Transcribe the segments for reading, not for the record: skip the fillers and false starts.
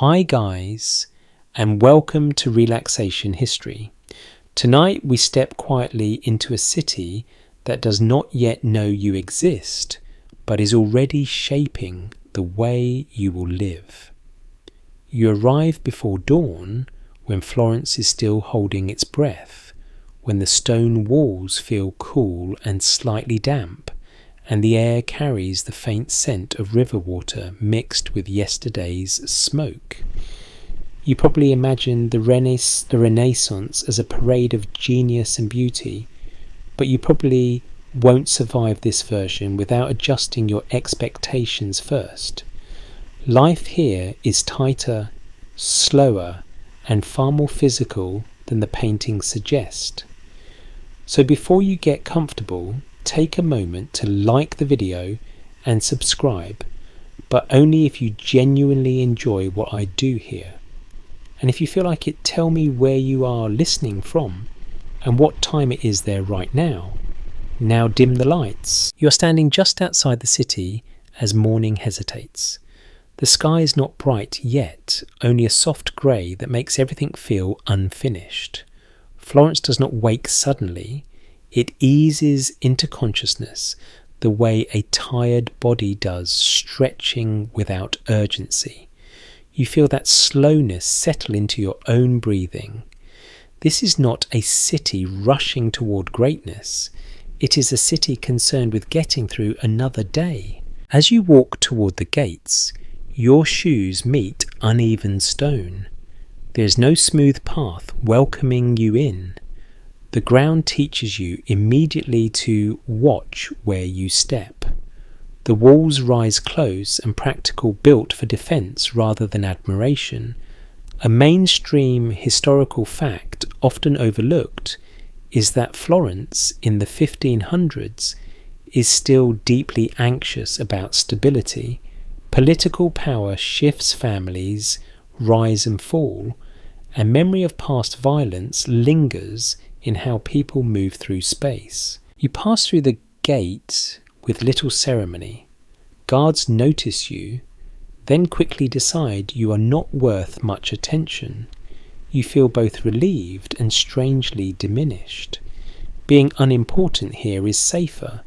Hi guys, and welcome to Relaxation History. Tonight we step quietly into a city that does not yet know you exist, but is already shaping the way you will live. You arrive before dawn, when Florence is still holding its breath, when the stone walls feel cool and slightly damp, and the air carries the faint scent of river water mixed with yesterday's smoke. You probably imagine the Renaissance as a parade of genius and beauty, but you probably won't survive this version without adjusting your expectations first. Life here is tighter, slower, and far more physical than the paintings suggest. So before you get comfortable, take a moment to like the video and subscribe, but only if you genuinely enjoy what I do here. And if you feel like it, tell me where you are listening from and what time it is there right now. Now dim the lights. You're standing just outside the city as morning hesitates. The sky is not bright yet, only a soft grey that makes everything feel unfinished. Florence does not wake suddenly. It eases into consciousness the way a tired body does, stretching without urgency. You feel that slowness settle into your own breathing. This is not a city rushing toward greatness. It is a city concerned with getting through another day. As you walk toward the gates, your shoes meet uneven stone. There is no smooth path welcoming you in. The ground teaches you immediately to watch where you step. The walls rise close and practical, built for defence rather than admiration. A mainstream historical fact often overlooked is that Florence in the 1500s is still deeply anxious about stability. Political power shifts families, rise and fall, and memory of past violence lingers in how people move through space. You pass through the gate with little ceremony. Guards notice you, then quickly decide you are not worth much attention. You feel both relieved and strangely diminished. Being unimportant here is safer.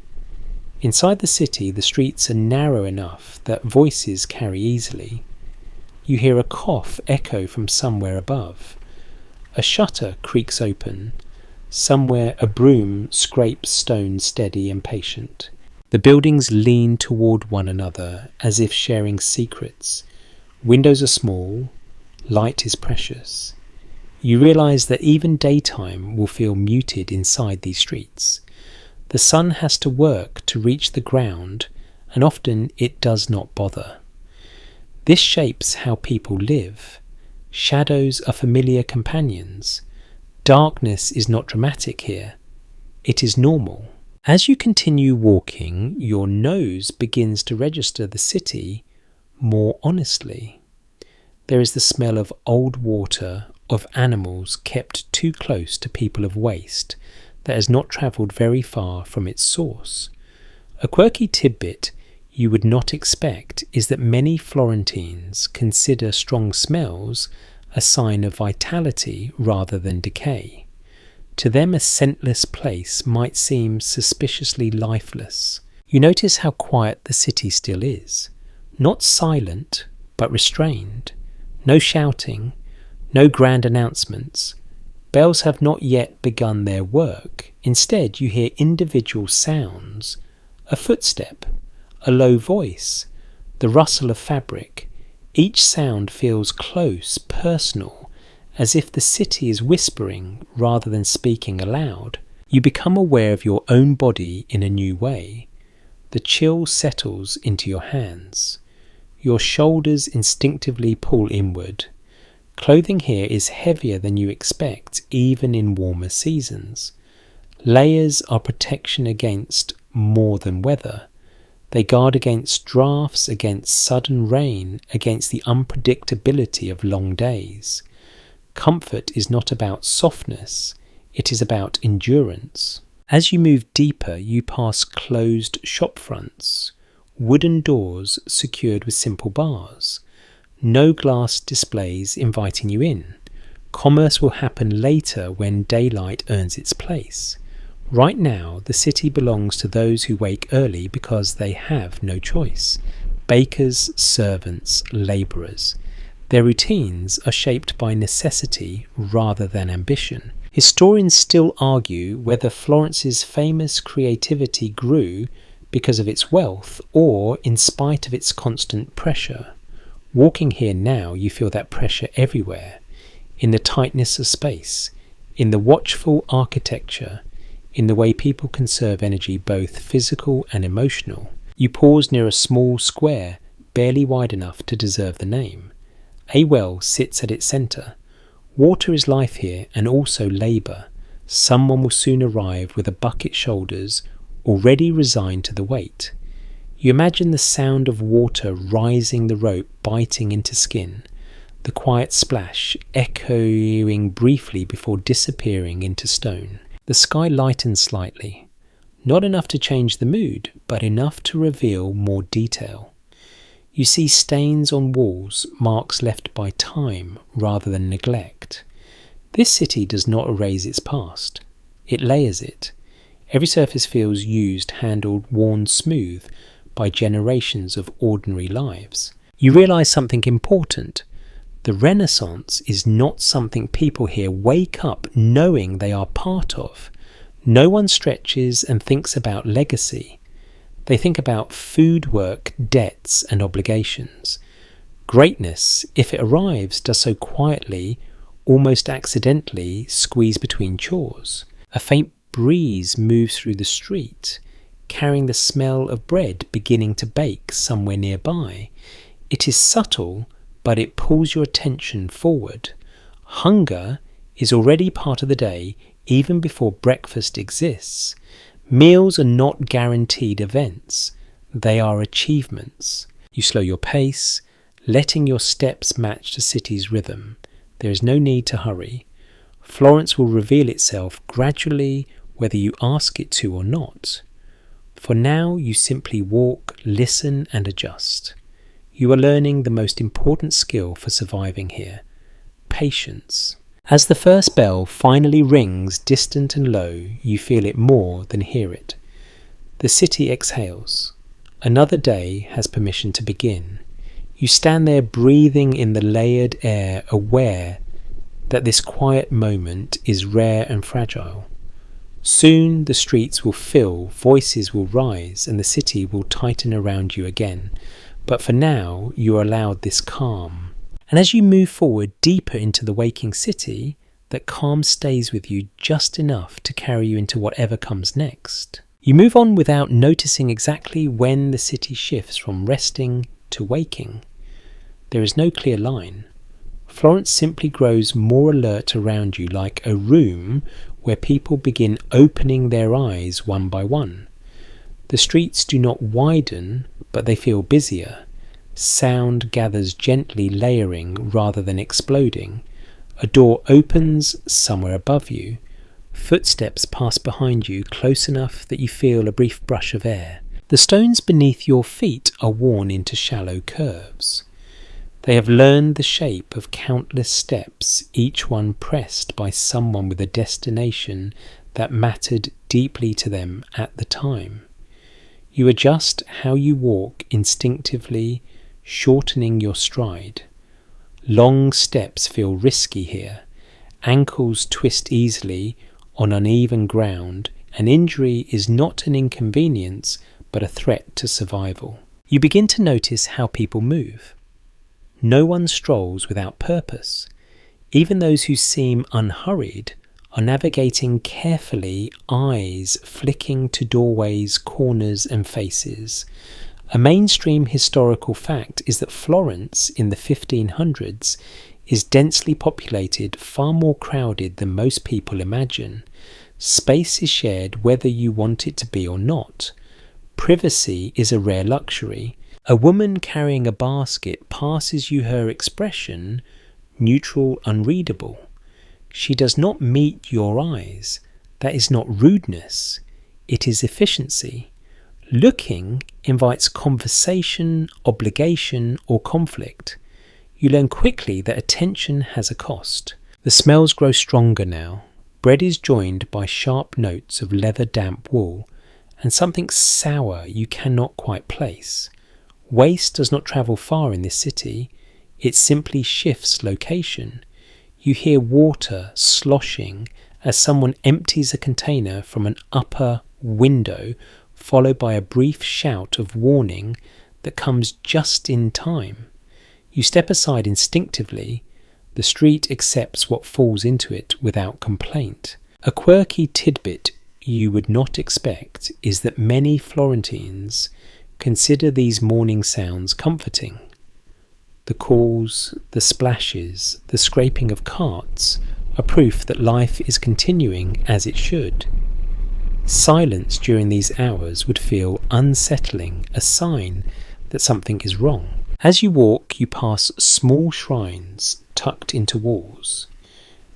Inside the city, the streets are narrow enough that voices carry easily. You hear a cough echo from somewhere above. A shutter creaks open. Somewhere a broom scrapes stone steady and patient. The buildings lean toward one another as if sharing secrets. Windows are small. Light is precious. You realise that even daytime will feel muted inside these streets. The sun has to work to reach the ground, and often it does not bother. This shapes how people live. Shadows are familiar companions. Darkness is not dramatic here. It is normal. As you continue walking, your nose begins to register the city more honestly. There is the smell of old water, of animals kept too close to people of waste, that has not travelled very far from its source. A quirky tidbit you would not expect is that many Florentines consider strong smells a sign of vitality rather than decay. To them, a scentless place might seem suspiciously lifeless. You notice how quiet the city still is. Not silent, but restrained. No shouting, no grand announcements. Bells have not yet begun their work. Instead, you hear individual sounds, a footstep, a low voice, the rustle of fabric. Each sound feels close, personal, as if the city is whispering rather than speaking aloud. You become aware of your own body in a new way. The chill settles into your hands. Your shoulders instinctively pull inward. Clothing here is heavier than you expect, even in warmer seasons. Layers are protection against more than weather. They guard against drafts, against sudden rain, against the unpredictability of long days. Comfort is not about softness, it is about endurance. As you move deeper, you pass closed shop fronts, wooden doors secured with simple bars. No glass displays inviting you in. Commerce will happen later when daylight earns its place. Right now, the city belongs to those who wake early because they have no choice. Bakers, servants, labourers. Their routines are shaped by necessity rather than ambition. Historians still argue whether Florence's famous creativity grew because of its wealth or in spite of its constant pressure. Walking here now, you feel that pressure everywhere, in the tightness of space, in the watchful architecture, in the way people conserve energy, both physical and emotional. You pause near a small square, barely wide enough to deserve the name. A well sits at its centre. Water is life here, and also labour. Someone will soon arrive with a bucket shoulders, already resigned to the weight. You imagine the sound of water rising the rope, biting into skin, the quiet splash echoing briefly before disappearing into stone. The sky lightens slightly, not enough to change the mood, but enough to reveal more detail. You see stains on walls, marks left by time rather than neglect. This city does not erase its past. It layers it. Every surface feels used, handled, worn smooth by generations of ordinary lives. You realise something important. The Renaissance is not something people here wake up knowing they are part of. No one stretches and thinks about legacy. They think about food work, debts and obligations. Greatness, if it arrives, does so quietly, almost accidentally, squeezed between chores. A faint breeze moves through the street, carrying the smell of bread beginning to bake somewhere nearby. It is subtle, but it pulls your attention forward. Hunger is already part of the day, even before breakfast exists. Meals are not guaranteed events. They are achievements. You slow your pace, letting your steps match the city's rhythm. There is no need to hurry. Florence will reveal itself gradually, whether you ask it to or not. For now, you simply walk, listen and adjust. You are learning the most important skill for surviving here: patience. As the first bell finally rings distant and low, you feel it more than hear it. The city exhales. Another day has permission to begin. You stand there breathing in the layered air, aware that this quiet moment is rare and fragile. Soon the streets will fill, voices will rise, and the city will tighten around you again. But for now, you are allowed this calm. And as you move forward deeper into the waking city, that calm stays with you just enough to carry you into whatever comes next. You move on without noticing exactly when the city shifts from resting to waking. There is no clear line. Florence simply grows more alert around you, like a room where people begin opening their eyes one by one. The streets do not widen, but they feel busier. Sound gathers gently, layering rather than exploding. A door opens somewhere above you. Footsteps pass behind you, close enough that you feel a brief brush of air. The stones beneath your feet are worn into shallow curves. They have learned the shape of countless steps, each one pressed by someone with a destination that mattered deeply to them at the time. You adjust how you walk instinctively, shortening your stride. Long steps feel risky here. Ankles twist easily on uneven ground, and injury is not an inconvenience but a threat to survival. You begin to notice how people move. No one strolls without purpose. Even those who seem unhurried are navigating carefully, eyes flicking to doorways, corners and faces. A mainstream historical fact is that Florence in the 1500s is densely populated, far more crowded than most people imagine. Space is shared whether you want it to be or not. Privacy is a rare luxury. A woman carrying a basket passes you her expression, neutral, unreadable. She does not meet your eyes. That is not rudeness. It is efficiency. Looking invites conversation, obligation, or conflict. You learn quickly that attention has a cost. The smells grow stronger now. Bread is joined by sharp notes of leather damp wool and something sour you cannot quite place. Waste does not travel far in this city, it simply shifts location. You hear water sloshing as someone empties a container from an upper window, followed by a brief shout of warning that comes just in time. You step aside instinctively. The street accepts what falls into it without complaint. A quirky tidbit you would not expect is that many Florentines consider these morning sounds comforting. The calls, the splashes, the scraping of carts are proof that life is continuing as it should. Silence during these hours would feel unsettling, a sign that something is wrong. As you walk, you pass small shrines tucked into walls.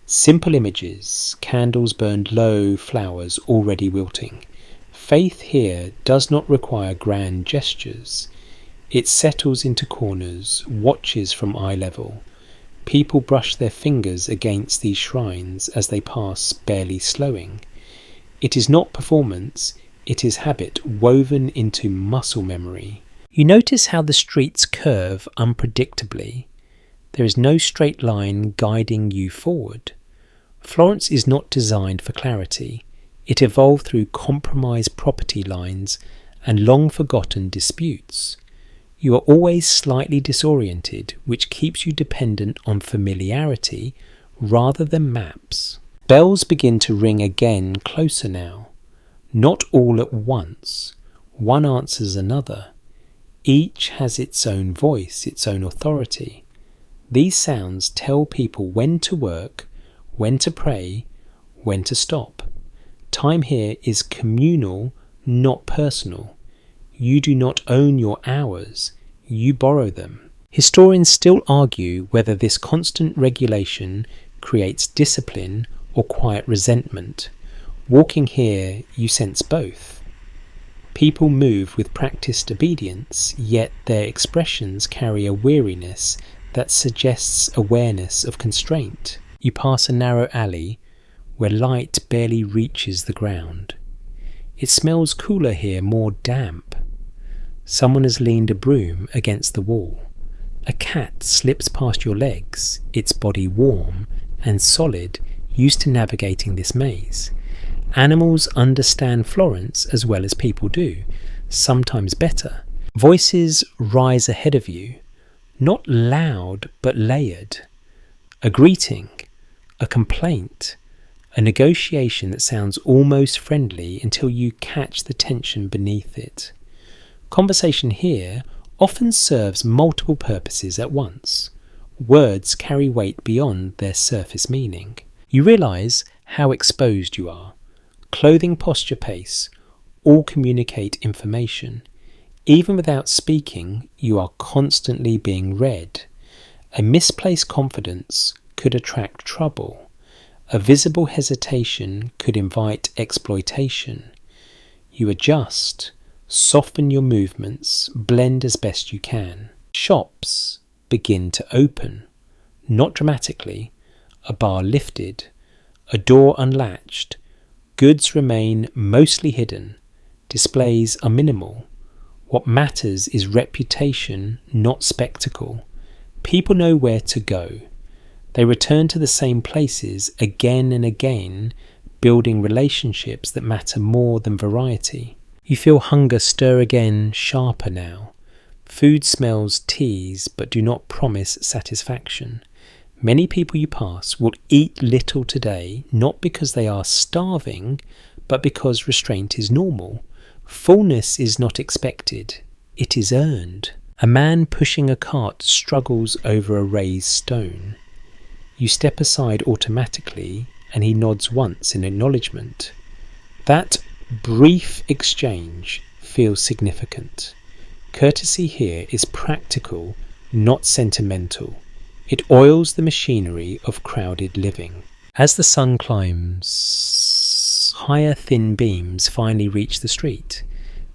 Simple images, candles burned low, flowers already wilting. Faith here does not require grand gestures. It settles into corners, watches from eye level. People brush their fingers against these shrines as they pass, barely slowing. It is not performance, it is habit woven into muscle memory. You notice how the streets curve unpredictably. There is no straight line guiding you forward. Florence is not designed for clarity. It evolved through compromised property lines and long-forgotten disputes. You are always slightly disoriented, which keeps you dependent on familiarity rather than maps. Bells begin to ring again, closer now. Not all at once. One answers another. Each has its own voice, its own authority. These sounds tell people when to work, when to pray, when to stop. Time here is communal, not personal. You do not own your hours, you borrow them. Historians still argue whether this constant regulation creates discipline or quiet resentment. Walking here, you sense both. People move with practiced obedience, yet their expressions carry a weariness that suggests awareness of constraint. You pass a narrow alley where light barely reaches the ground. It smells cooler here, more damp. Someone has leaned a broom against the wall. A cat slips past your legs, its body warm and solid, used to navigating this maze. Animals understand Florence as well as people do, sometimes better. Voices rise ahead of you, not loud but layered. A greeting, a complaint, a negotiation that sounds almost friendly until you catch the tension beneath it. Conversation here often serves multiple purposes at once. Words carry weight beyond their surface meaning. You realise how exposed you are. Clothing, posture, pace all communicate information. Even without speaking, you are constantly being read. A misplaced confidence could attract trouble. A visible hesitation could invite exploitation. You adjust, soften your movements, blend as best you can. Shops begin to open, not dramatically, a bar lifted, a door unlatched. Goods remain mostly hidden. Displays are minimal. What matters is reputation, not spectacle. People know where to go. They return to the same places again and again, building relationships that matter more than variety. You feel hunger stir again, sharper now. Food smells tease but do not promise satisfaction. Many people you pass will eat little today, not because they are starving, but because restraint is normal. Fullness is not expected, it is earned. A man pushing a cart struggles over a raised stone. You step aside automatically, and he nods once in acknowledgement. That brief exchange feels significant. Courtesy here is practical, not sentimental. It oils the machinery of crowded living. As the sun climbs, higher thin beams finally reach the street.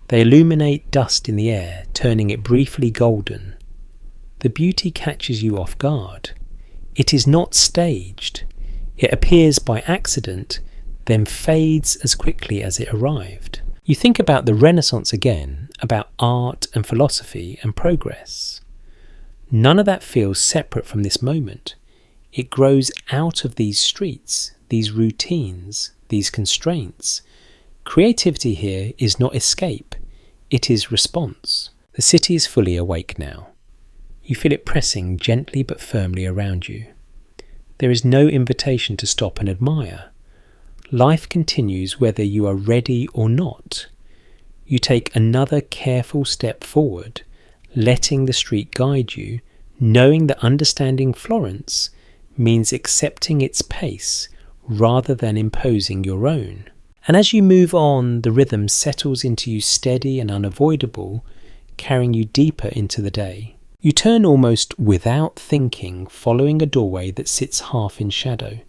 They illuminate dust in the air, turning it briefly golden. the beauty catches you off guard. It is not staged. It appears by accident, then fades as quickly as it arrived. You think about the Renaissance again, about art and philosophy and progress. None of that feels separate from this moment. It grows out of these streets, these routines, these constraints. Creativity here is not escape, it is response. The city is fully awake now. You feel it pressing gently but firmly around you. There is no invitation to stop and admire. Life continues whether you are ready or not. You take another careful step forward, letting the street guide you, knowing that understanding Florence means accepting its pace rather than imposing your own. And as you move on, the rhythm settles into you steady and unavoidable, carrying you deeper into the day. You turn almost without thinking, following a doorway that sits half in shadow.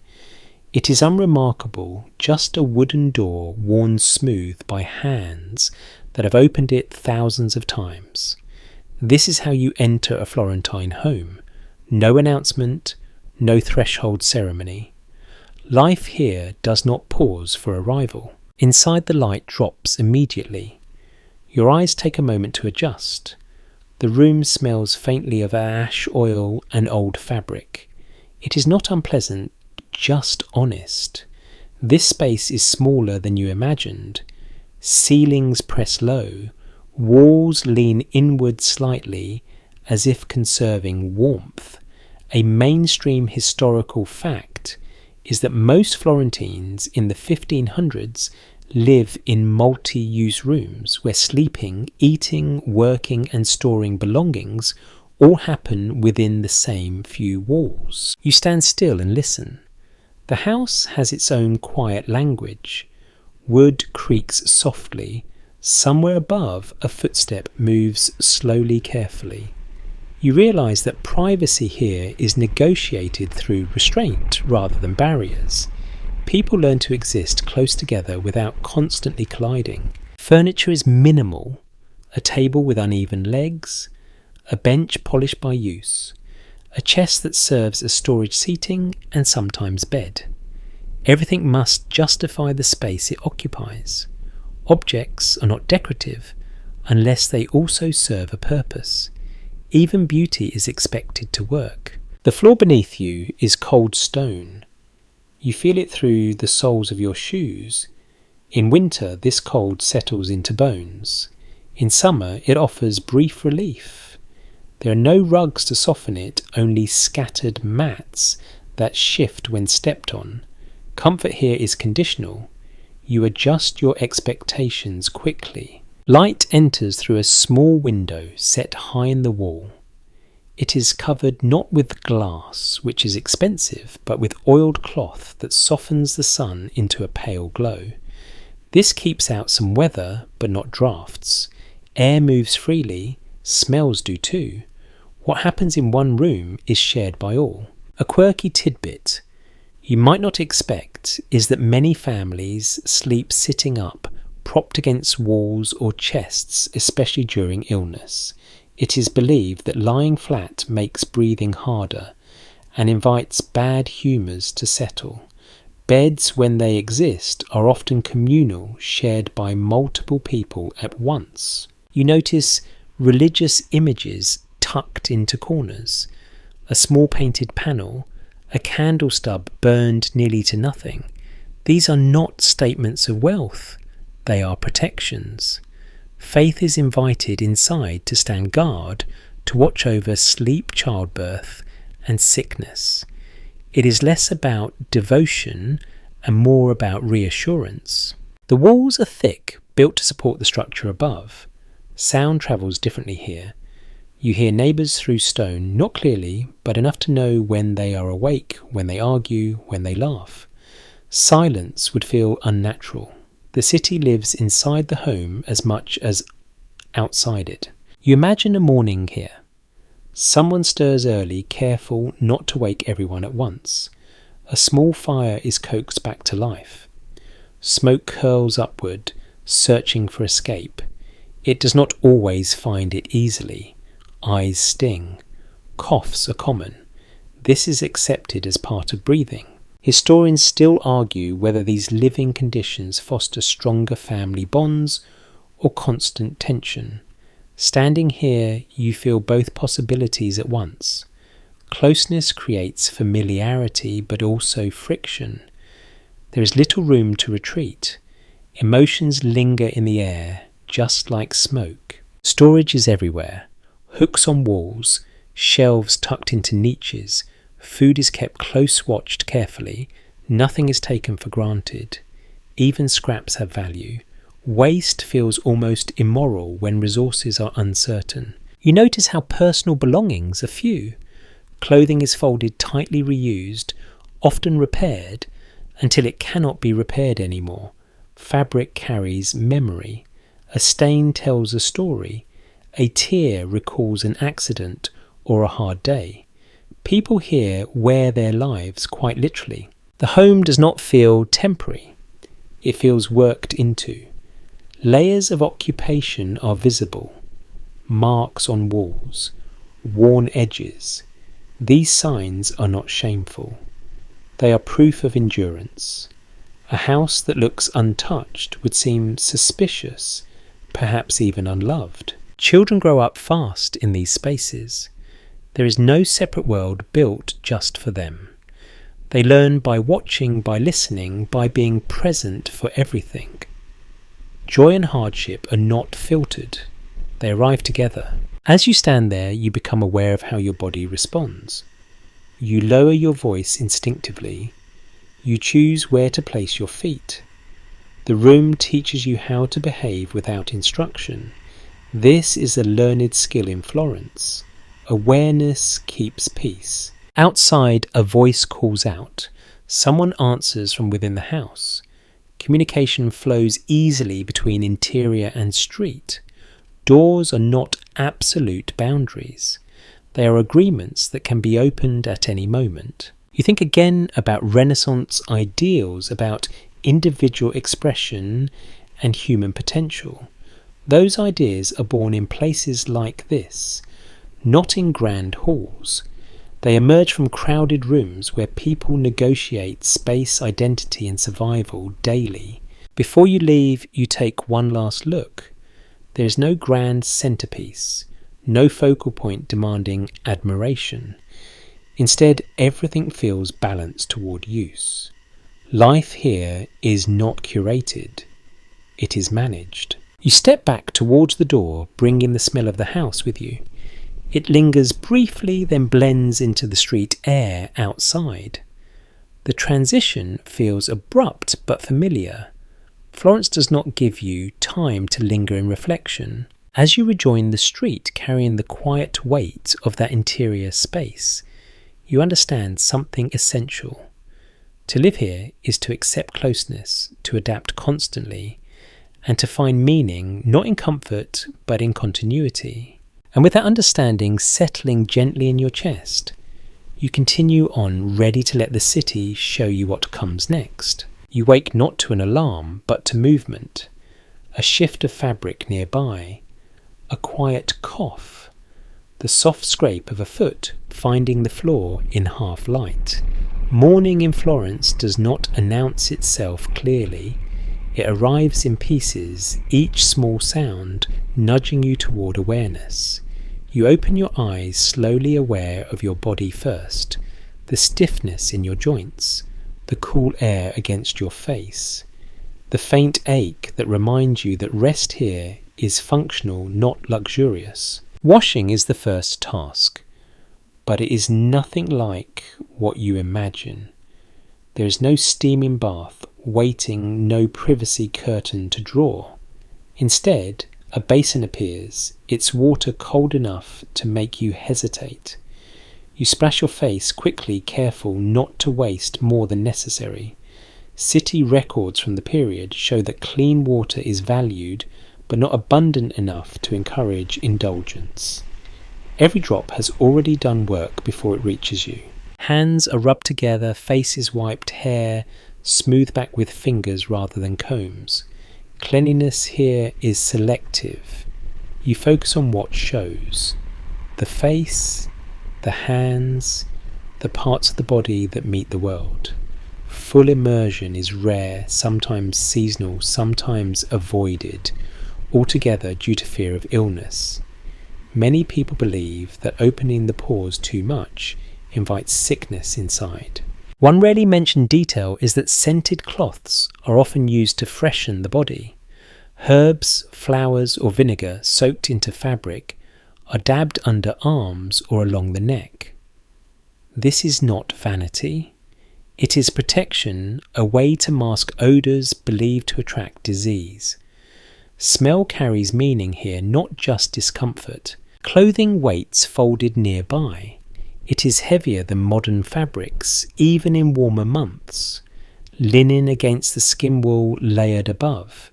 It is unremarkable, just a wooden door worn smooth by hands that have opened it thousands of times. This is how you enter a Florentine home. No announcement, no threshold ceremony. Life here does not pause for arrival. Inside, the light drops immediately. Your eyes take a moment to adjust. The room smells faintly of ash, oil and old fabric. It is not unpleasant, just honest. This space is smaller than you imagined. Ceilings press low. Walls lean inward slightly, as if conserving warmth. A mainstream historical fact is that most Florentines in the 1500s live in multi-use rooms where sleeping, eating, working and storing belongings all happen within the same few walls. You stand still and listen. The house has its own quiet language. Wood creaks softly. Somewhere above, a footstep moves slowly, carefully. You realise that privacy here is negotiated through restraint rather than barriers. People learn to exist close together without constantly colliding. Furniture is minimal, a table with uneven legs, a bench polished by use, a chest that serves as storage seating and sometimes bed. Everything must justify the space it occupies. Objects are not decorative unless they also serve a purpose. Even beauty is expected to work. The floor beneath you is cold stone. You feel it through the soles of your shoes. In winter, this cold settles into bones. In summer, it offers brief relief. There are no rugs to soften it, only scattered mats that shift when stepped on. Comfort here is conditional. You adjust your expectations quickly. Light enters through a small window set high in the wall. It is covered not with glass, which is expensive, but with oiled cloth that softens the sun into a pale glow. This keeps out some weather, but not drafts. Air moves freely, smells do too. What happens in one room is shared by all. A quirky tidbit you might not expect is that many families sleep sitting up, propped against walls or chests, especially during illness. It is believed that lying flat makes breathing harder and invites bad humours to settle. Beds, when they exist, are often communal, shared by multiple people at once. You notice religious images tucked into corners, a small painted panel, a candle stub burned nearly to nothing. These are not statements of wealth, they are protections. Faith is invited inside to stand guard, to watch over sleep, childbirth and sickness. It is less about devotion and more about reassurance. The walls are thick, built to support the structure above. Sound travels differently here. You hear neighbours through stone, not clearly, but enough to know when they are awake, when they argue, when they laugh. Silence would feel unnatural. The city lives inside the home as much as outside it. You imagine a morning here. Someone stirs early, careful not to wake everyone at once. A small fire is coaxed back to life. Smoke curls upward, searching for escape. It does not always find it easily. Eyes sting. coughs are common. This is accepted as part of breathing. Historians still argue whether these living conditions foster stronger family bonds or constant tension. Standing here, you feel both possibilities at once. Closeness creates familiarity but also friction. There is little room to retreat. Emotions linger in the air, just like smoke. Storage is everywhere. Hooks on walls, shelves tucked into niches. Food is kept close-watched carefully. Nothing is taken for granted. Even scraps have value. Waste feels almost immoral when resources are uncertain. You notice how personal belongings are few. Clothing is folded, tightly reused, often repaired, until it cannot be repaired anymore. Fabric carries memory. A stain tells a story. A tear recalls an accident or a hard day. People here wear their lives quite literally. The home does not feel temporary. It feels worked into. Layers of occupation are visible. Marks on walls. Worn edges. These signs are not shameful. They are proof of endurance. A house that looks untouched would seem suspicious, perhaps even unloved. Children grow up fast in these spaces. There is no separate world built just for them. They learn by watching, by listening, by being present for everything. Joy and hardship are not filtered. They arrive together. As you stand there, you become aware of how your body responds. You lower your voice instinctively. You choose where to place your feet. The room teaches you how to behave without instruction. This is a learned skill in Florence. Awareness keeps peace. Outside, a voice calls out. Someone answers from within the house. Communication flows easily between interior and street. Doors are not absolute boundaries. They are agreements that can be opened at any moment. You think again about Renaissance ideals, about individual expression and human potential. Those ideas are born in places like this, not in grand halls. They emerge from crowded rooms where people negotiate space, identity and survival daily. Before you leave, you take one last look. There is no grand centerpiece, no focal point demanding admiration. Instead, everything feels balanced toward use. Life here is not curated, it is managed. You step back towards the door, bringing the smell of the house with you. It lingers briefly, then blends into the street air outside. The transition feels abrupt but familiar. Florence does not give you time to linger in reflection. As you rejoin the street, carrying the quiet weight of that interior space, you understand something essential. To live here is to accept closeness, to adapt constantly, and to find meaning not in comfort but in continuity. And with that understanding settling gently in your chest, you continue on, ready to let the city show you what comes next. You wake not to an alarm, but to movement, a shift of fabric nearby, a quiet cough, the soft scrape of a foot finding the floor in half light. Morning in Florence does not announce itself clearly. It arrives in pieces, each small sound nudging you toward awareness. You open your eyes, slowly aware of your body first, the stiffness in your joints, the cool air against your face, the faint ache that reminds you that rest here is functional, not luxurious. Washing is the first task, but it is nothing like what you imagine. There is no steaming bath waiting, no privacy curtain to draw. Instead, a basin appears, its water cold enough to make you hesitate. You splash your face quickly, careful not to waste more than necessary. City records from the period show that clean water is valued, but not abundant enough to encourage indulgence. Every drop has already done work before it reaches you. Hands are rubbed together, faces wiped, hair smoothed back with fingers rather than combs. Cleanliness here is selective. You focus on what shows. The face, the hands, the parts of the body that meet the world. Full immersion is rare, sometimes seasonal, sometimes avoided, altogether due to fear of illness. Many people believe that opening the pores too much invites sickness inside. One rarely mentioned detail is that scented cloths are often used to freshen the body. Herbs, flowers or vinegar soaked into fabric are dabbed under arms or along the neck. This is not vanity. It is protection, a way to mask odours believed to attract disease. Smell carries meaning here, not just discomfort. Clothing waits folded nearby. It is heavier than modern fabrics, even in warmer months. Linen against the skin wool layered above.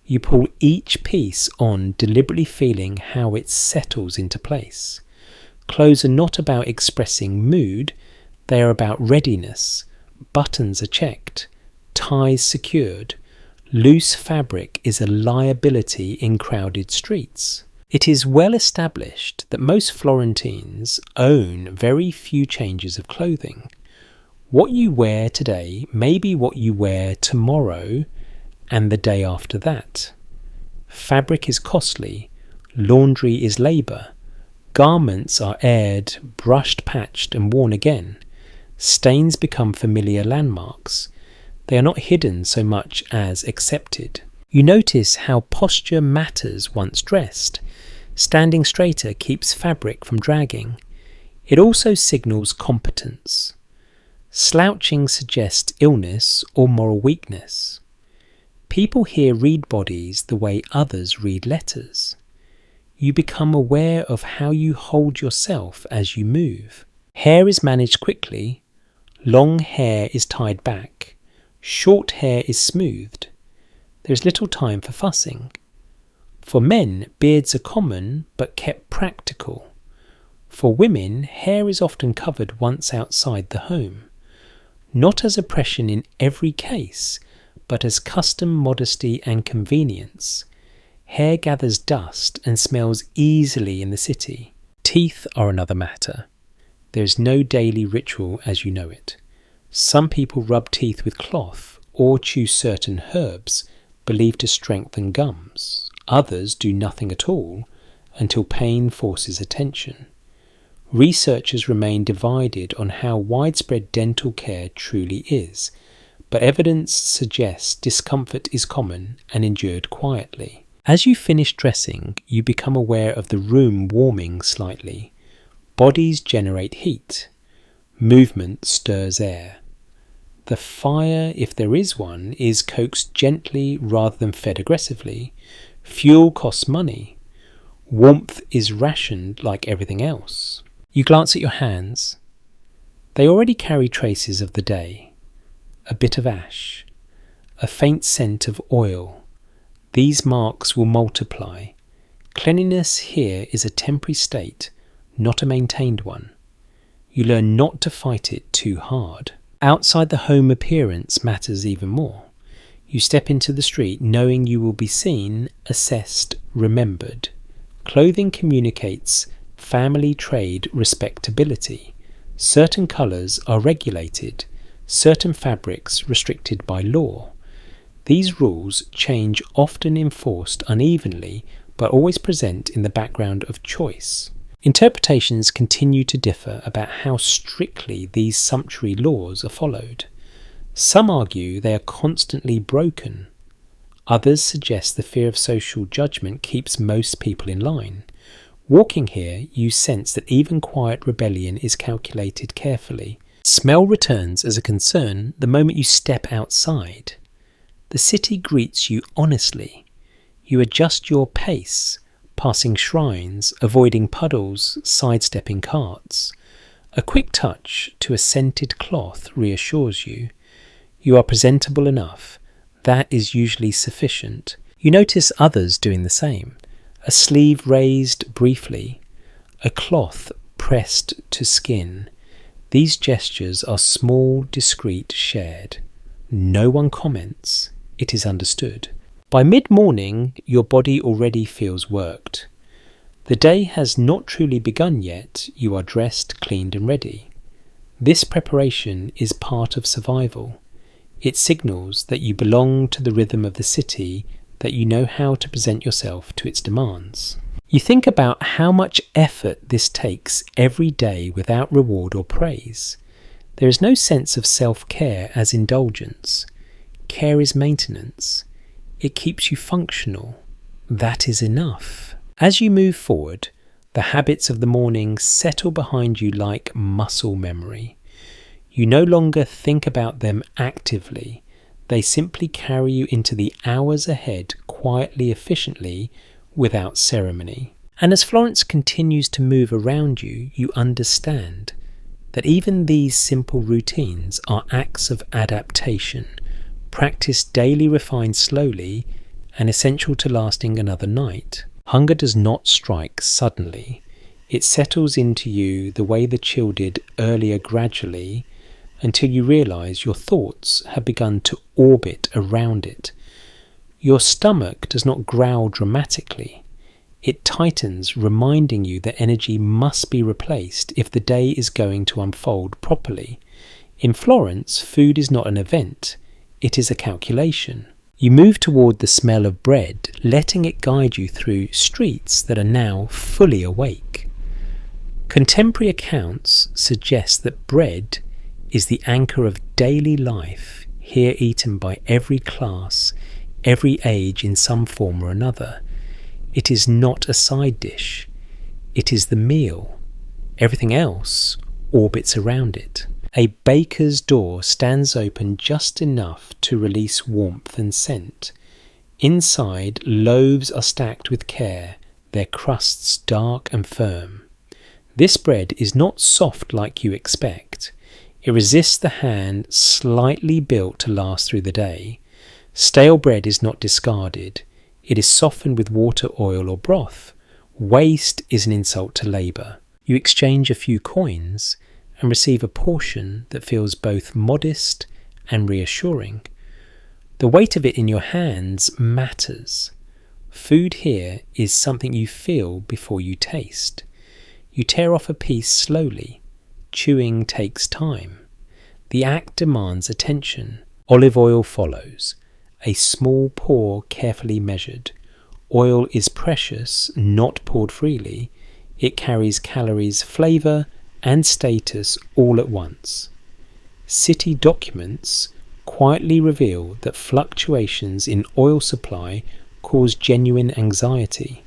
You pull each piece on, deliberately feeling how it settles into place. Clothes are not about expressing mood, they are about readiness. Buttons are checked, ties secured. Loose fabric is a liability in crowded streets. It is well established that most Florentines own very few changes of clothing. What you wear today may be what you wear tomorrow and the day after that. Fabric is costly, laundry is labour, garments are aired, brushed, patched and worn again. Stains become familiar landmarks. They are not hidden so much as accepted. You notice how posture matters once dressed. Standing straighter keeps fabric from dragging. It also signals competence. Slouching suggests illness or moral weakness. People here read bodies the way others read letters. You become aware of how you hold yourself as you move. Hair is managed quickly. Long hair is tied back. Short hair is smoothed. There is little time for fussing. For men, beards are common but kept practical. For women, hair is often covered once outside the home. Not as oppression in every case, but as custom, modesty and convenience. Hair gathers dust and smells easily in the city. Teeth are another matter. There is no daily ritual as you know it. Some people rub teeth with cloth or chew certain herbs believed to strengthen gums. Others do nothing at all until pain forces attention. Researchers remain divided on how widespread dental care truly is, but evidence suggests discomfort is common and endured quietly. As you finish dressing, you become aware of the room warming slightly. Bodies generate heat. Movement stirs air. The fire, if there is one, is coaxed gently rather than fed aggressively. Fuel costs money. Warmth is rationed like everything else. You glance at your hands. They already carry traces of the day. A bit of ash. A faint scent of oil. These marks will multiply. Cleanliness here is a temporary state, not a maintained one. You learn not to fight it too hard. Outside the home appearance matters even more. You step into the street knowing you will be seen, assessed, remembered. Clothing communicates family trade respectability. Certain colours are regulated, certain fabrics restricted by law. These rules change, often enforced unevenly, but always present in the background of choice. Interpretations continue to differ about how strictly these sumptuary laws are followed. Some argue they are constantly broken. Others suggest the fear of social judgment keeps most people in line. Walking here, you sense that even quiet rebellion is calculated carefully. Smell returns as a concern the moment you step outside. The city greets you honestly. You adjust your pace, passing shrines, avoiding puddles, sidestepping carts. A quick touch to a scented cloth reassures you. You are presentable enough. That is usually sufficient. You notice others doing the same. A sleeve raised briefly, a cloth pressed to skin. These gestures are small, discreet, shared. No one comments. It is understood. By mid-morning, your body already feels worked. The day has not truly begun yet, you are dressed, cleaned and ready. This preparation is part of survival. It signals that you belong to the rhythm of the city, that you know how to present yourself to its demands. You think about how much effort this takes every day without reward or praise. There is no sense of self-care as indulgence. Care is maintenance. It keeps you functional. That is enough. As you move forward, the habits of the morning settle behind you like muscle memory. You no longer think about them actively. They simply carry you into the hours ahead quietly, efficiently, without ceremony. And as Florence continues to move around you, you understand that even these simple routines are acts of adaptation, practiced daily, refined slowly, and essential to lasting another night. Hunger does not strike suddenly. It settles into you the way the chill did earlier, gradually, until you realise your thoughts have begun to orbit around it. Your stomach does not growl dramatically. It tightens, reminding you that energy must be replaced if the day is going to unfold properly. In Florence, food is not an event, it is a calculation. You move toward the smell of bread, letting it guide you through streets that are now fully awake. Contemporary accounts suggest that bread is the anchor of daily life, here eaten by every class, every age in some form or another. It is not a side dish. It is the meal. Everything else orbits around it. A baker's door stands open just enough to release warmth and scent. Inside, loaves are stacked with care, their crusts dark and firm. This bread is not soft like you expect. It resists the hand, slightly built to last through the day. Stale bread is not discarded. It is softened with water, oil or broth. Waste is an insult to labour. You exchange a few coins and receive a portion that feels both modest and reassuring. The weight of it in your hands matters. Food here is something you feel before you taste. You tear off a piece slowly. Chewing takes time. The act demands attention. Olive oil follows. A small pour carefully measured. Oil is precious, not poured freely. It carries calories, flavour and status all at once. City documents quietly reveal that fluctuations in oil supply cause genuine anxiety.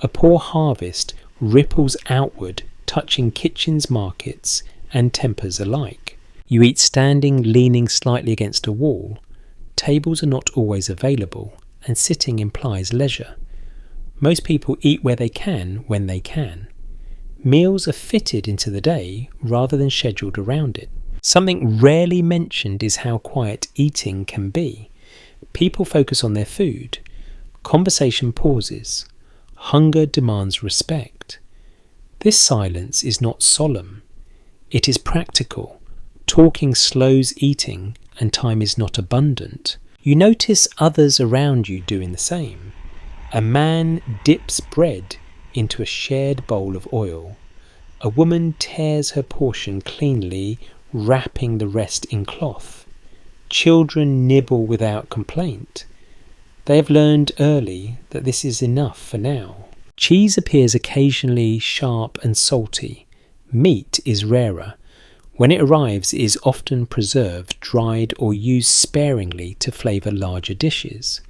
A poor harvest ripples outward, touching kitchens, markets and tempers alike. You eat standing, leaning slightly against a wall. Tables are not always available, and sitting implies leisure. Most people eat where they can, when they can. Meals are fitted into the day rather than scheduled around it. Something rarely mentioned is how quiet eating can be. People focus on their food. Conversation pauses. Hunger demands respect. This silence is not solemn. It is practical. Talking slows eating, and time is not abundant. You notice others around you doing the same. A man dips bread into a shared bowl of oil. A woman tears her portion cleanly, wrapping the rest in cloth. Children nibble without complaint. They have learned early that this is enough for now. Cheese appears occasionally sharp and salty. Meat is rarer. When it arrives, it is often preserved, dried or used sparingly to flavour larger dishes.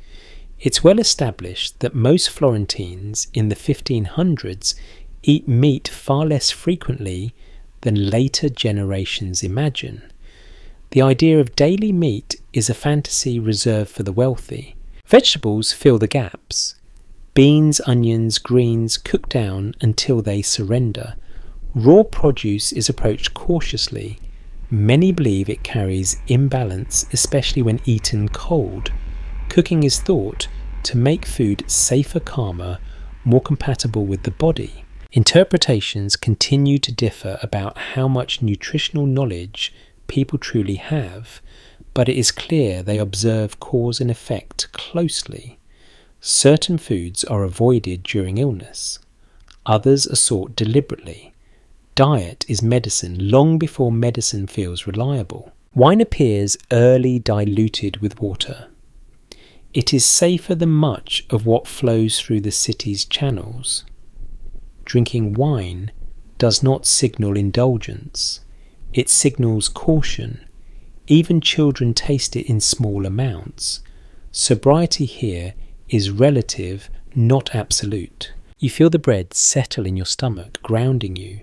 It's well established that most Florentines in the 1500s eat meat far less frequently than later generations imagine. The idea of daily meat is a fantasy reserved for the wealthy. Vegetables fill the gaps. Beans, onions, greens cook down until they surrender. Raw produce is approached cautiously. Many believe it carries imbalance, especially when eaten cold. Cooking is thought to make food safer, calmer, more compatible with the body. Interpretations continue to differ about how much nutritional knowledge people truly have, but it is clear they observe cause and effect closely. Certain foods are avoided during illness. Others are sought deliberately. Diet is medicine long before medicine feels reliable. Wine appears early diluted with water. It is safer than much of what flows through the city's channels. Drinking wine does not signal indulgence. It signals caution. Even children taste it in small amounts. Sobriety here is relative, not absolute. You feel the bread settle in your stomach, grounding you.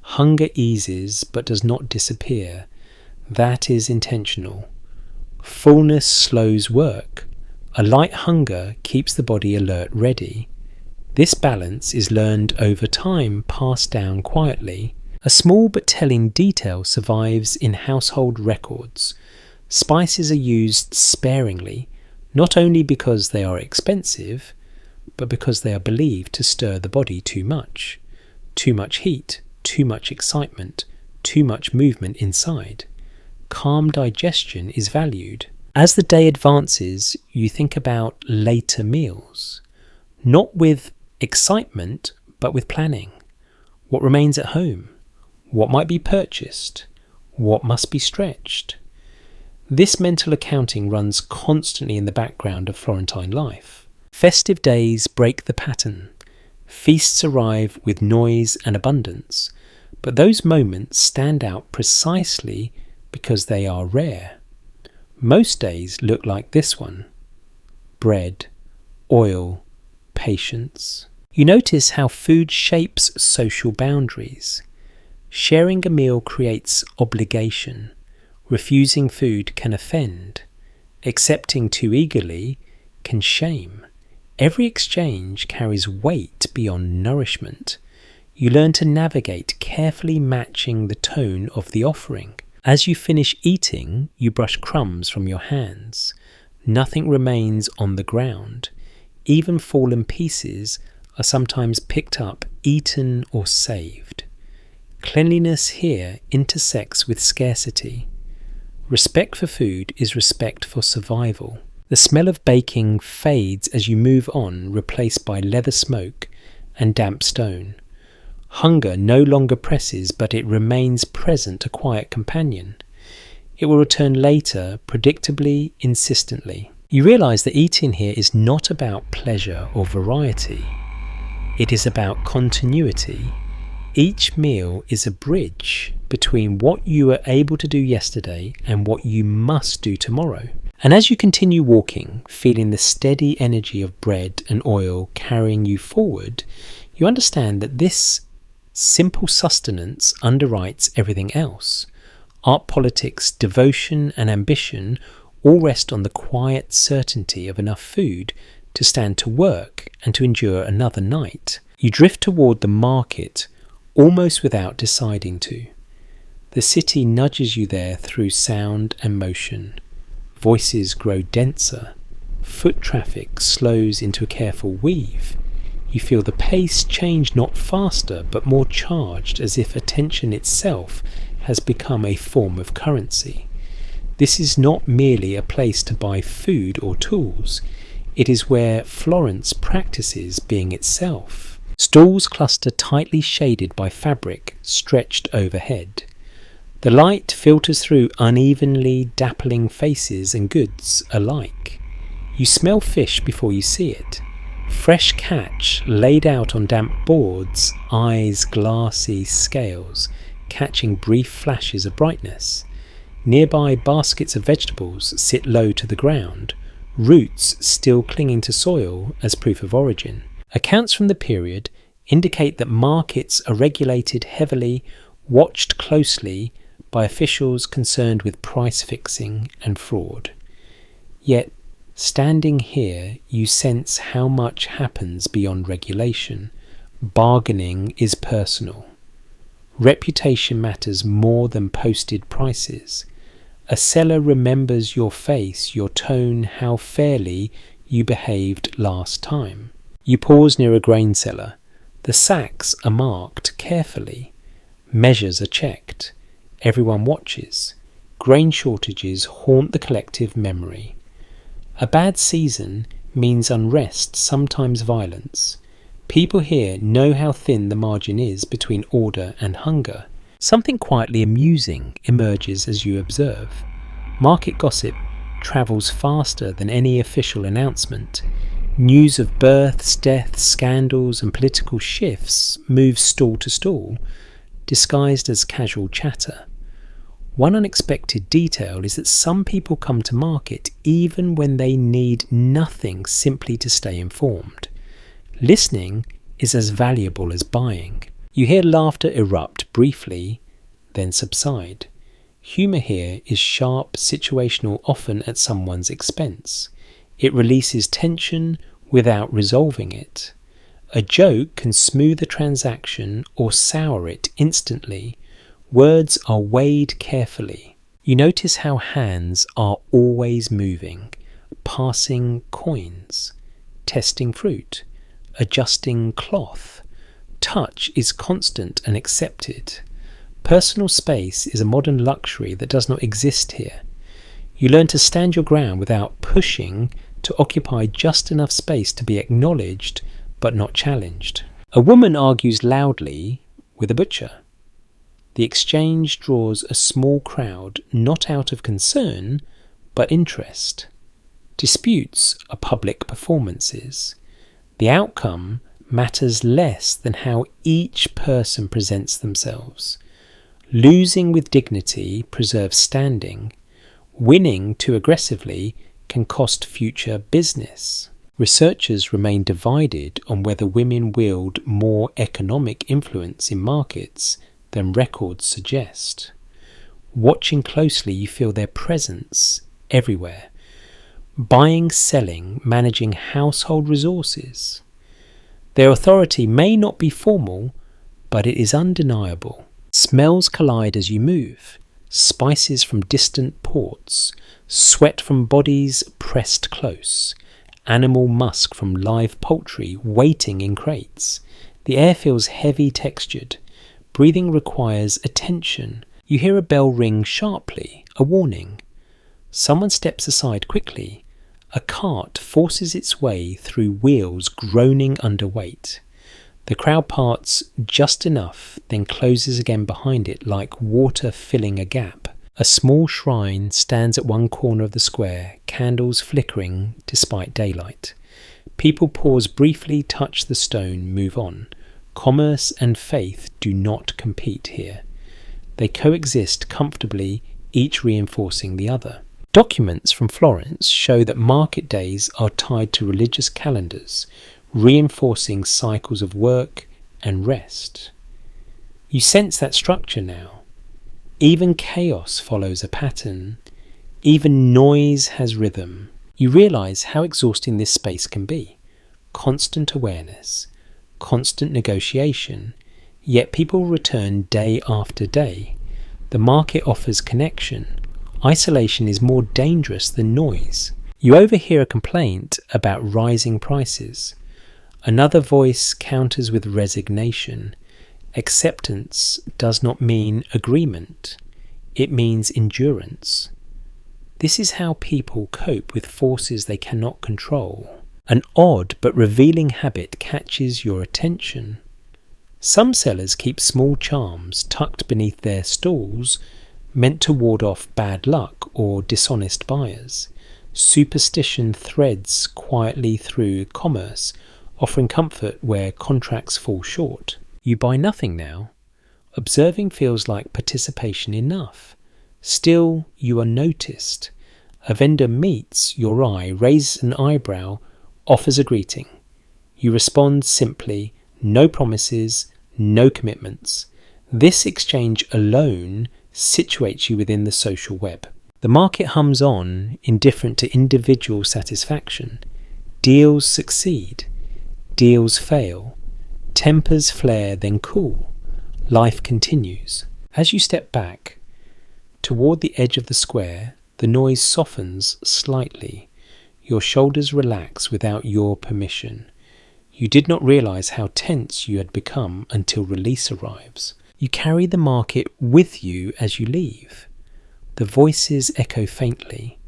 Hunger eases but does not disappear. That is intentional. Fullness slows work. A light hunger keeps the body alert, ready. This balance is learned over time, passed down quietly. A small but telling detail survives in household records. Spices are used sparingly, not only because they are expensive, but because they are believed to stir the body too much. Too much heat, too much excitement, too much movement inside. Calm digestion is valued. As the day advances, you think about later meals, not with excitement, but with planning. What remains at home? What might be purchased? What must be stretched? This mental accounting runs constantly in the background of Florentine life. Festive days break the pattern. Feasts arrive with noise and abundance, but those moments stand out precisely because they are rare. Most days look like this one: bread, oil, patience. You notice how food shapes social boundaries. Sharing a meal creates obligation. Refusing food can offend. Accepting too eagerly can shame. Every exchange carries weight beyond nourishment. You learn to navigate, carefully matching the tone of the offering. As you finish eating, you brush crumbs from your hands. Nothing remains on the ground. Even fallen pieces are sometimes picked up, eaten, or saved. Cleanliness here intersects with scarcity. Respect for food is respect for survival. The smell of baking fades as you move on, replaced by leather smoke and damp stone. Hunger no longer presses, but it remains present, a quiet companion. It will return later, predictably, insistently. You realise that eating here is not about pleasure or variety. It is about continuity. Each meal is a bridge between what you were able to do yesterday and what you must do tomorrow. And as you continue walking, feeling the steady energy of bread and oil carrying you forward, you understand that this simple sustenance underwrites everything else. Art, politics, devotion and ambition all rest on the quiet certainty of enough food to stand to work and to endure another night. You drift toward the market almost without deciding to. The city nudges you there through sound and motion. Voices grow denser. Foot traffic slows into a careful weave. You feel the pace change, not faster, but more charged, as if attention itself has become a form of currency. This is not merely a place to buy food or tools. It is where Florence practices being itself. Stalls cluster tightly shaded by fabric stretched overhead. The light filters through unevenly dappling faces and goods alike. You smell fish before you see it. Fresh catch laid out on damp boards, eyes glassy scales, catching brief flashes of brightness. Nearby baskets of vegetables sit low to the ground, roots still clinging to soil as proof of origin. Accounts from the period indicate that markets are regulated heavily, watched closely by officials concerned with price fixing and fraud. Yet, standing here, you sense how much happens beyond regulation. Bargaining is personal. Reputation matters more than posted prices. A seller remembers your face, your tone, how fairly you behaved last time. You pause near a grain cellar. The sacks are marked carefully. Measures are checked. Everyone watches. Grain shortages haunt the collective memory. A bad season means unrest, sometimes violence. People here know how thin the margin is between order and hunger. Something quietly amusing emerges as you observe. Market gossip travels faster than any official announcement. News of births, deaths, scandals and political shifts moves stall to stall, disguised as casual chatter. One unexpected detail is that some people come to market even when they need nothing simply to stay informed. Listening is as valuable as buying. You hear laughter erupt briefly, then subside. Humour here is sharp, situational, often at someone's expense. It releases tension without resolving it. A joke can smooth a transaction or sour it instantly. Words are weighed carefully. You notice how hands are always moving, passing coins, testing fruit, adjusting cloth. Touch is constant and accepted. Personal space is a modern luxury that does not exist here. You learn to stand your ground without pushing to occupy just enough space to be acknowledged but not challenged. A woman argues loudly with a butcher. The exchange draws a small crowd, not out of concern, but interest. Disputes are public performances. The outcome matters less than how each person presents themselves. Losing with dignity preserves standing. Winning too aggressively can cost future business. Researchers remain divided on whether women wield more economic influence in markets than records suggest. Watching closely, you feel their presence everywhere. Buying, selling, managing household resources. Their authority may not be formal, but it is undeniable. Smells collide as you move. Spices from distant ports, sweat from bodies pressed close, animal musk from live poultry waiting in crates. The air feels heavy textured. Breathing requires attention. You hear a bell ring sharply, a warning. Someone steps aside quickly. A cart forces its way through wheels groaning under weight. The crowd parts just enough, then closes again behind it like water filling a gap. A small shrine stands at one corner of the square, candles flickering despite daylight. People pause briefly, touch the stone, move on. Commerce and faith do not compete here. They coexist comfortably, each reinforcing the other. Documents from Florence show that market days are tied to religious calendars, reinforcing cycles of work and rest. You sense that structure now. Even chaos follows a pattern. Even noise has rhythm. You realise how exhausting this space can be. Constant awareness, constant negotiation, yet people return day after day. The market offers connection. Isolation is more dangerous than noise. You overhear a complaint about rising prices. Another voice counters with resignation. Acceptance does not mean agreement. It means endurance. This is how people cope with forces they cannot control. An odd but revealing habit catches your attention. Some sellers keep small charms tucked beneath their stalls, meant to ward off bad luck or dishonest buyers. Superstition threads quietly through commerce, offering comfort where contracts fall short. You buy nothing now. Observing feels like participation enough. Still, you are noticed. A vendor meets your eye, raises an eyebrow, offers a greeting. You respond simply, no promises, no commitments. This exchange alone situates you within the social web. The market hums on, indifferent to individual satisfaction. Deals succeed. Deals fail. Tempers flare, then cool. Life continues. As you step back toward the edge of the square, the noise softens slightly. Your shoulders relax without your permission. You did not realize how tense you had become until release arrives. You carry the market with you as you leave. The voices echo faintly.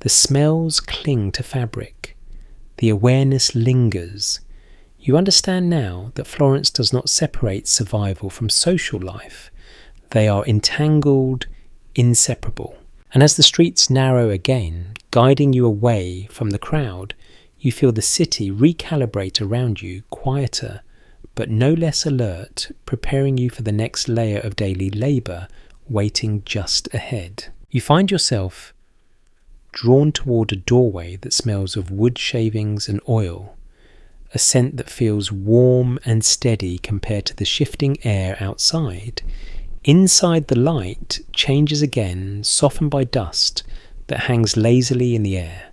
The smells cling to fabric. The awareness lingers. You understand now that Florence does not separate survival from social life. They are entangled, inseparable. And as the streets narrow again, guiding you away from the crowd, you feel the city recalibrate around you, quieter, but no less alert, preparing you for the next layer of daily labour waiting just ahead. You find yourself drawn toward a doorway that smells of wood shavings and oil, a scent that feels warm and steady compared to the shifting air outside. Inside, the light changes again, softened by dust that hangs lazily in the air.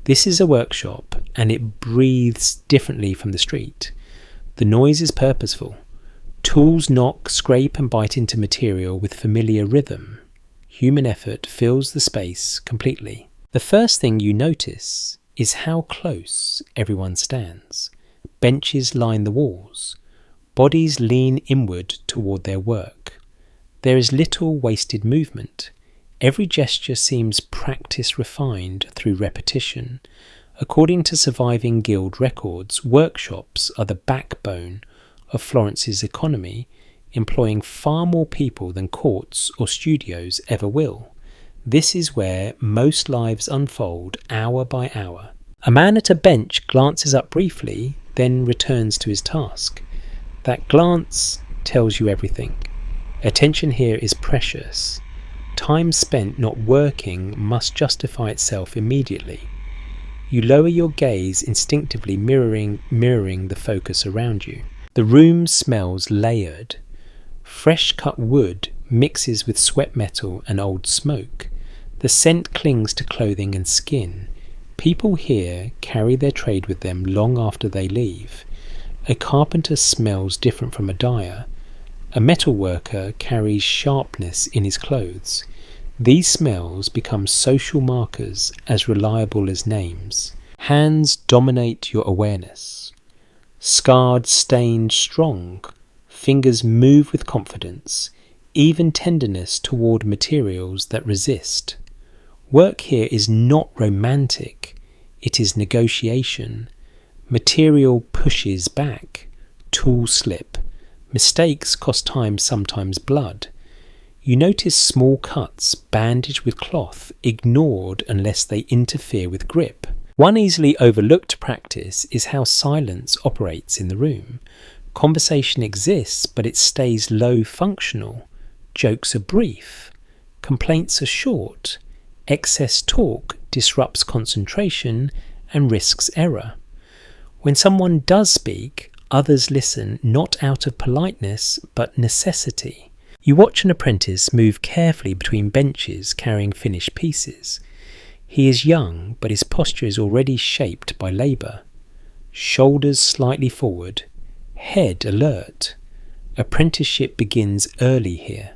This is a workshop, and it breathes differently from the street. The noise is purposeful. Tools knock, scrape and bite into material with familiar rhythm. Human effort fills the space completely. The first thing you notice is how close everyone stands. Benches line the walls. Bodies lean inward toward their work. There is little wasted movement. Every gesture seems practice refined through repetition. According to surviving guild records, workshops are the backbone of Florence's economy, employing far more people than courts or studios ever will. This is where most lives unfold hour by hour. A man at a bench glances up briefly, then returns to his task. That glance tells you everything. Attention here is precious. Time spent not working must justify itself immediately. You lower your gaze, instinctively mirroring the focus around you. The room smells layered. Fresh cut wood mixes with sweat metal and old smoke. The scent clings to clothing and skin. People here carry their trade with them long after they leave. A carpenter smells different from a dyer. A metal worker carries sharpness in his clothes. These smells become social markers as reliable as names. Hands dominate your awareness. Scarred, stained, strong. Fingers move with confidence, even tenderness toward materials that resist. Work here is not romantic, it is negotiation. Material pushes back, tools slip. Mistakes cost time, sometimes blood. You notice small cuts, bandaged with cloth, ignored unless they interfere with grip. One easily overlooked practice is how silence operates in the room. Conversation exists, but it stays low functional. Jokes are brief. Complaints are short. Excess talk disrupts concentration and risks error. When someone does speak, others listen not out of politeness but necessity. You watch an apprentice move carefully between benches carrying finished pieces. He is young, but his posture is already shaped by labour. Shoulders slightly forward, head alert. Apprenticeship begins early here.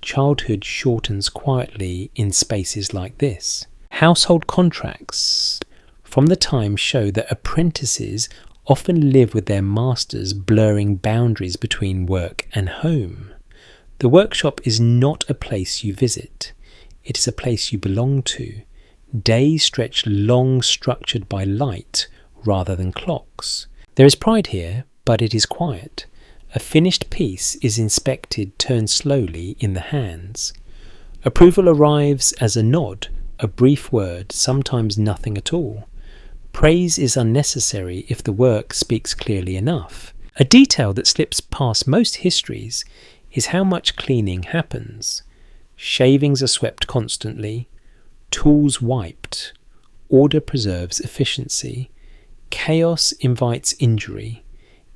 Childhood shortens quietly in spaces like this. Household contracts from the time show that apprentices often live with their masters, blurring boundaries between work and home. The workshop is not a place you visit. It is a place you belong to. Days stretch long, structured by light rather than clocks. There is pride here, but it is quiet. A finished piece is inspected, turned slowly in the hands. Approval arrives as a nod, a brief word, sometimes nothing at all. Praise is unnecessary if the work speaks clearly enough. A detail that slips past most histories is how much cleaning happens. Shavings are swept constantly, tools wiped, order preserves efficiency, chaos invites injury.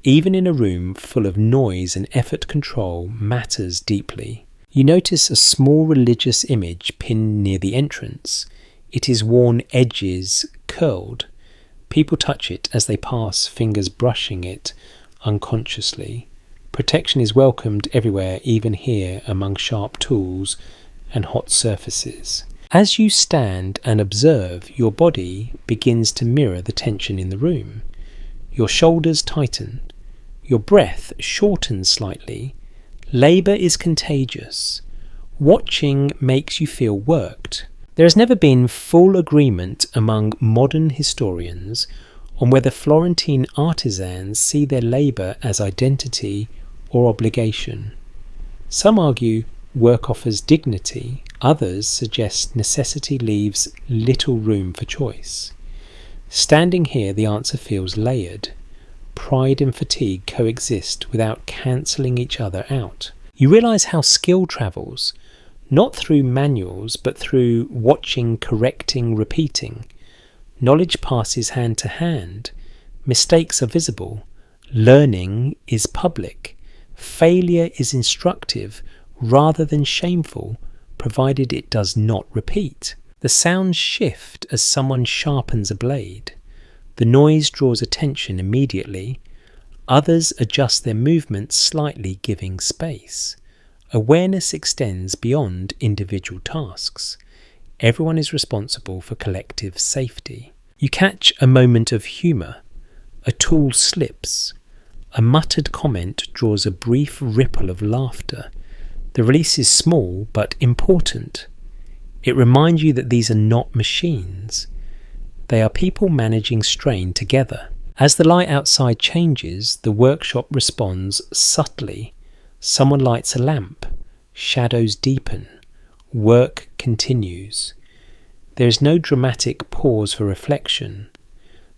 Even in a room full of noise and effort control matters deeply. You notice a small religious image pinned near the entrance. It is worn edges curled. People touch it as they pass, fingers brushing it unconsciously. Protection is welcomed everywhere, even here among sharp tools and hot surfaces. As you stand and observe, your body begins to mirror the tension in the room. Your shoulders tighten. Your breath shortens slightly. Labour is contagious. Watching makes you feel worked. There has never been full agreement among modern historians on whether Florentine artisans see their labour as identity or obligation. Some argue work offers dignity, others suggest necessity leaves little room for choice. Standing here, the answer feels layered. Pride and fatigue coexist without cancelling each other out. You realise how skill travels, not through manuals, but through watching, correcting, repeating. Knowledge passes hand to hand. Mistakes are visible. Learning is public. Failure is instructive rather than shameful, provided it does not repeat. The sounds shift as someone sharpens a blade. The noise draws attention immediately. Others adjust their movements slightly, giving space. Awareness extends beyond individual tasks. Everyone is responsible for collective safety. You catch a moment of humour. A tool slips. A muttered comment draws a brief ripple of laughter. The release is small but important. It reminds you that these are not machines. They are people managing strain together. As the light outside changes, the workshop responds subtly. Someone lights a lamp. Shadows deepen. Work continues. There is no dramatic pause for reflection.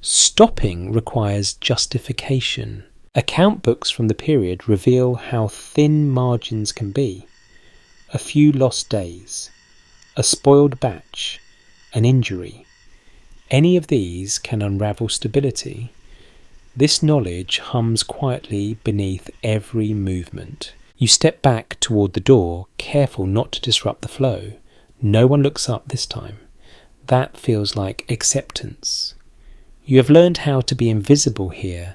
Stopping requires justification. Account books from the period reveal how thin margins can be. A few lost days. A spoiled batch. An injury. Any of these can unravel stability. This knowledge hums quietly beneath every movement. You step back toward the door, careful not to disrupt the flow. No one looks up this time. That feels like acceptance. You have learned how to be invisible here,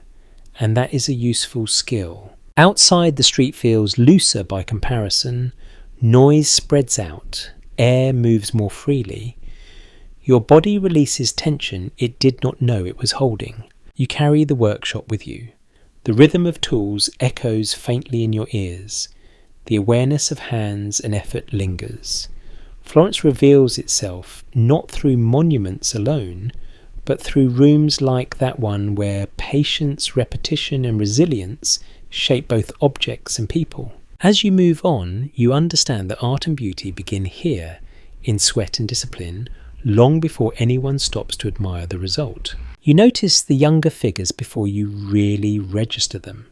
and that is a useful skill. Outside, the street feels looser by comparison. Noise spreads out. Air moves more freely. Your body releases tension it did not know it was holding. You carry the workshop with you. The rhythm of tools echoes faintly in your ears. The awareness of hands and effort lingers. Florence reveals itself not through monuments alone, but through rooms like that one where patience, repetition and resilience shape both objects and people. As you move on, you understand that art and beauty begin here, in sweat and discipline, long before anyone stops to admire the result. You notice the younger figures before you really register them.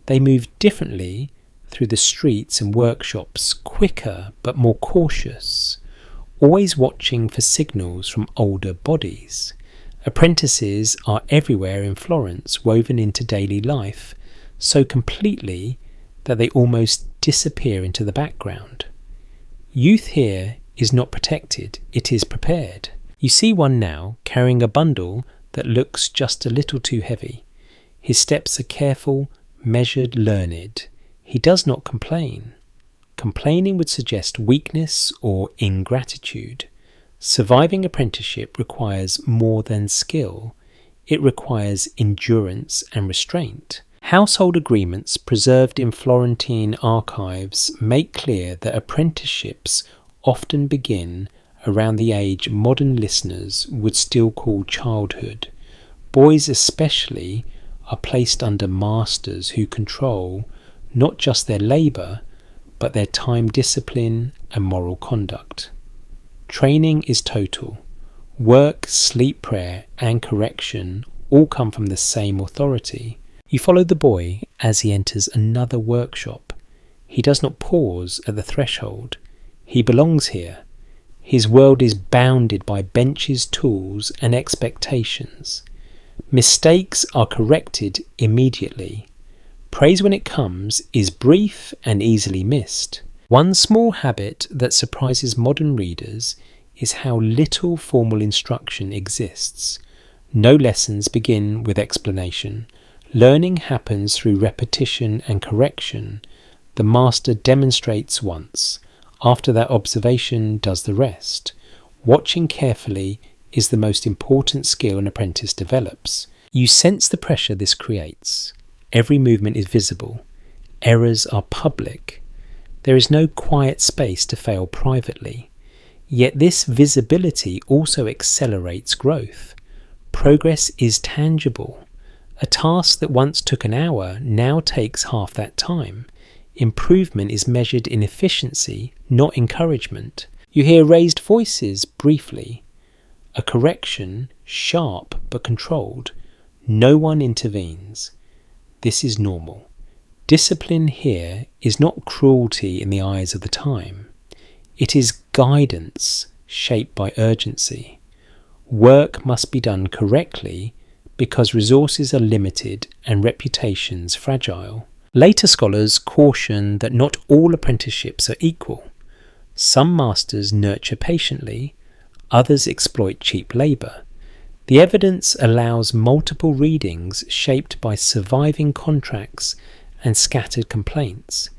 They move differently through the streets and workshops, quicker but more cautious, always watching for signals from older bodies. Apprentices are everywhere in Florence, woven into daily life, so completely that they almost disappear into the background. Youth here is not protected, it is prepared. You see one now carrying a bundle that looks just a little too heavy. His steps are careful, measured, learned. He does not complain. Complaining would suggest weakness or ingratitude. Surviving apprenticeship requires more than skill. It requires endurance and restraint. Household agreements preserved in Florentine archives make clear that apprenticeships often begin around the age modern listeners would still call childhood. Boys especially are placed under masters who control not just their labour, but their time discipline and moral conduct. Training is total. Work, sleep, prayer and correction all come from the same authority. You follow the boy as he enters another workshop. He does not pause at the threshold. He belongs here. His world is bounded by benches, tools and expectations. Mistakes are corrected immediately. Praise when it comes is brief and easily missed. One small habit that surprises modern readers is how little formal instruction exists. No lessons begin with explanation. Learning happens through repetition and correction. The master demonstrates once. After that, observation does the rest. Watching carefully is the most important skill an apprentice develops. You sense the pressure this creates. Every movement is visible. Errors are public. There is no quiet space to fail privately. Yet this visibility also accelerates growth. Progress is tangible. A task that once took an hour now takes half that time. Improvement is measured in efficiency, not encouragement. You hear raised voices briefly. A correction, sharp but controlled. No one intervenes. This is normal. Discipline here is not cruelty in the eyes of the time. It is guidance shaped by urgency. Work must be done correctly because resources are limited and reputations fragile. Later scholars caution that not all apprenticeships are equal. Some masters nurture patiently, others exploit cheap labour. The evidence allows multiple readings shaped by surviving contracts and scattered complaints.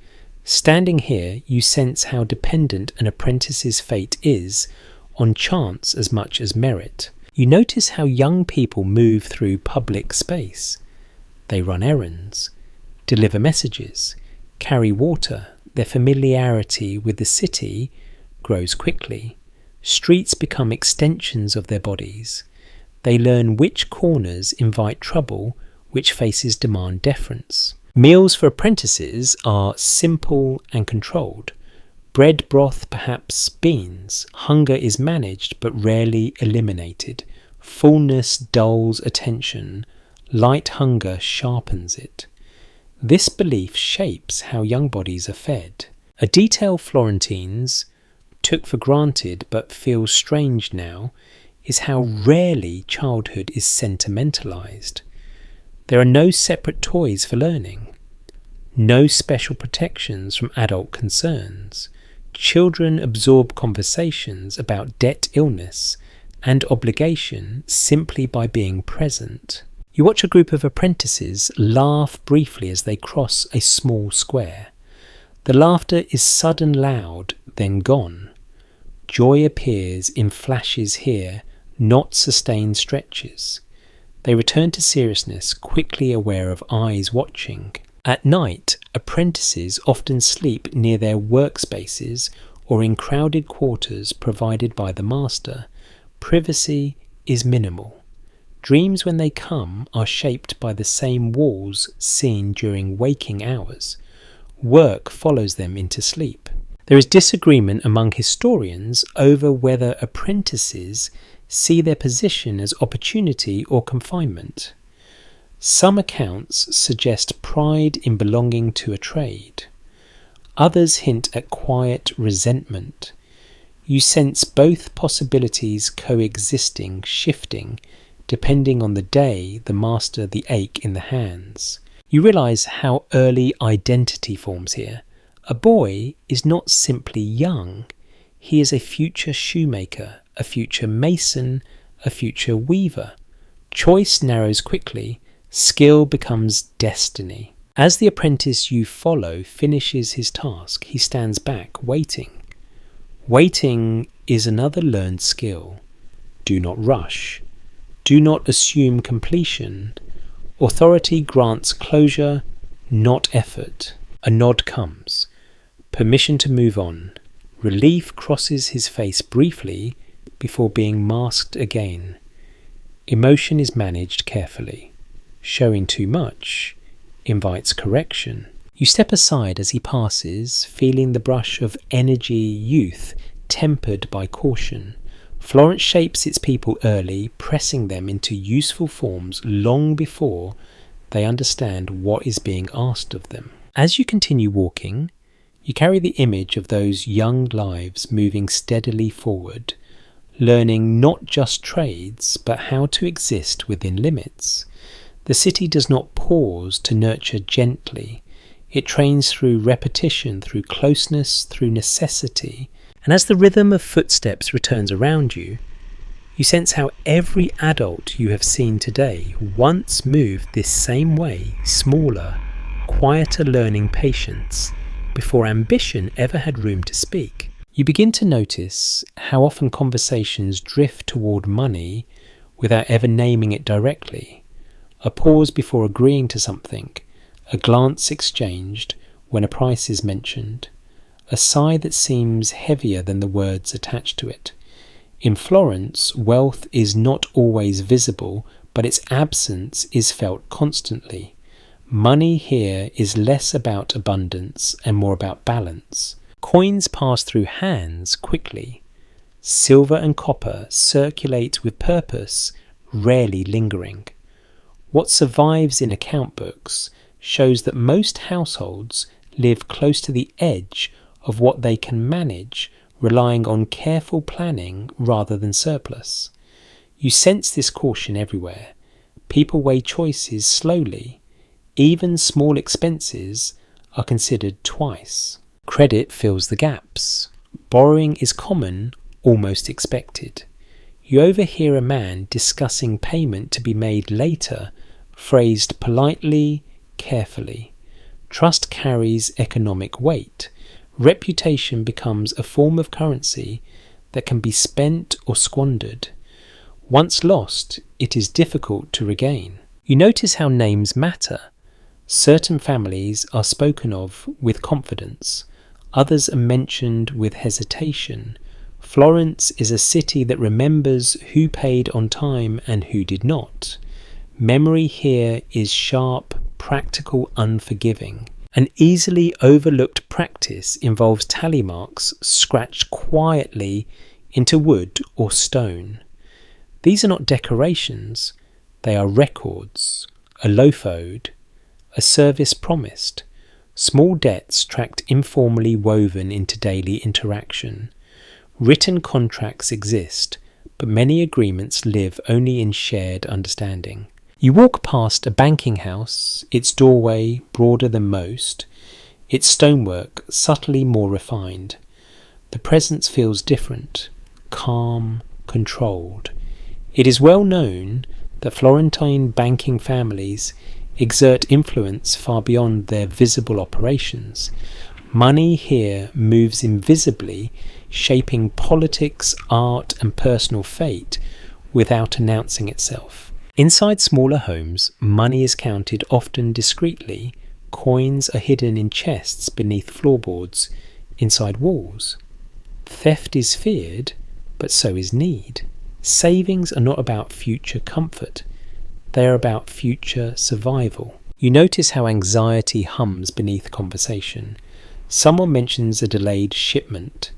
Standing here, you sense how dependent an apprentice's fate is on chance as much as merit. You notice how young people move through public space. They run errands, deliver messages, carry water. Their familiarity with the city grows quickly. Streets become extensions of their bodies. They learn which corners invite trouble, which faces demand deference. Meals for apprentices are simple and controlled. Bread, broth, perhaps beans. Hunger is managed but rarely eliminated. Fullness dulls attention. Light hunger sharpens it. This belief shapes how young bodies are fed. A detail Florentines took for granted but feels strange now is how rarely childhood is sentimentalized. There are no separate toys for learning, no special protections from adult concerns. Children absorb conversations about debt, illness, and obligation simply by being present. You watch a group of apprentices laugh briefly as they cross a small square. The laughter is sudden, loud, then gone. Joy appears in flashes here, not sustained stretches. They return to seriousness, quickly aware of eyes watching. At night, apprentices often sleep near their workspaces or in crowded quarters provided by the master. Privacy is minimal. Dreams, when they come, are shaped by the same walls seen during waking hours. Work follows them into sleep. There is disagreement among historians over whether apprentices see their position as opportunity or confinement. Some accounts suggest pride in belonging to a trade. Others hint at quiet resentment. You sense both possibilities coexisting, shifting, depending on the day, the master, the ache in the hands. You realise how early identity forms here. A boy is not simply young. He is a future shoemaker, a future mason, a future weaver. Choice narrows quickly. Skill becomes destiny. As the apprentice you follow finishes his task, he stands back, waiting. Waiting is another learned skill. Do not rush. Do not assume completion. Authority grants closure, not effort. A nod comes. Permission to move on. Relief crosses his face briefly before being masked again. Emotion is managed carefully. Showing too much invites correction. You step aside as he passes, feeling the brush of energy, youth, tempered by caution. Florence shapes its people early, pressing them into useful forms long before they understand what is being asked of them. As you continue walking, you carry the image of those young lives moving steadily forward, learning not just trades, but how to exist within limits. The city does not pause to nurture gently. It trains through repetition, through closeness, through necessity. And as the rhythm of footsteps returns around you, you sense how every adult you have seen today once moved this same way, smaller, quieter, learning patience, before ambition ever had room to speak. You begin to notice how often conversations drift toward money without ever naming it directly. A pause before agreeing to something, a glance exchanged when a price is mentioned, a sigh that seems heavier than the words attached to it. In Florence, wealth is not always visible, but its absence is felt constantly. Money here is less about abundance and more about balance. Coins pass through hands quickly. Silver and copper circulate with purpose, rarely lingering. What survives in account books shows that most households live close to the edge of what they can manage, relying on careful planning rather than surplus. You sense this caution everywhere. People weigh choices slowly. Even small expenses are considered twice. Credit fills the gaps. Borrowing is common, almost expected. You overhear a man discussing payment to be made later, phrased politely, carefully. Trust carries economic weight. Reputation becomes a form of currency that can be spent or squandered. Once lost, it is difficult to regain. You notice how names matter. Certain families are spoken of with confidence. Others are mentioned with hesitation. Florence is a city that remembers who paid on time and who did not. Memory here is sharp, practical, unforgiving. An easily overlooked practice involves tally marks scratched quietly into wood or stone. These are not decorations, they are records, a loaf owed, a service promised, small debts tracked informally woven into daily interaction. Written contracts exist, but many agreements live only in shared understanding. You walk past a banking house, its doorway broader than most, its stonework subtly more refined. The presence feels different, calm, controlled. It is well known that Florentine banking families exert influence far beyond their visible operations. Money here moves invisibly, shaping politics, art, and personal fate without announcing itself. Inside smaller homes, money is counted often discreetly. Coins are hidden in chests beneath floorboards, inside walls. Theft is feared, but so is need. Savings are not about future comfort. They are about future survival. You notice how anxiety hums beneath conversation. Someone mentions a delayed shipment.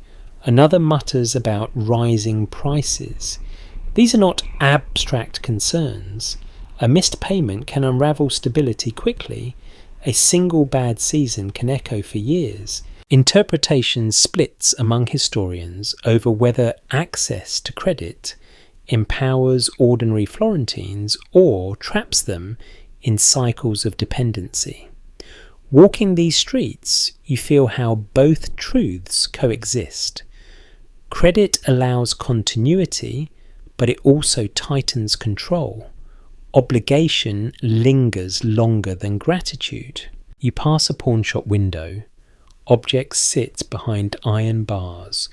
Another mutters about rising prices. These are not abstract concerns. A missed payment can unravel stability quickly. A single bad season can echo for years. Interpretation splits among historians over whether access to credit empowers ordinary Florentines or traps them in cycles of dependency. Walking these streets, you feel how both truths coexist. Credit allows continuity, but it also tightens control. Obligation lingers longer than gratitude. You pass a pawnshop window. Objects sit behind iron bars,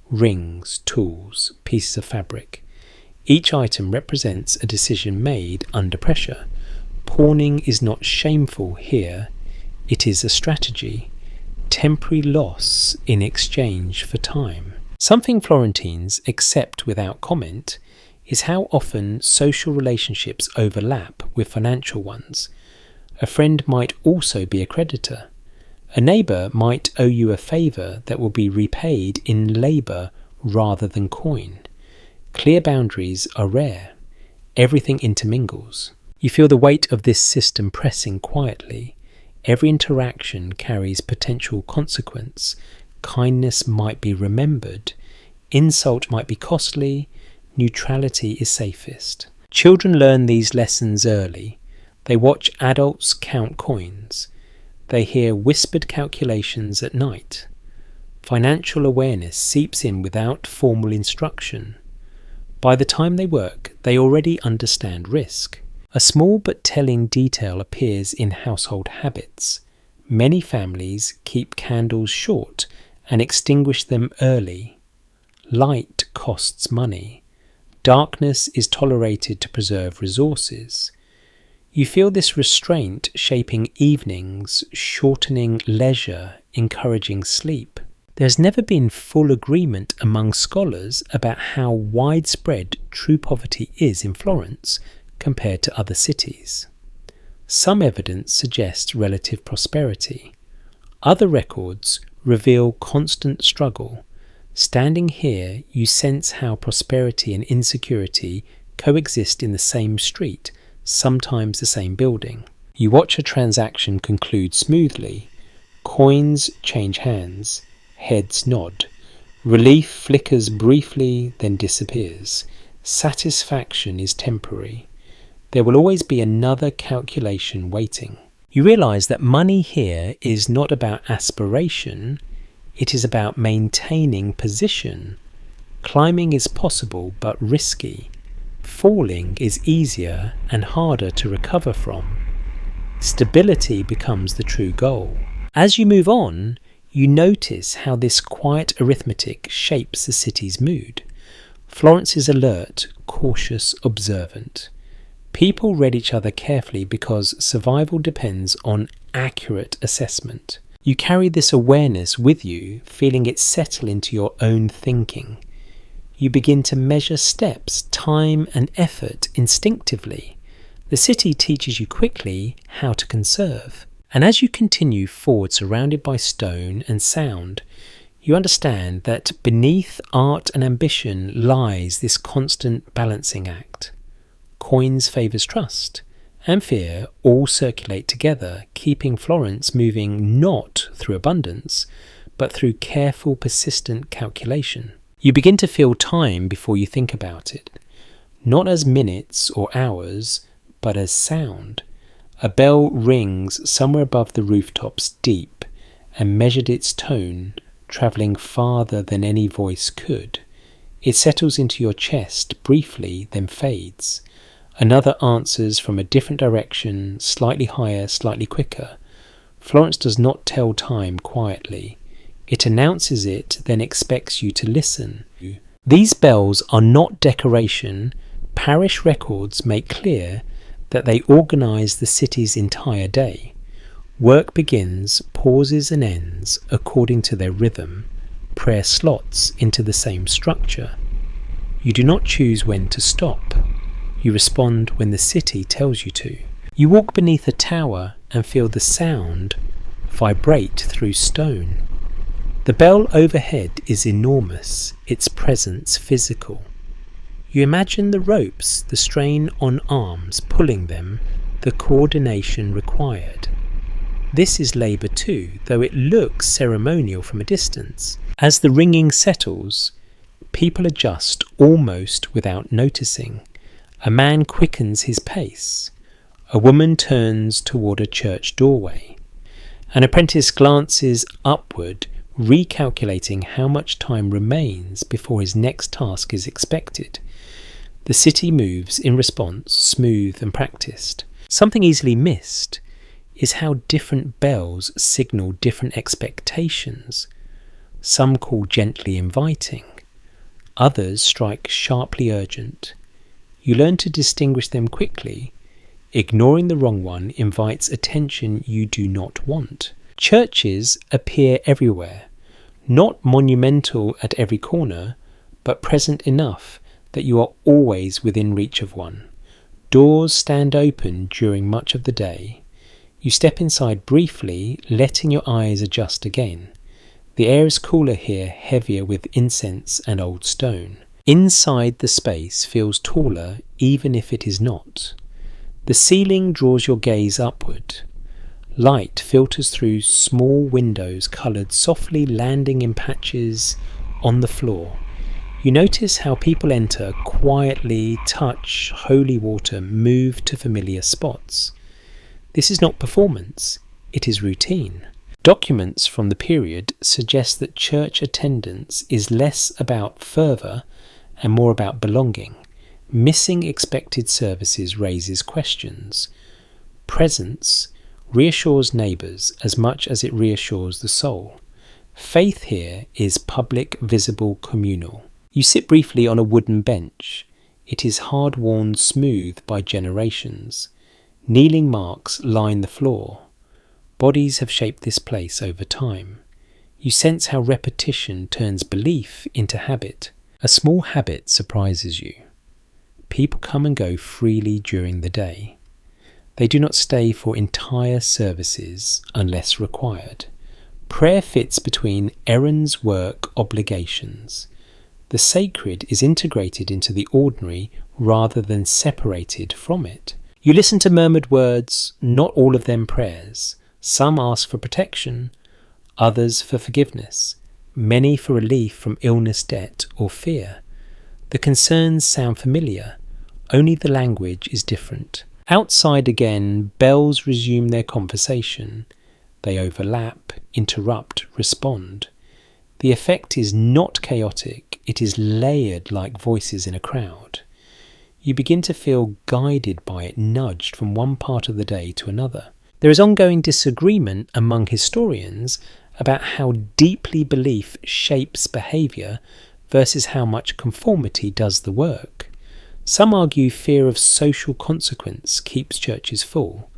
rings, tools, pieces of fabric. Each item represents a decision made under pressure. Pawning is not shameful here, it is a strategy. Temporary loss in exchange for time. Something Florentines accept without comment is how often social relationships overlap with financial ones. A friend might also be a creditor. A neighbour might owe you a favour that will be repaid in labour rather than coin. Clear boundaries are rare. Everything intermingles. You feel the weight of this system pressing quietly. Every interaction carries potential consequence. Kindness might be remembered. Insult might be costly. Neutrality is safest. Children learn these lessons early. They watch adults count coins. They hear whispered calculations at night. Financial awareness seeps in without formal instruction. By the time they work, they already understand risk. A small but telling detail appears in household habits. Many families keep candles short and extinguish them early. Light costs money. Darkness is tolerated to preserve resources. You feel this restraint shaping evenings, shortening leisure, encouraging sleep. There's never been full agreement among scholars about how widespread true poverty is in Florence compared to other cities. Some evidence suggests relative prosperity. Other records reveal constant struggle. Standing here, you sense how prosperity and insecurity coexist in the same street, sometimes the same building. You watch a transaction conclude smoothly. Coins change hands. Heads nod. Relief flickers briefly, then disappears. Satisfaction is temporary. There will always be another calculation waiting. You realise that money here is not about aspiration, it is about maintaining position. Climbing is possible but risky. Falling is easier and harder to recover from. Stability becomes the true goal. As you move on, you notice how this quiet arithmetic shapes the city's mood. Florence is alert, cautious, observant. People read each other carefully because survival depends on accurate assessment. You carry this awareness with you, feeling it settle into your own thinking. You begin to measure steps, time and effort instinctively. The city teaches you quickly how to conserve. And as you continue forward surrounded by stone and sound, you understand that beneath art and ambition lies this constant balancing act. Coins favours trust, and fear all circulate together, keeping Florence moving not through abundance, but through careful, persistent calculation. You begin to feel time before you think about it, not as minutes or hours, but as sound. A bell rings somewhere above the rooftops deep, and measured its tone, travelling farther than any voice could. It settles into your chest briefly, then fades. Another answers from a different direction, slightly higher, slightly quicker. Florence does not tell time quietly. It announces it, then expects you to listen. These bells are not decoration. Parish records make clear that they organise the city's entire day. Work begins, pauses and ends according to their rhythm. Prayer slots into the same structure. You do not choose when to stop. You respond when the city tells you to. You walk beneath a tower and feel the sound vibrate through stone. The bell overhead is enormous, its presence physical. You imagine the ropes, the strain on arms pulling them, the coordination required. This is labour too, though it looks ceremonial from a distance. As the ringing settles, people adjust almost without noticing. A man quickens his pace. A woman turns toward a church doorway. An apprentice glances upward, recalculating how much time remains before his next task is expected. The city moves in response, smooth and practiced. Something easily missed is how different bells signal different expectations. Some call gently inviting. Others strike sharply urgent. You learn to distinguish them quickly. Ignoring the wrong one invites attention you do not want. Churches appear everywhere, not monumental at every corner, but present enough that you are always within reach of one. Doors stand open during much of the day. You step inside briefly, letting your eyes adjust again. The air is cooler here, heavier with incense and old stone. Inside the space feels taller even if it is not. The ceiling draws your gaze upward. Light filters through small windows coloured softly, landing in patches on the floor. You notice how people enter quietly, touch holy water, move to familiar spots. This is not performance, it is routine. Documents from the period suggest that church attendance is less about fervour and more about belonging. Missing expected services raises questions. Presence reassures neighbours as much as it reassures the soul. Faith here is public, visible, communal. You sit briefly on a wooden bench. It is hard-worn smooth by generations. Kneeling marks line the floor. Bodies have shaped this place over time. You sense how repetition turns belief into habit. A small habit surprises you. People come and go freely during the day. They do not stay for entire services unless required. Prayer fits between errands, work, obligations. The sacred is integrated into the ordinary rather than separated from it. You listen to murmured words, not all of them prayers. Some ask for protection, others for forgiveness, many for relief from illness, debt, or fear. The concerns sound familiar, only the language is different. Outside again, bells resume their conversation. They overlap, interrupt, respond. The effect is not chaotic, it is layered like voices in a crowd. You begin to feel guided by it, nudged from one part of the day to another. There is ongoing disagreement among historians about how deeply belief shapes behaviour versus how much conformity does the work. Some argue fear of social consequence keeps churches full.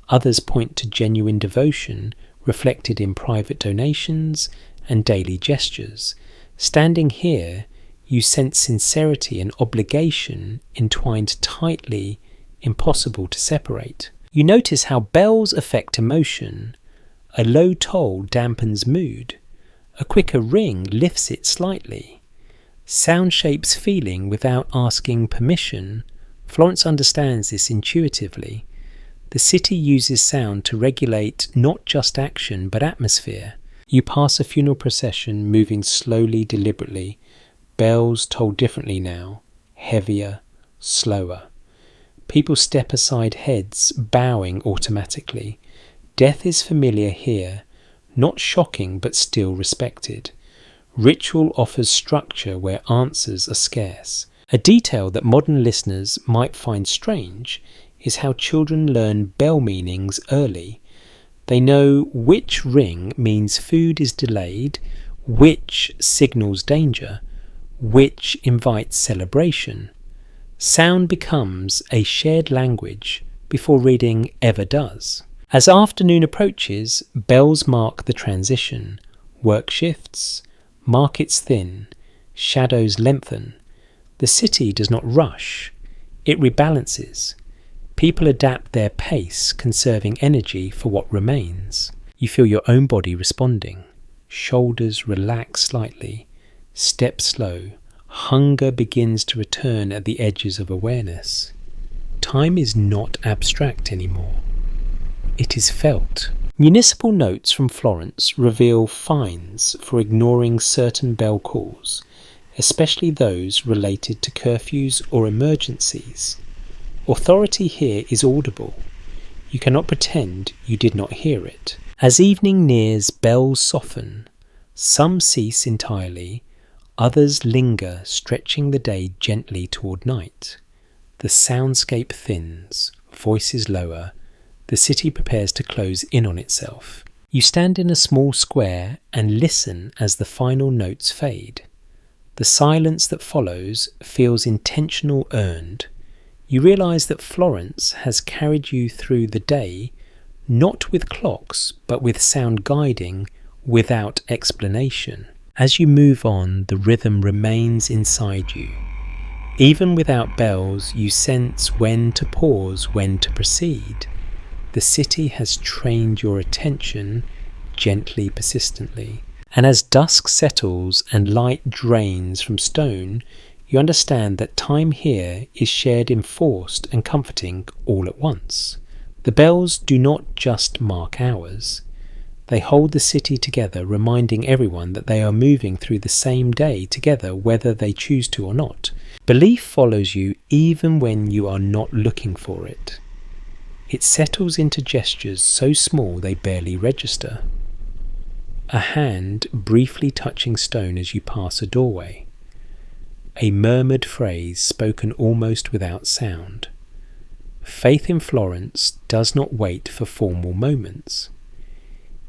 Others point to genuine devotion reflected in private donations and daily gestures. Standing here, you sense sincerity and obligation entwined tightly, impossible to separate. You notice how bells affect emotion. A low toll dampens mood. A quicker ring lifts it slightly. Sound shapes feeling without asking permission. Florence understands this intuitively. The city uses sound to regulate not just action but atmosphere. You pass a funeral procession moving slowly, deliberately. Bells toll differently now, heavier, slower. People step aside, heads bowing automatically. Death is familiar here, not shocking but still respected. Ritual offers structure where answers are scarce. A detail that modern listeners might find strange is how children learn bell meanings early. They know which ring means food is delayed, which signals danger, which invites celebration. Sound becomes a shared language before reading ever does. As afternoon approaches, bells mark the transition. Work shifts, markets thin, shadows lengthen. The city does not rush, it rebalances. People adapt their pace, conserving energy for what remains. You feel your own body responding. Shoulders relax slightly. Step slow. Hunger begins to return at the edges of awareness. Time is not abstract anymore. It is felt. Municipal notes from Florence reveal fines for ignoring certain bell calls, especially those related to curfews or emergencies. Authority here is audible. You cannot pretend you did not hear it. As evening nears, bells soften. Some cease entirely. Others linger, stretching the day gently toward night. The soundscape thins, voices lower. The city prepares to close in on itself. You stand in a small square and listen as the final notes fade. The silence that follows feels intentional, earned. You realise that Florence has carried you through the day, not with clocks, but with sound guiding, without explanation. As you move on, the rhythm remains inside you. Even without bells, you sense when to pause, when to proceed. The city has trained your attention gently, persistently. And as dusk settles and light drains from stone, you understand that time here is shared, enforced and comforting all at once. The bells do not just mark hours. They hold the city together, reminding everyone that they are moving through the same day together, whether they choose to or not. Belief follows you even when you are not looking for it. It settles into gestures so small they barely register. A hand briefly touching stone as you pass a doorway. A murmured phrase spoken almost without sound. Faith in Florence does not wait for formal moments.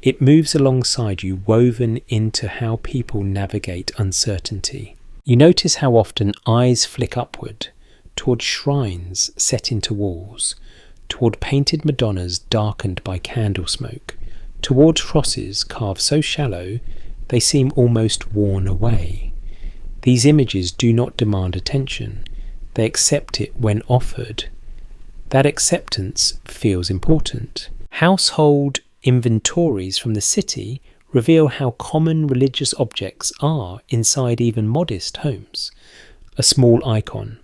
It moves alongside you, woven into how people navigate uncertainty. You notice how often eyes flick upward, toward shrines set into walls, toward painted Madonnas darkened by candle smoke, toward crosses carved so shallow they seem almost worn away. These images do not demand attention. They accept it when offered. That acceptance feels important. Household inventories from the city reveal how common religious objects are inside even modest homes. A small icon,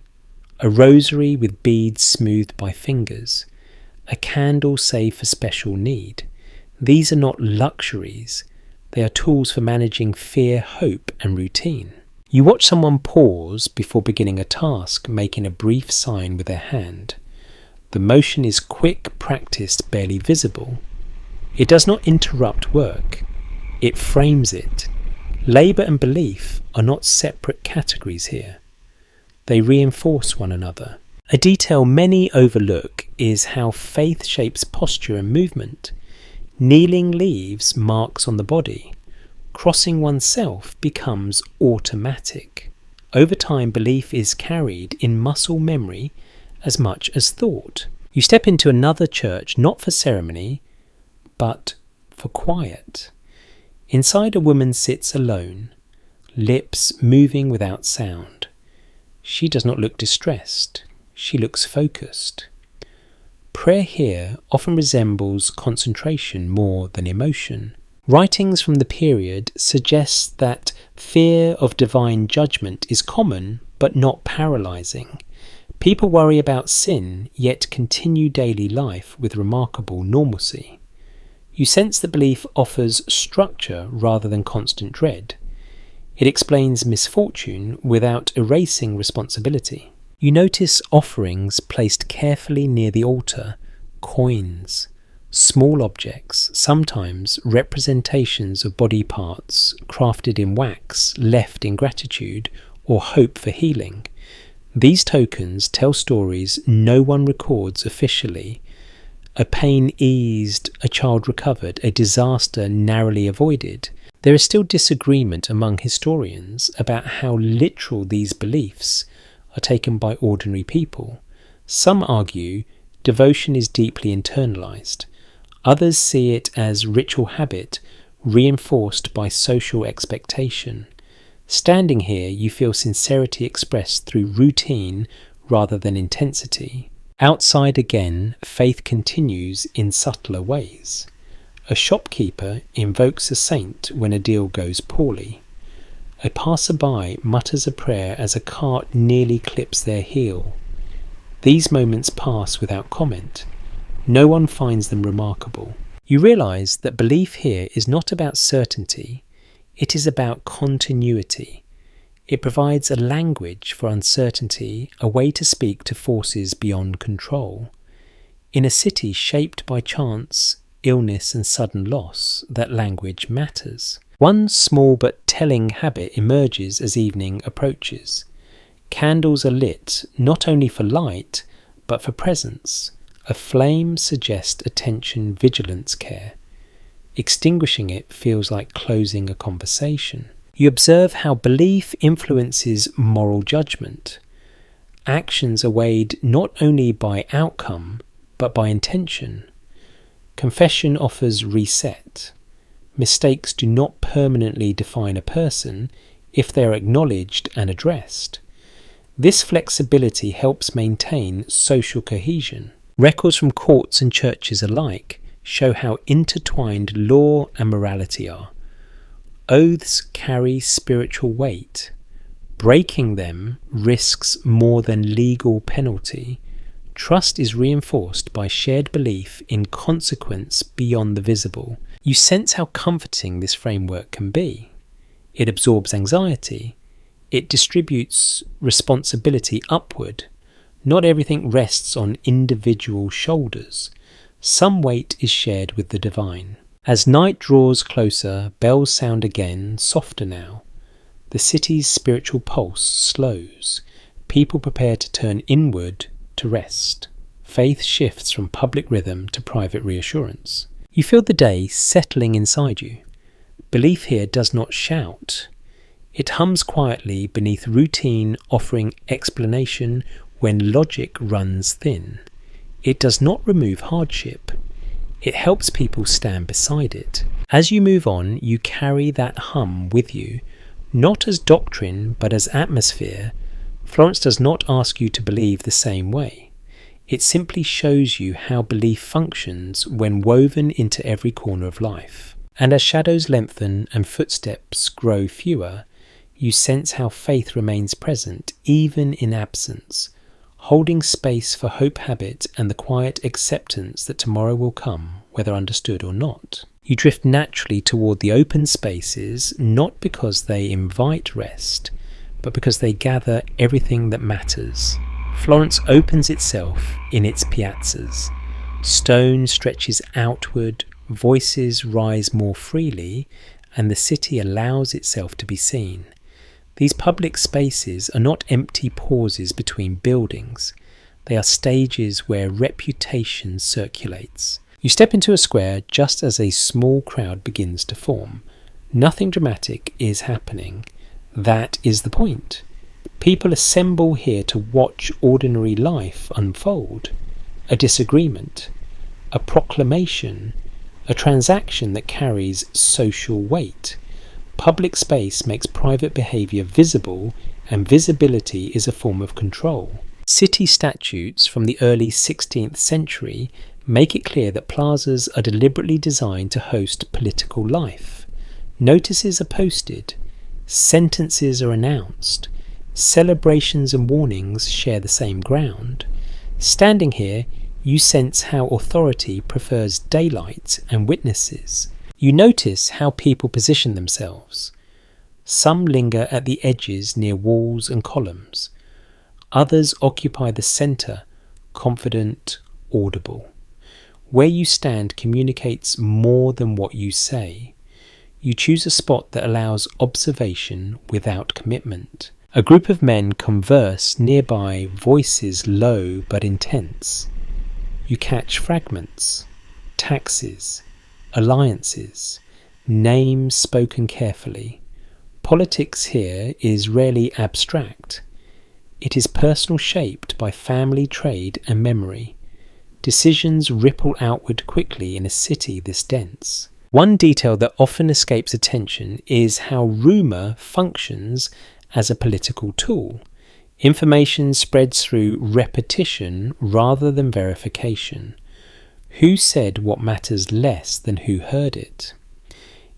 a rosary with beads smoothed by fingers, a candle saved for special need. These are not luxuries. They are tools for managing fear, hope, and routine. You watch someone pause before beginning a task, making a brief sign with their hand. The motion is quick, practiced, barely visible. It does not interrupt work. It frames it. Labour and belief are not separate categories here. They reinforce one another. A detail many overlook is how faith shapes posture and movement. Kneeling leaves marks on the body. Crossing oneself becomes automatic. Over time, belief is carried in muscle memory as much as thought. You step into another church not for ceremony, but for quiet. Inside, a woman sits alone, lips moving without sound. She does not look distressed. She looks focused. Prayer here often resembles concentration more than emotion. Writings from the period suggest that fear of divine judgment is common but not paralysing. People worry about sin, yet continue daily life with remarkable normalcy. You sense that belief offers structure rather than constant dread. It explains misfortune without erasing responsibility. You notice offerings placed carefully near the altar, coins, small objects, sometimes representations of body parts crafted in wax, left in gratitude or hope for healing. These tokens tell stories no one records officially. A pain eased, a child recovered, a disaster narrowly avoided. There is still disagreement among historians about how literal these beliefs are taken by ordinary people. Some argue devotion is deeply internalized. Others see it as ritual habit reinforced by social expectation. Standing here, you feel sincerity expressed through routine rather than intensity. Outside again, faith continues in subtler ways. A shopkeeper invokes a saint when a deal goes poorly. A passerby mutters a prayer as a cart nearly clips their heel. These moments pass without comment. No one finds them remarkable. You realise that belief here is not about certainty, it is about continuity. It provides a language for uncertainty, a way to speak to forces beyond control. In a city shaped by chance, illness and sudden loss, that language matters. One small but telling habit emerges as evening approaches. Candles are lit not only for light, but for presence. A flame suggests attention, vigilance, care. Extinguishing it feels like closing a conversation. You observe how belief influences moral judgment. Actions are weighed not only by outcome, but by intention. Confession offers reset. Mistakes do not permanently define a person if they are acknowledged and addressed. This flexibility helps maintain social cohesion. Records from courts and churches alike show how intertwined law and morality are. Oaths carry spiritual weight. Breaking them risks more than legal penalty. Trust is reinforced by shared belief in consequence beyond the visible. You sense how comforting this framework can be. It absorbs anxiety. It distributes responsibility upward. Not everything rests on individual shoulders. Some weight is shared with the divine. As night draws closer, bells sound again, softer now. The city's spiritual pulse slows. People prepare to turn inward to rest. Faith shifts from public rhythm to private reassurance. You feel the day settling inside you. Belief here does not shout. It hums quietly beneath routine, offering explanation when logic runs thin. It does not remove hardship. It helps people stand beside it. As you move on, you carry that hum with you, not as doctrine but as atmosphere. Florence does not ask you to believe the same way. It simply shows you how belief functions when woven into every corner of life. And as shadows lengthen and footsteps grow fewer, you sense how faith remains present even in absence, holding space for hope, habit, and the quiet acceptance that tomorrow will come, whether understood or not. You drift naturally toward the open spaces, not because they invite rest, but because they gather everything that matters. Florence opens itself in its piazzas. Stone stretches outward, voices rise more freely, and the city allows itself to be seen. These public spaces are not empty pauses between buildings. They are stages where reputation circulates. You step into a square just as a small crowd begins to form. Nothing dramatic is happening. That is the point. People assemble here to watch ordinary life unfold. A disagreement, a proclamation, a transaction that carries social weight. Public space makes private behaviour visible, and visibility is a form of control. City statutes from the early 16th century make it clear that plazas are deliberately designed to host political life. Notices are posted, sentences are announced, celebrations and warnings share the same ground. Standing here, you sense how authority prefers daylight and witnesses. You notice how people position themselves. Some linger at the edges near walls and columns. Others occupy the centre, confident, audible. Where you stand communicates more than what you say. You choose a spot that allows observation without commitment. A group of men converse nearby, voices low but intense. You catch fragments, taxes, alliances, names spoken carefully. Politics here is rarely abstract. It is personal, shaped by family, trade and memory. Decisions ripple outward quickly in a city this dense. One detail that often escapes attention is how rumour functions as a political tool. Information spreads through repetition rather than verification. Who said what matters less than who heard it?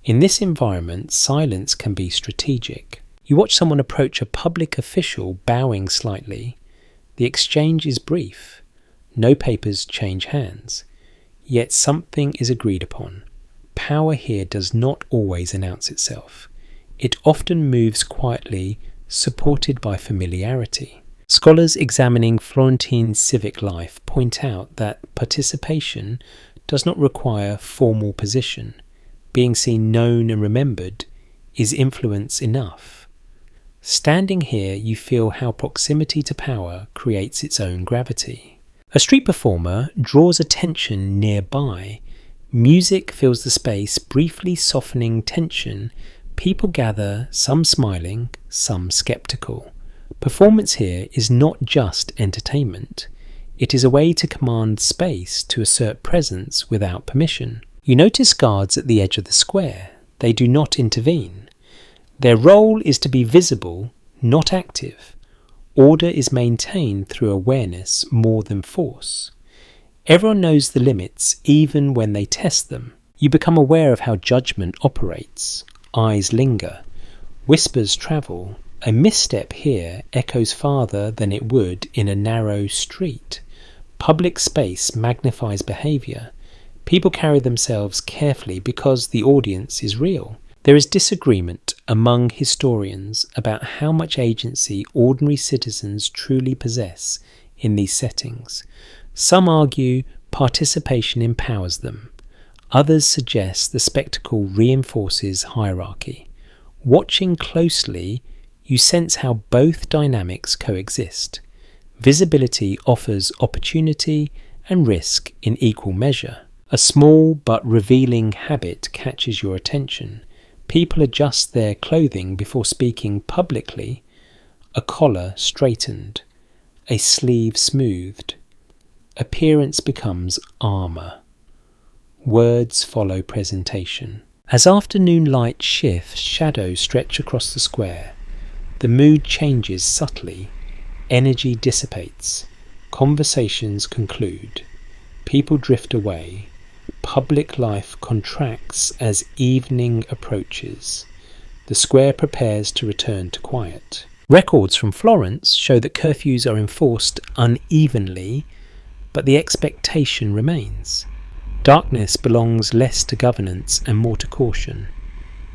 In this environment, silence can be strategic. You watch someone approach a public official bowing slightly. The exchange is brief. No papers change hands. Yet something is agreed upon. Power here does not always announce itself. It often moves quietly, supported by familiarity. Scholars examining Florentine civic life point out that participation does not require formal position. Being seen, known and remembered is influence enough. Standing here, you feel how proximity to power creates its own gravity. A street performer draws attention nearby. Music fills the space, briefly softening tension. People gather, some smiling, some sceptical. Performance here is not just entertainment. It is a way to command space, to assert presence without permission. You notice guards at the edge of the square. They do not intervene. Their role is to be visible, not active. Order is maintained through awareness more than force. Everyone knows the limits, even when they test them. You become aware of how judgment operates. Eyes linger. Whispers travel. A misstep here echoes farther than it would in a narrow street. Public space magnifies behaviour. People carry themselves carefully because the audience is real. There is disagreement among historians about how much agency ordinary citizens truly possess in these settings. Some argue participation empowers them. Others suggest the spectacle reinforces hierarchy. Watching closely, you sense how both dynamics coexist. Visibility offers opportunity and risk in equal measure. A small but revealing habit catches your attention. People adjust their clothing before speaking publicly. A collar straightened, a sleeve smoothed. Appearance becomes armour. Words follow presentation. As afternoon light shifts, shadows stretch across the square. The mood changes subtly. Energy dissipates. Conversations conclude. People drift away. Public life contracts as evening approaches. The square prepares to return to quiet. Records from Florence show that curfews are enforced unevenly, but the expectation remains. Darkness belongs less to governance and more to caution.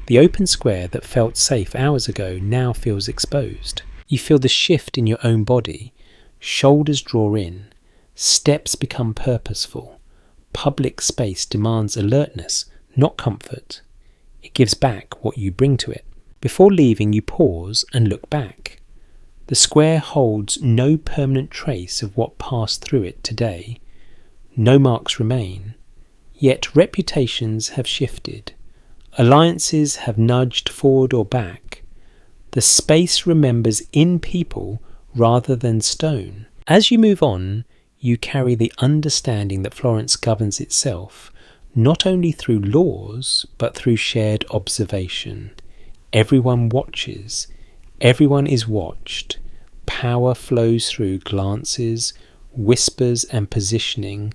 The open square that felt safe hours ago now feels exposed. You feel the shift in your own body. Shoulders draw in. Steps become purposeful. Public space demands alertness, not comfort. It gives back what you bring to it. Before leaving, you pause and look back. The square holds no permanent trace of what passed through it today. No marks remain. Yet reputations have shifted. Alliances have nudged forward or back. The space remembers in people rather than stone. As you move on, you carry the understanding that Florence governs itself, not only through laws, but through shared observation. Everyone watches. Everyone is watched. Power flows through glances, whispers and positioning,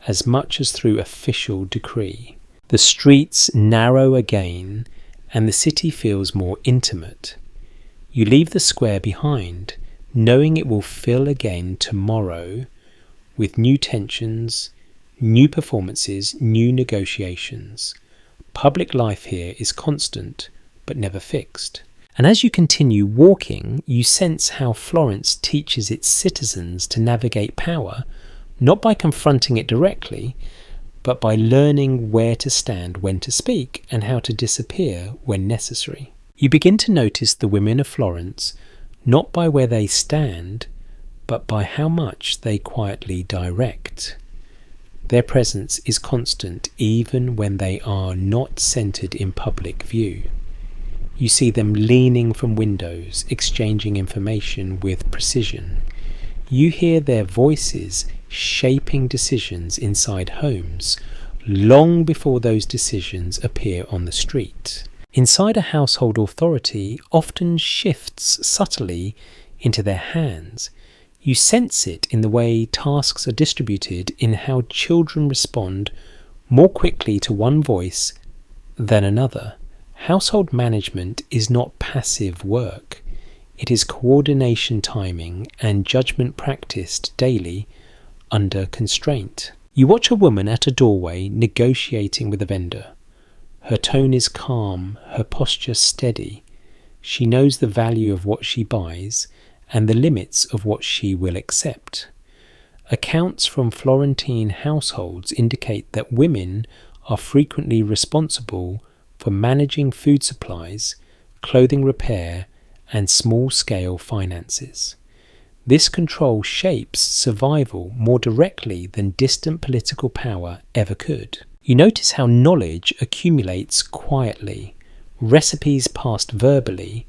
as much as through official decree. The streets narrow again, and the city feels more intimate. You leave the square behind, knowing it will fill again tomorrow, with new tensions, new performances, new negotiations. Public life here is constant, but never fixed. And as you continue walking, you sense how Florence teaches its citizens to navigate power, not by confronting it directly, but by learning where to stand when to speak and how to disappear when necessary. You begin to notice the women of Florence not by where they stand, but by how much they quietly direct. Their presence is constant even when they are not centered in public view. You see them leaning from windows, exchanging information with precision. You hear their voices shaping decisions inside homes, long before those decisions appear on the street. Inside a household, authority often shifts subtly into their hands. You sense it in the way tasks are distributed, in how children respond more quickly to one voice than another. Household management is not passive work. It is coordination, timing, and judgment practiced daily under constraint. You watch a woman at a doorway negotiating with a vendor. Her tone is calm, her posture steady. She knows the value of what she buys and the limits of what she will accept. Accounts from Florentine households indicate that women are frequently responsible for managing food supplies, clothing repair, and small-scale finances. This control shapes survival more directly than distant political power ever could. You notice how knowledge accumulates quietly, recipes passed verbally,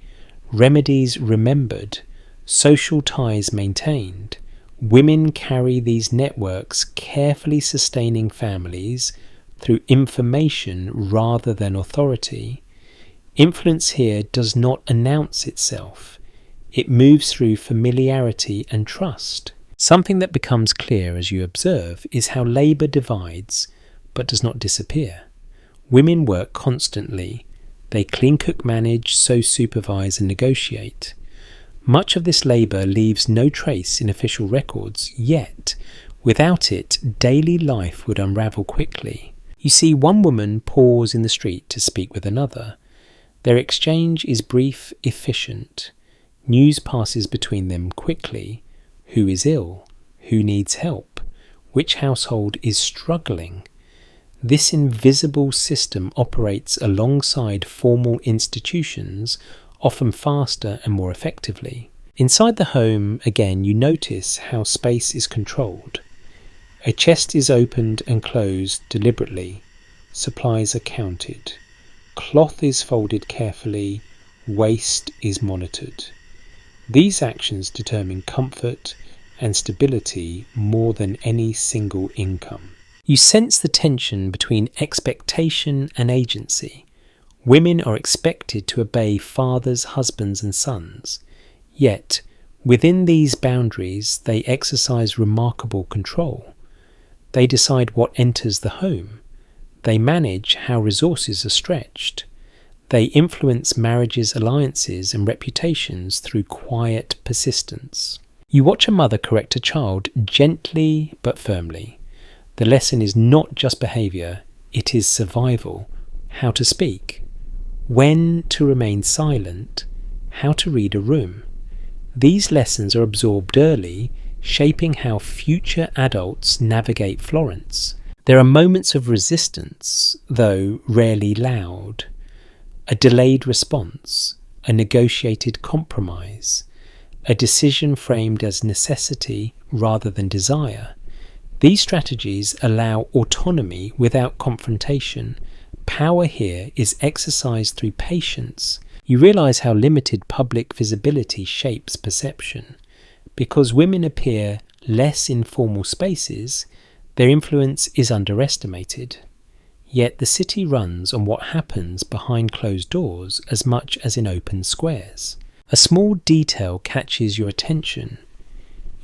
remedies remembered, social ties maintained. Women carry these networks, carefully sustaining families through information rather than authority. Influence here does not announce itself. It moves through familiarity and trust. Something that becomes clear as you observe is how labour divides but does not disappear. Women work constantly. They clean, cook, manage, sew, supervise and negotiate. Much of this labour leaves no trace in official records, yet without it daily life would unravel quickly. You see one woman pause in the street to speak with another. Their exchange is brief, efficient. News passes between them quickly. Who is ill? Who needs help? Which household is struggling? This invisible system operates alongside formal institutions, often faster and more effectively. Inside the home, again, you notice how space is controlled. A chest is opened and closed deliberately. Supplies are counted. Cloth is folded carefully. Waste is monitored. These actions determine comfort and stability more than any single income. You sense the tension between expectation and agency. Women are expected to obey fathers, husbands, and sons. Yet, within these boundaries, they exercise remarkable control. They decide what enters the home. They manage how resources are stretched. They influence marriages, alliances, and reputations through quiet persistence. You watch a mother correct a child gently but firmly. The lesson is not just behaviour, it is survival, how to speak, when to remain silent, how to read a room. These lessons are absorbed early, shaping how future adults navigate Florence. There are moments of resistance, though rarely loud. A delayed response, a negotiated compromise, a decision framed as necessity rather than desire. These strategies allow autonomy without confrontation. Power here is exercised through patience. You realise how limited public visibility shapes perception. Because women appear less in formal spaces, their influence is underestimated. Yet the city runs on what happens behind closed doors as much as in open squares. A small detail catches your attention.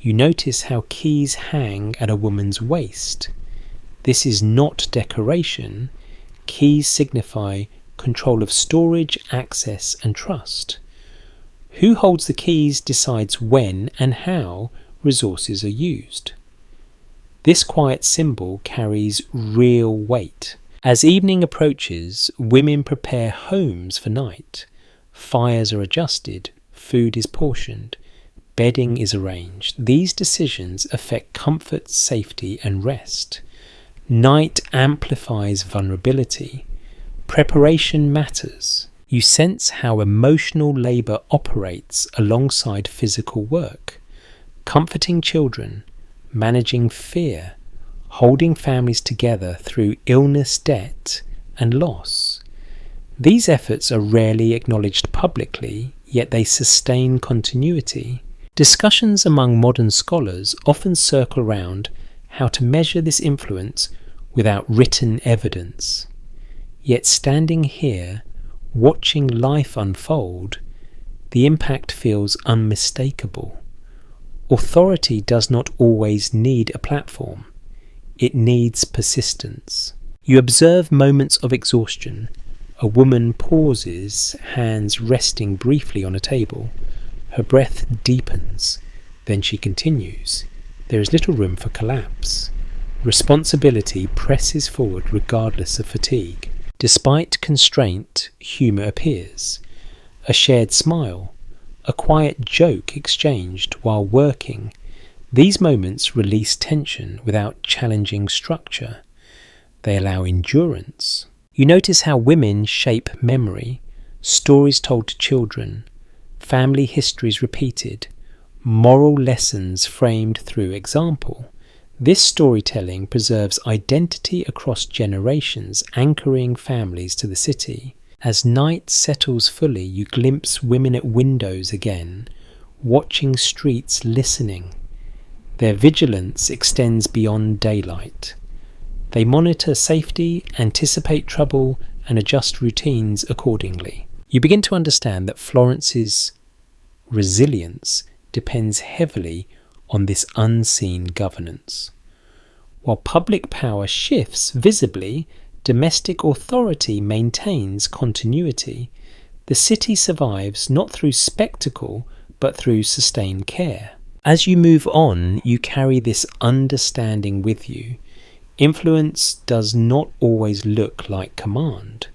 You notice how keys hang at a woman's waist. This is not decoration. Keys signify control of storage, access, and trust. Who holds the keys decides when and how resources are used. This quiet symbol carries real weight. As evening approaches, women prepare homes for night. Fires are adjusted, food is portioned, bedding is arranged. These decisions affect comfort, safety, and rest. Night amplifies vulnerability. Preparation matters. You sense how emotional labour operates alongside physical work. Comforting children, managing fear, holding families together through illness, debt, and loss. These efforts are rarely acknowledged publicly, yet they sustain continuity. Discussions among modern scholars often circle around how to measure this influence without written evidence. Yet standing here, watching life unfold, the impact feels unmistakable. Authority does not always need a platform. It needs persistence. You observe moments of exhaustion. A woman pauses, hands resting briefly on a table. Her breath deepens. Then she continues. There is little room for collapse. Responsibility presses forward regardless of fatigue. Despite constraint, humour appears. A shared smile, a quiet joke exchanged while working. These moments release tension without challenging structure. They allow endurance. You notice how women shape memory, stories told to children, family histories repeated, moral lessons framed through example. This storytelling preserves identity across generations, anchoring families to the city. As night settles fully, you glimpse women at windows again, watching streets, listening. Their vigilance extends beyond daylight. They monitor safety, anticipate trouble, and adjust routines accordingly. You begin to understand that Florence's resilience depends heavily on this unseen governance. While public power shifts visibly, domestic authority maintains continuity. The city survives not through spectacle, but through sustained care. As you move on, you carry this understanding with you. Influence does not always look like command.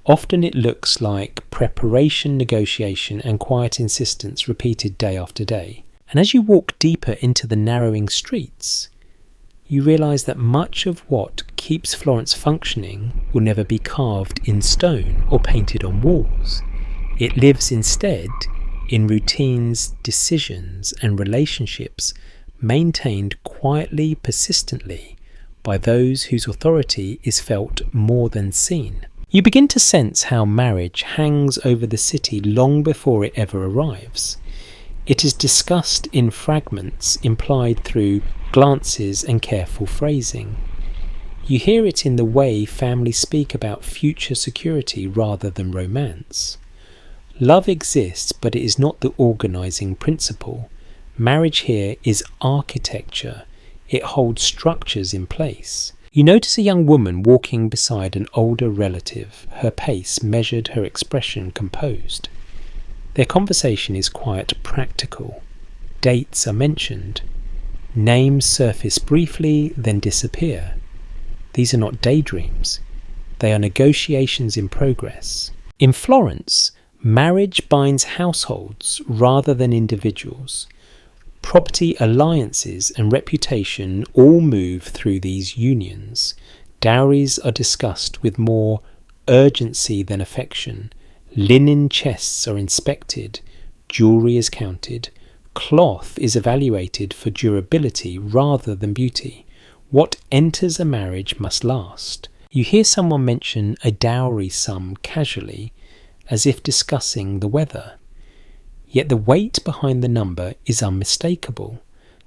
Often it looks like preparation, negotiation, and quiet insistence repeated day after day. And as you walk deeper into the narrowing streets, you realise that much of what keeps Florence functioning will never be carved in stone or painted on walls. It lives instead in routines, decisions, and relationships maintained quietly, persistently by those whose authority is felt more than seen. You begin to sense how marriage hangs over the city long before it ever arrives. It is discussed in fragments, implied through glances and careful phrasing. You hear it in the way families speak about future security rather than romance. Love exists, but it is not the organising principle. Marriage here is architecture. It holds structures in place. You notice a young woman walking beside an older relative, her pace measured, her expression composed. Their conversation is quite practical. Dates are mentioned. Names surface briefly, then disappear. These are not daydreams. They are negotiations in progress. In Florence, marriage binds households rather than individuals. Property alliances and reputation all move through these unions. Dowries are discussed with more urgency than affection. Linen chests are inspected. Jewellery is counted. Cloth is evaluated for durability rather than beauty. What enters a marriage must last. You hear someone mention a dowry sum casually, as if discussing the weather. Yet the weight behind the number is unmistakable.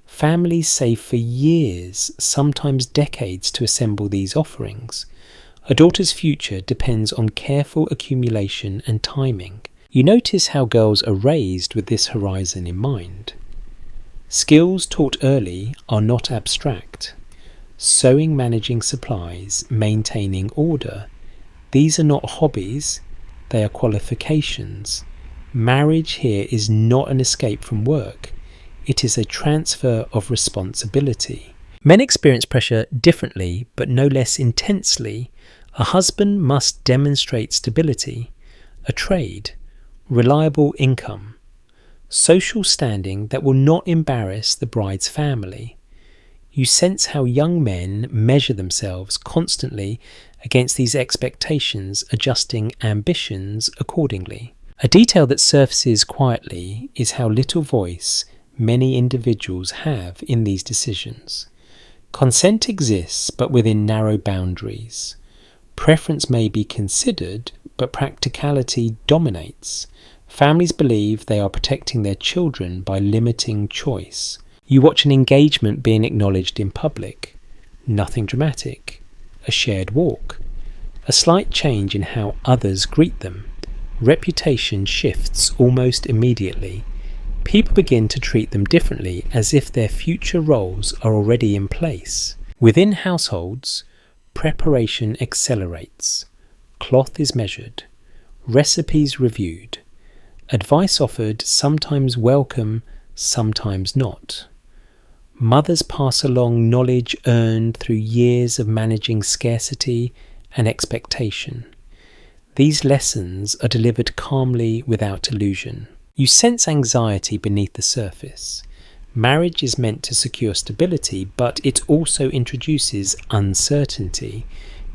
Families save for years, sometimes decades, to assemble these offerings. A daughter's future depends on careful accumulation and timing. You notice how girls are raised with this horizon in mind. Skills taught early are not abstract. Sewing, managing supplies, maintaining order. These are not hobbies, they are qualifications. Marriage here is not an escape from work. It is a transfer of responsibility. Men experience pressure differently, but no less intensely. A husband must demonstrate stability, a trade, reliable income, social standing that will not embarrass the bride's family. You sense how young men measure themselves constantly against these expectations, adjusting ambitions accordingly. A detail that surfaces quietly is how little voice many individuals have in these decisions. Consent exists, but within narrow boundaries. Preference may be considered, but practicality dominates. Families believe they are protecting their children by limiting choice. You watch an engagement being acknowledged in public. Nothing dramatic. A shared walk. A slight change in how others greet them. Reputation shifts almost immediately. People begin to treat them differently, as if their future roles are already in place. Within households, preparation accelerates. Cloth is measured. Recipes reviewed. Advice offered, sometimes welcome, sometimes not. Mothers pass along knowledge earned through years of managing scarcity and expectation. These lessons are delivered calmly without illusion. You sense anxiety beneath the surface. Marriage is meant to secure stability, but it also introduces uncertainty.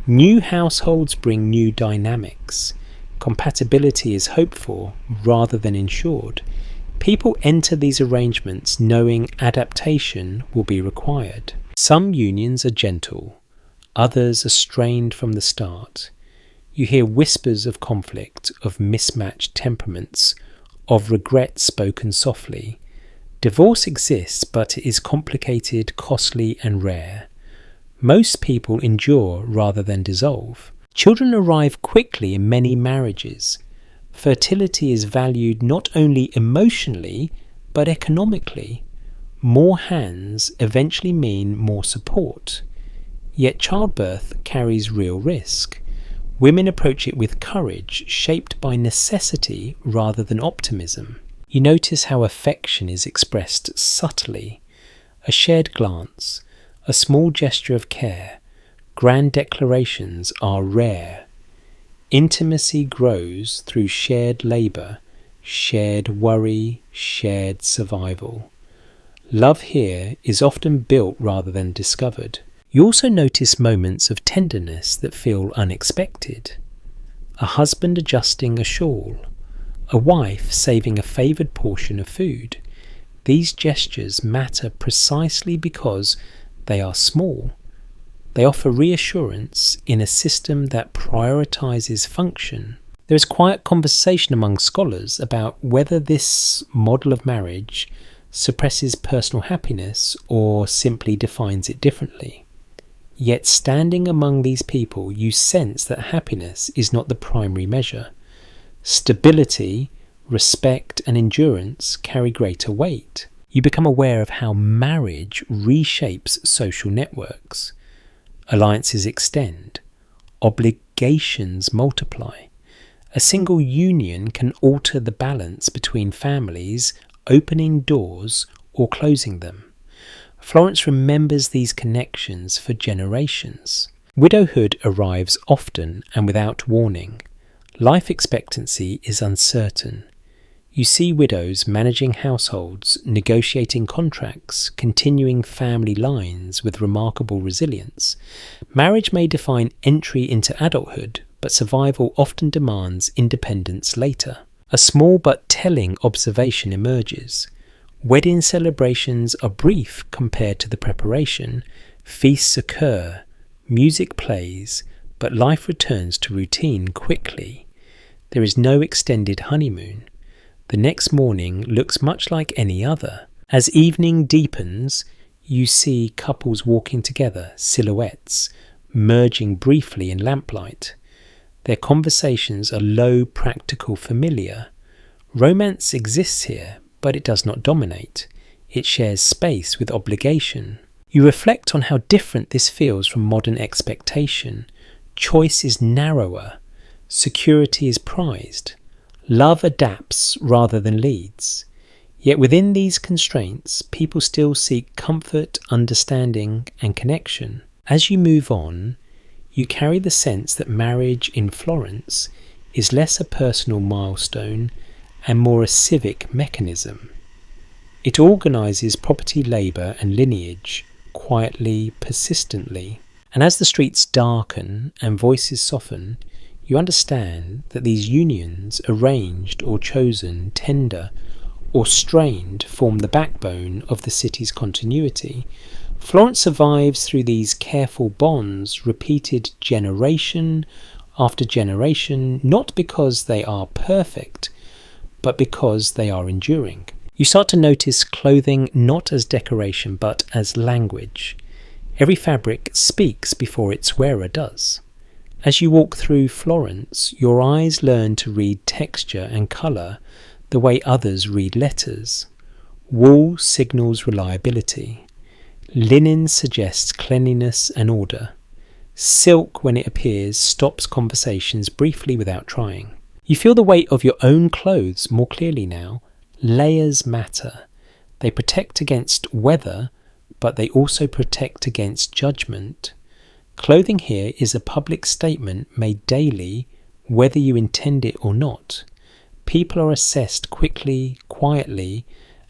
New households bring new dynamics. Compatibility is hoped for rather than ensured. People enter these arrangements knowing adaptation will be required. Some unions are gentle, others are strained from the start. You hear whispers of conflict, of mismatched temperaments, of regret spoken softly. Divorce exists, but it is complicated, costly, and rare. Most people endure rather than dissolve. Children arrive quickly in many marriages. Fertility is valued not only emotionally, but economically. More hands eventually mean more support. Yet childbirth carries real risk. Women approach it with courage, shaped by necessity rather than optimism. You notice how affection is expressed subtly. A shared glance, a small gesture of care. Grand declarations are rare. Intimacy grows through shared labour, shared worry, shared survival. Love here is often built rather than discovered. You also notice moments of tenderness that feel unexpected. A husband adjusting a shawl, a wife saving a favoured portion of food. These gestures matter precisely because they are small. They offer reassurance in a system that prioritises function. There is quiet conversation among scholars about whether this model of marriage suppresses personal happiness or simply defines it differently. Yet standing among these people, you sense that happiness is not the primary measure. Stability, respect, and endurance carry greater weight. You become aware of how marriage reshapes social networks. Alliances extend. Obligations multiply. A single union can alter the balance between families, opening doors or closing them. Florence remembers these connections for generations. Widowhood arrives often and without warning. Life expectancy is uncertain. You see widows managing households, negotiating contracts, continuing family lines with remarkable resilience. Marriage may define entry into adulthood, but survival often demands independence later. A small but telling observation emerges. Wedding celebrations are brief compared to the preparation. Feasts occur, music plays, but life returns to routine quickly. There is no extended honeymoon. The next morning looks much like any other. As evening deepens, you see couples walking together, silhouettes, merging briefly in lamplight. Their conversations are low, practical, familiar. Romance exists here, but it does not dominate. It shares space with obligation. You reflect on how different this feels from modern expectation. Choice is narrower. Security is prized. Love adapts rather than leads. Yet within these constraints, people still seek comfort, understanding, and connection. As you move on, you carry the sense that marriage in Florence is less a personal milestone and more a civic mechanism. It organises property, labour and lineage quietly, persistently. And as the streets darken and voices soften, you understand that these unions, arranged or chosen, tender or strained, form the backbone of the city's continuity. Florence survives through these careful bonds, repeated generation after generation, not because they are perfect, but because they are enduring. You start to notice clothing not as decoration, but as language. Every fabric speaks before its wearer does. As you walk through Florence, your eyes learn to read texture and colour the way others read letters. Wool signals reliability. Linen suggests cleanliness and order. Silk, when it appears, stops conversations briefly without trying. You feel the weight of your own clothes more clearly now. Layers matter. They protect against weather, but they also protect against judgment. Clothing here is a public statement made daily, whether you intend it or not. People are assessed quickly, quietly,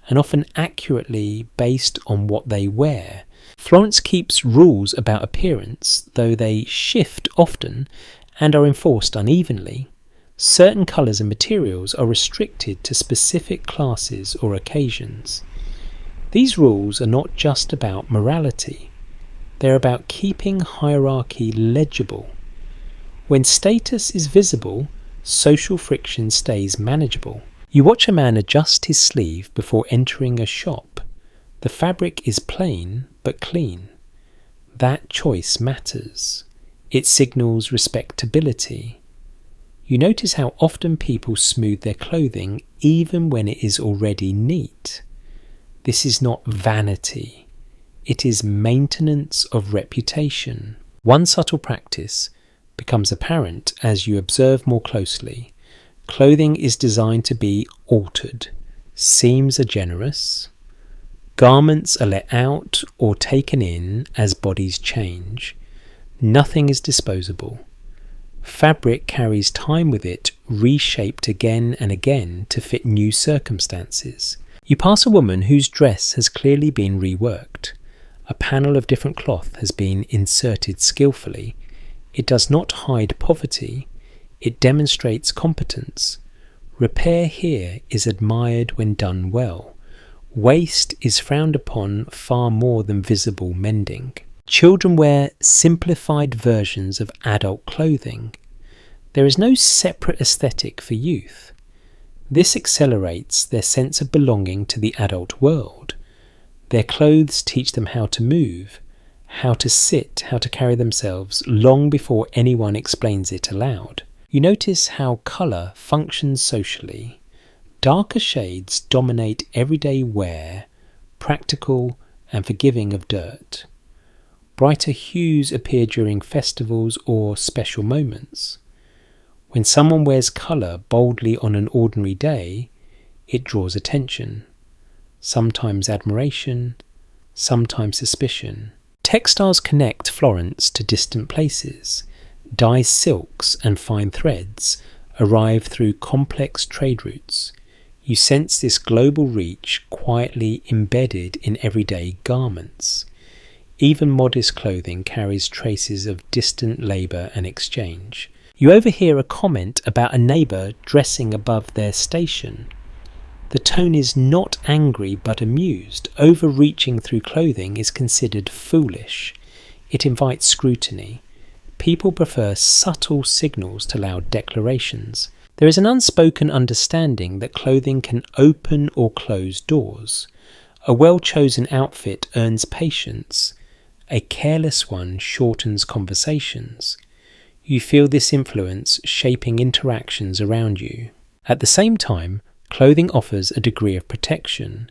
and often accurately based on what they wear. Florence keeps rules about appearance, though they shift often and are enforced unevenly. Certain colours and materials are restricted to specific classes or occasions. These rules are not just about morality. They're about keeping hierarchy legible. When status is visible, social friction stays manageable. You watch a man adjust his sleeve before entering a shop. The fabric is plain but clean. That choice matters. It signals respectability. You notice how often people smooth their clothing even when it is already neat. This is not vanity. It is maintenance of reputation. One subtle practice becomes apparent as you observe more closely. Clothing is designed to be altered. Seams are generous. Garments are let out or taken in as bodies change. Nothing is disposable. Fabric carries time with it, reshaped again and again to fit new circumstances. You pass a woman whose dress has clearly been reworked. A panel of different cloth has been inserted skillfully. It does not hide poverty. It demonstrates competence. Repair here is admired when done well. Waste is frowned upon far more than visible mending. Children wear simplified versions of adult clothing. There is no separate aesthetic for youth. This accelerates their sense of belonging to the adult world. Their clothes teach them how to move, how to sit, how to carry themselves, long before anyone explains it aloud. You notice how colour functions socially. Darker shades dominate everyday wear, practical and forgiving of dirt. Brighter hues appear during festivals or special moments. When someone wears colour boldly on an ordinary day, it draws attention, sometimes admiration, sometimes suspicion. Textiles connect Florence to distant places. Dyed silks and fine threads arrive through complex trade routes. You sense this global reach quietly embedded in everyday garments. Even modest clothing carries traces of distant labour and exchange. You overhear a comment about a neighbour dressing above their station. The tone is not angry but amused. Overreaching through clothing is considered foolish. It invites scrutiny. People prefer subtle signals to loud declarations. There is an unspoken understanding that clothing can open or close doors. A well-chosen outfit earns patience. A careless one shortens conversations. You feel this influence shaping interactions around you. At the same time, clothing offers a degree of protection.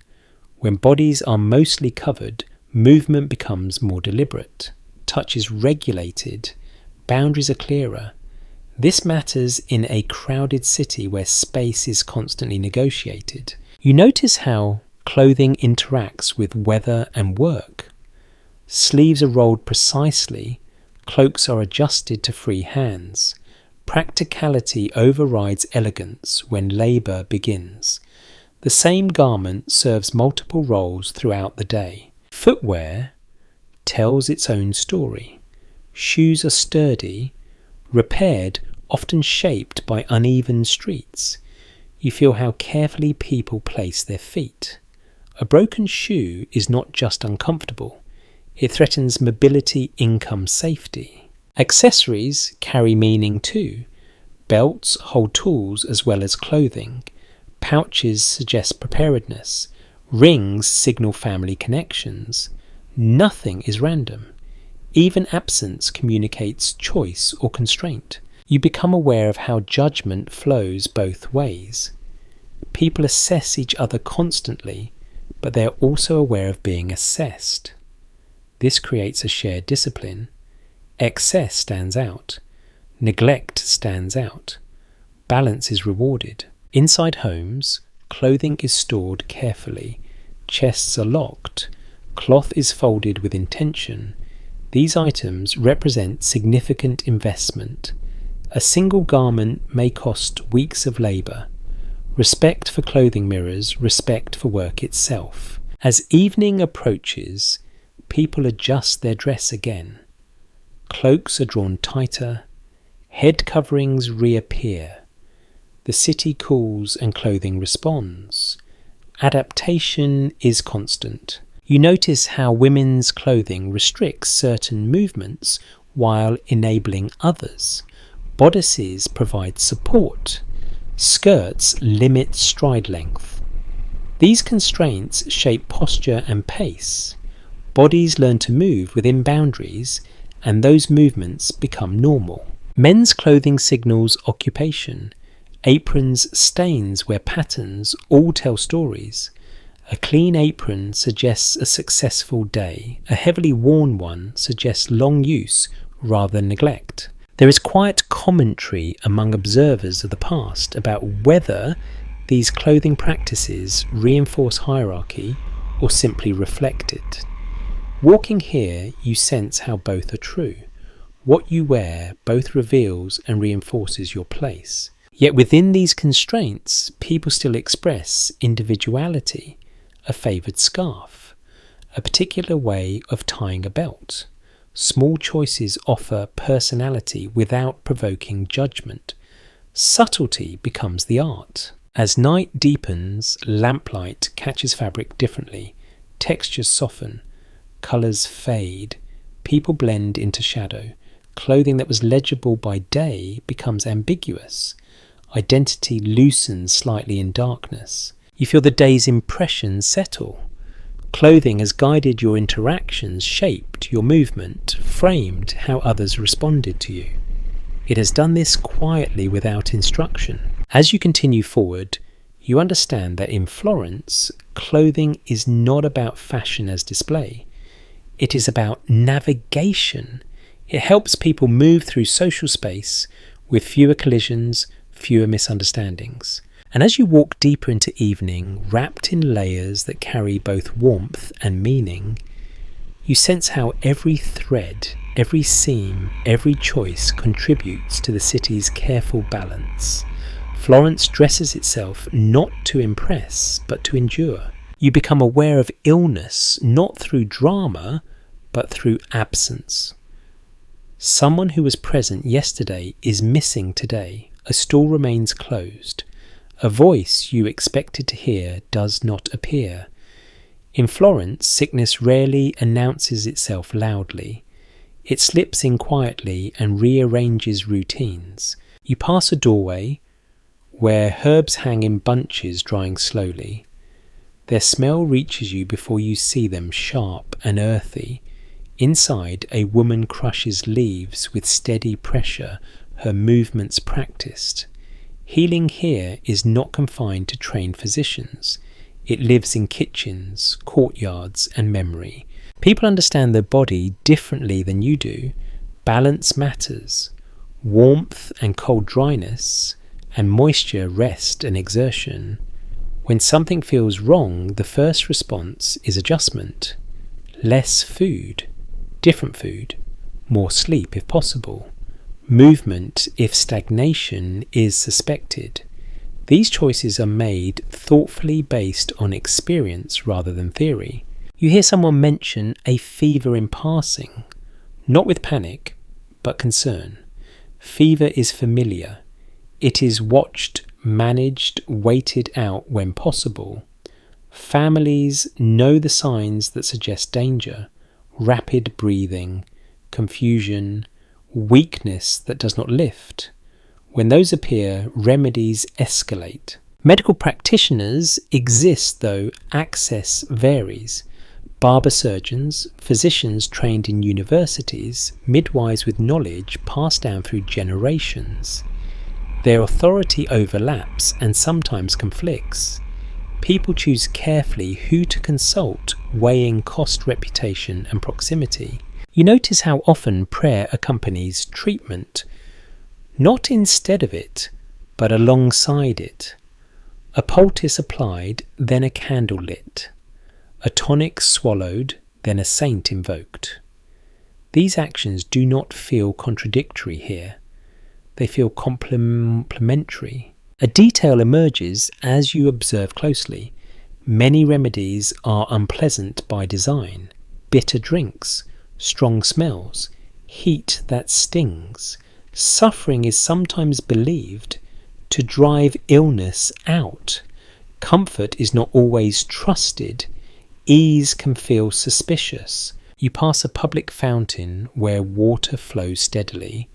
When bodies are mostly covered, movement becomes more deliberate. Touch is regulated. Boundaries are clearer. This matters in a crowded city where space is constantly negotiated. You notice how clothing interacts with weather and work. Sleeves are rolled precisely, cloaks are adjusted to free hands. Practicality overrides elegance when labour begins. The same garment serves multiple roles throughout the day. Footwear tells its own story. Shoes are sturdy, repaired, often shaped by uneven streets. You feel how carefully people place their feet. A broken shoe is not just uncomfortable. It threatens mobility, income, safety. Accessories carry meaning too. Belts hold tools as well as clothing. Pouches suggest preparedness. Rings signal family connections. Nothing is random. Even absence communicates choice or constraint. You become aware of how judgment flows both ways. People assess each other constantly, but they are also aware of being assessed. This creates a shared discipline. Excess stands out. Neglect stands out. Balance is rewarded. Inside homes, clothing is stored carefully. Chests are locked. Cloth is folded with intention. These items represent significant investment. A single garment may cost weeks of labour. Respect for clothing mirrors respect for work itself. As evening approaches, people adjust their dress again. Cloaks are drawn tighter. Head coverings reappear. The city cools and clothing responds. Adaptation is constant. You notice how women's clothing restricts certain movements while enabling others. Bodices provide support. Skirts limit stride length. These constraints shape posture and pace. Bodies learn to move within boundaries, and those movements become normal. Men's clothing signals occupation. Aprons, stains wear patterns, all tell stories. A clean apron suggests a successful day. A heavily worn one suggests long use rather than neglect. There is quiet commentary among observers of the past about whether these clothing practices reinforce hierarchy or simply reflect it. Walking here, you sense how both are true. What you wear both reveals and reinforces your place. Yet within these constraints, people still express individuality, a favoured scarf, a particular way of tying a belt. Small choices offer personality without provoking judgment. Subtlety becomes the art. As night deepens, lamplight catches fabric differently. Textures soften. Colours fade. People blend into shadow. Clothing that was legible by day becomes ambiguous. Identity loosens slightly in darkness. You feel the day's impressions settle. Clothing has guided your interactions, shaped your movement, framed how others responded to you. It has done this quietly without instruction. As you continue forward, you understand that in Florence, clothing is not about fashion as display. It is about navigation. It helps people move through social space with fewer collisions, fewer misunderstandings. And as you walk deeper into evening, wrapped in layers that carry both warmth and meaning, you sense how every thread, every seam, every choice contributes to the city's careful balance. Florence dresses itself not to impress, but to endure. You become aware of illness, not through drama, but through absence. Someone who was present yesterday is missing today. A store remains closed. A voice you expected to hear does not appear. In Florence, sickness rarely announces itself loudly. It slips in quietly and rearranges routines. You pass a doorway where herbs hang in bunches drying slowly. Their smell reaches you before you see them, sharp and earthy. Inside, a woman crushes leaves with steady pressure, her movements practiced. Healing here is not confined to trained physicians. It lives in kitchens, courtyards, and memory. People understand their body differently than you do. Balance matters. Warmth and cold dryness, and moisture, rest and exertion. When something feels wrong, the first response is adjustment. Less food, different food, more sleep if possible. Movement if stagnation is suspected. These choices are made thoughtfully based on experience rather than theory. You hear someone mention a fever in passing, not with panic, but concern. Fever is familiar. It is watched, managed, waited out when possible. Families know the signs that suggest danger: rapid breathing, confusion, weakness that does not lift. When those appear, remedies escalate. Medical practitioners exist, though access varies. Barber surgeons, physicians trained in universities, midwives with knowledge passed down through generations. Their authority overlaps and sometimes conflicts. People choose carefully who to consult, weighing cost, reputation, and proximity. You notice how often prayer accompanies treatment, not instead of it, but alongside it. A poultice applied, then a candle lit. A tonic swallowed, then a saint invoked. These actions do not feel contradictory here. They feel complementary. A detail emerges as you observe closely. Many remedies are unpleasant by design. Bitter drinks, strong smells, heat that stings. Suffering is sometimes believed to drive illness out. Comfort is not always trusted. Ease can feel suspicious. You pass a public fountain where water flows steadily.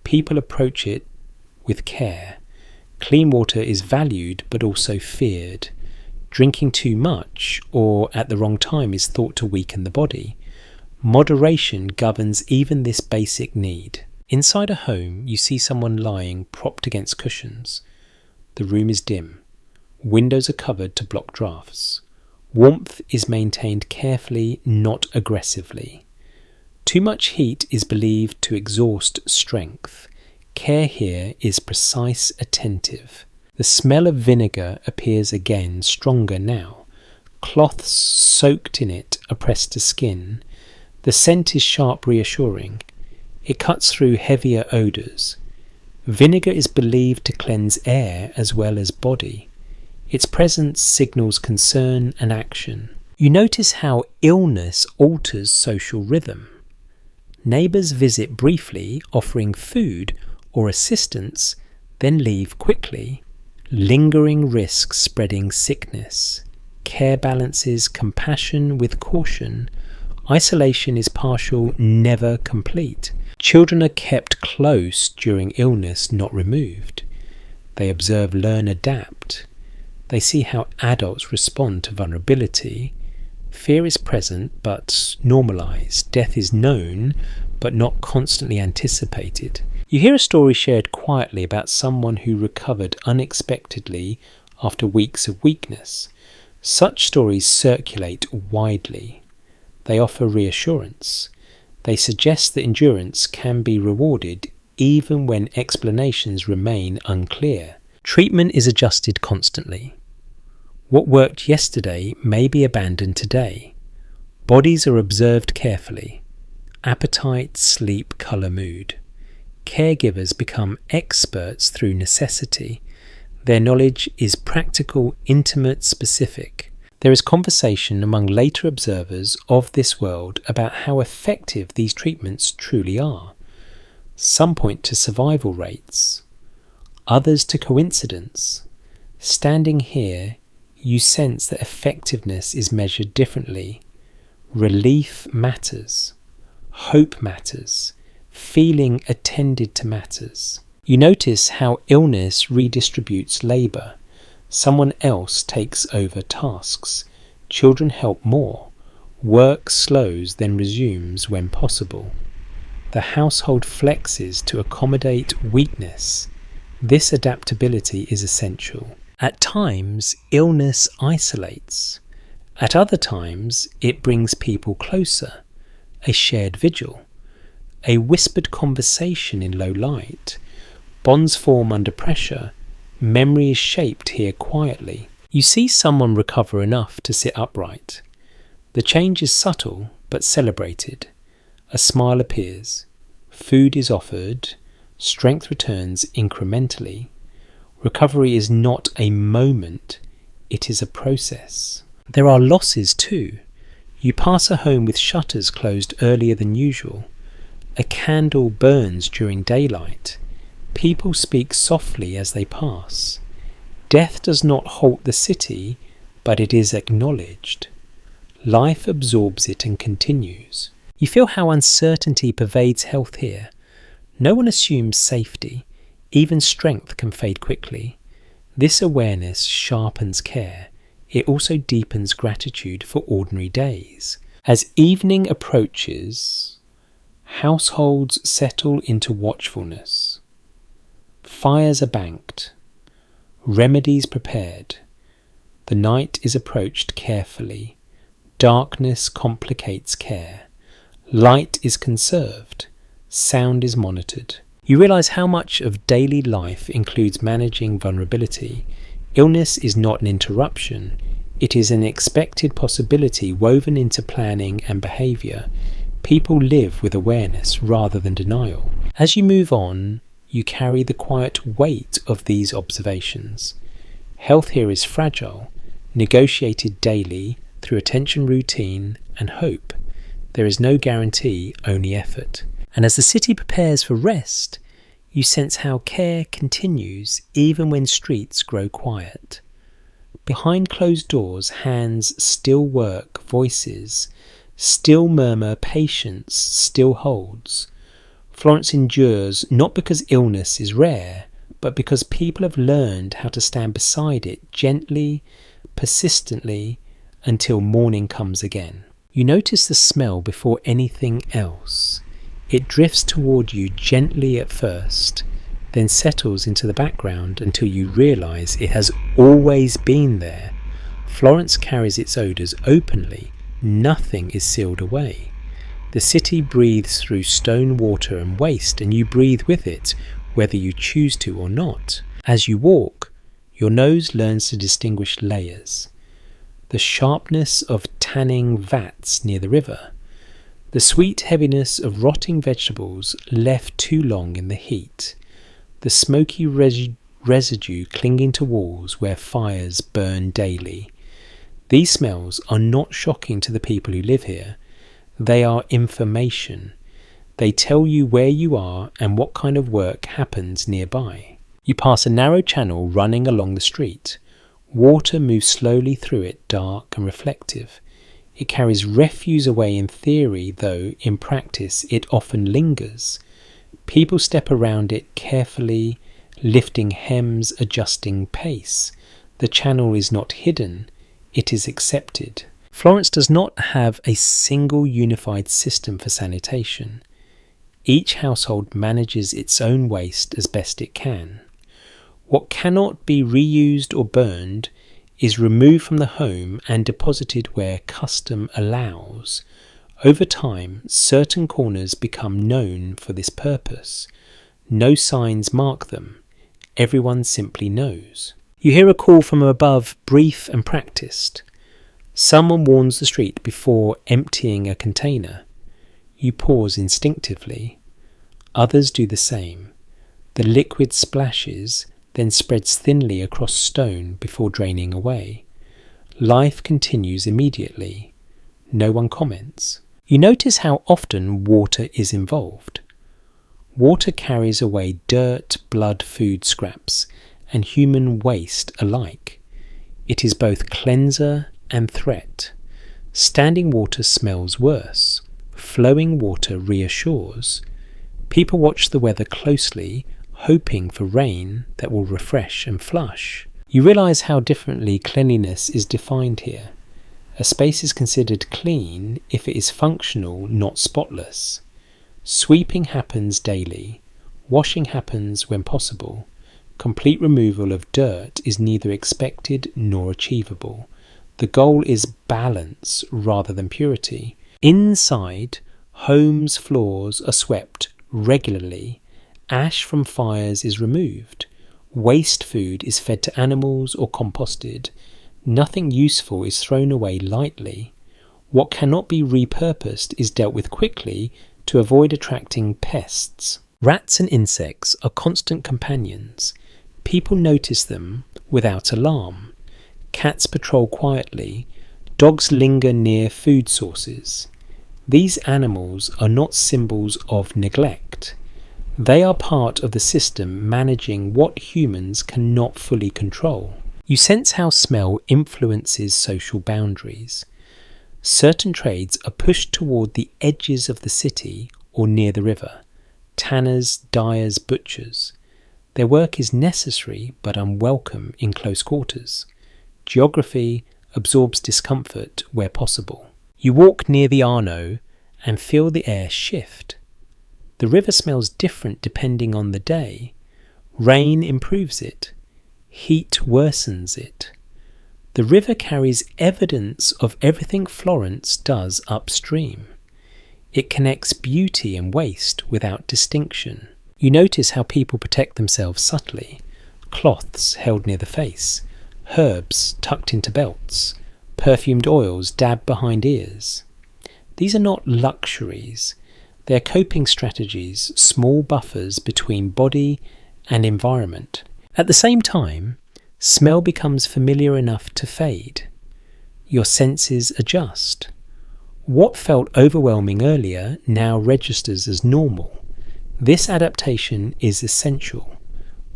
People approach it with care. Clean water is valued but also feared. Drinking too much or at the wrong time is thought to weaken the body. Moderation governs even this basic need. Inside a home, you see someone lying propped against cushions. The room is dim. Windows are covered to block drafts. Warmth is maintained carefully, not aggressively. Too much heat is believed to exhaust strength. Care here is precise, attentive. The smell of vinegar appears again, stronger now. Cloths soaked in it are pressed to skin. The scent is sharp, reassuring. It cuts through heavier odours. Vinegar is believed to cleanse air as well as body. Its presence signals concern and action. You notice how illness alters social rhythm. Neighbours visit briefly, offering food or assistance, then leave quickly. Lingering risks spreading sickness. Care balances compassion with caution. Isolation is partial, never complete. Children are kept close during illness, not removed. They observe, learn, adapt. They see how adults respond to vulnerability. Fear is present but normalised. Death is known but not constantly anticipated. You hear a story shared quietly about someone who recovered unexpectedly after weeks of weakness. Such stories circulate widely. They offer reassurance. They suggest that endurance can be rewarded even when explanations remain unclear. Treatment is adjusted constantly. What worked yesterday may be abandoned today. Bodies are observed carefully. Appetite, sleep, colour, mood. Caregivers become experts through necessity. Their knowledge is practical, intimate, specific. There is conversation among later observers of this world about how effective these treatments truly are. Some point to survival rates, others to coincidence. Standing here, you sense that effectiveness is measured differently. Relief matters. Hope matters. Feeling attended to matters. You notice how illness redistributes labour. Someone else takes over tasks. Children help more. Work slows then resumes when possible. The household flexes to accommodate weakness. This adaptability is essential. At times, illness isolates. At other times, it brings people closer. A shared vigil. A whispered conversation in low light. Bonds form under pressure. Memory is shaped here quietly. You see someone recover enough to sit upright. The change is subtle but celebrated. A smile appears. Food is offered. Strength returns incrementally. Recovery is not a moment, it is a process. There are losses too. You pass a home with shutters closed earlier than usual. A candle burns during daylight. People speak softly as they pass. Death does not halt the city, but it is acknowledged. Life absorbs it and continues. You feel how uncertainty pervades health here. No one assumes safety. Even strength can fade quickly. This awareness sharpens care. It also deepens gratitude for ordinary days. As evening approaches, households settle into watchfulness. Fires are banked. Remedies prepared. The night is approached carefully. Darkness complicates care. Light is conserved. Sound is monitored. You realise how much of daily life includes managing vulnerability. Illness is not an interruption. It is an expected possibility woven into planning and behaviour. People live with awareness rather than denial. As you move on, you carry the quiet weight of these observations. Health here is fragile, negotiated daily through attention, routine and hope. There is no guarantee, only effort. And as the city prepares for rest, you sense how care continues even when streets grow quiet. Behind closed doors, hands still work, voices still murmur, patience still holds. Florence endures not because illness is rare, but because people have learned how to stand beside it gently, persistently, until morning comes again. You notice the smell before anything else. It drifts toward you gently at first, then settles into the background until you realise it has always been there. Florence carries its odours openly. Nothing is sealed away. The city breathes through stone, water and waste, and you breathe with it, whether you choose to or not. As you walk, your nose learns to distinguish layers. The sharpness of tanning vats near the river. The sweet heaviness of rotting vegetables left too long in the heat. The smoky residue clinging to walls where fires burn daily. These smells are not shocking to the people who live here. They are information. They tell you where you are and what kind of work happens nearby. You pass a narrow channel running along the street. Water moves slowly through it, dark and reflective. It carries refuse away in theory, though in practice it often lingers. People step around it carefully, lifting hems, adjusting pace. The channel is not hidden, it is accepted. Florence does not have a single unified system for sanitation. Each household manages its own waste as best it can. What cannot be reused or burned is removed from the home and deposited where custom allows. Over time, certain corners become known for this purpose. No signs mark them. Everyone simply knows. You hear a call from above, brief and practiced. Someone warns the street before emptying a container. You pause instinctively. Others do the same. The liquid splashes, then spreads thinly across stone before draining away. Life continues immediately. No one comments. You notice how often water is involved. Water carries away dirt, blood, food scraps, and human waste alike. It is both cleanser and threat. Standing water smells worse. Flowing water reassures. People watch the weather closely, hoping for rain that will refresh and flush. You realise how differently cleanliness is defined here. A space is considered clean if it is functional, not spotless. Sweeping happens daily. Washing happens when possible. Complete removal of dirt is neither expected nor achievable. The goal is balance rather than purity. Inside, homes' floors are swept regularly. Ash from fires is removed. Waste food is fed to animals or composted. Nothing useful is thrown away lightly. What cannot be repurposed is dealt with quickly to avoid attracting pests. Rats and insects are constant companions. People notice them without alarm. Cats patrol quietly. Dogs linger near food sources. These animals are not symbols of neglect. They are part of the system managing what humans cannot fully control. You sense how smell influences social boundaries. Certain trades are pushed toward the edges of the city or near the river. Tanners, dyers, butchers. Their work is necessary but unwelcome in close quarters. Geography absorbs discomfort where possible. You walk near the Arno and feel the air shift. The river smells different depending on the day. Rain improves it. Heat worsens it. The river carries evidence of everything Florence does upstream. It connects beauty and waste without distinction. You notice how people protect themselves subtly. Cloths held near the face. Herbs tucked into belts, perfumed oils dabbed behind ears. These are not luxuries. They are coping strategies, small buffers between body and environment. At the same time, smell becomes familiar enough to fade. Your senses adjust. What felt overwhelming earlier now registers as normal. This adaptation is essential.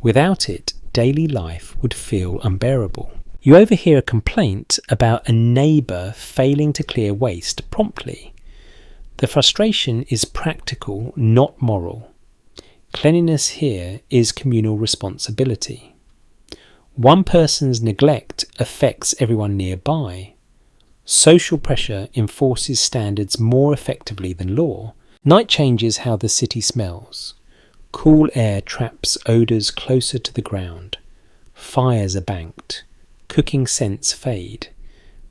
Without it, daily life would feel unbearable. You overhear a complaint about a neighbour failing to clear waste promptly. The frustration is practical, not moral. Cleanliness here is communal responsibility. One person's neglect affects everyone nearby. Social pressure enforces standards more effectively than law. Night changes how the city smells. Cool air traps odours closer to the ground. Fires are banked. Cooking scents fade.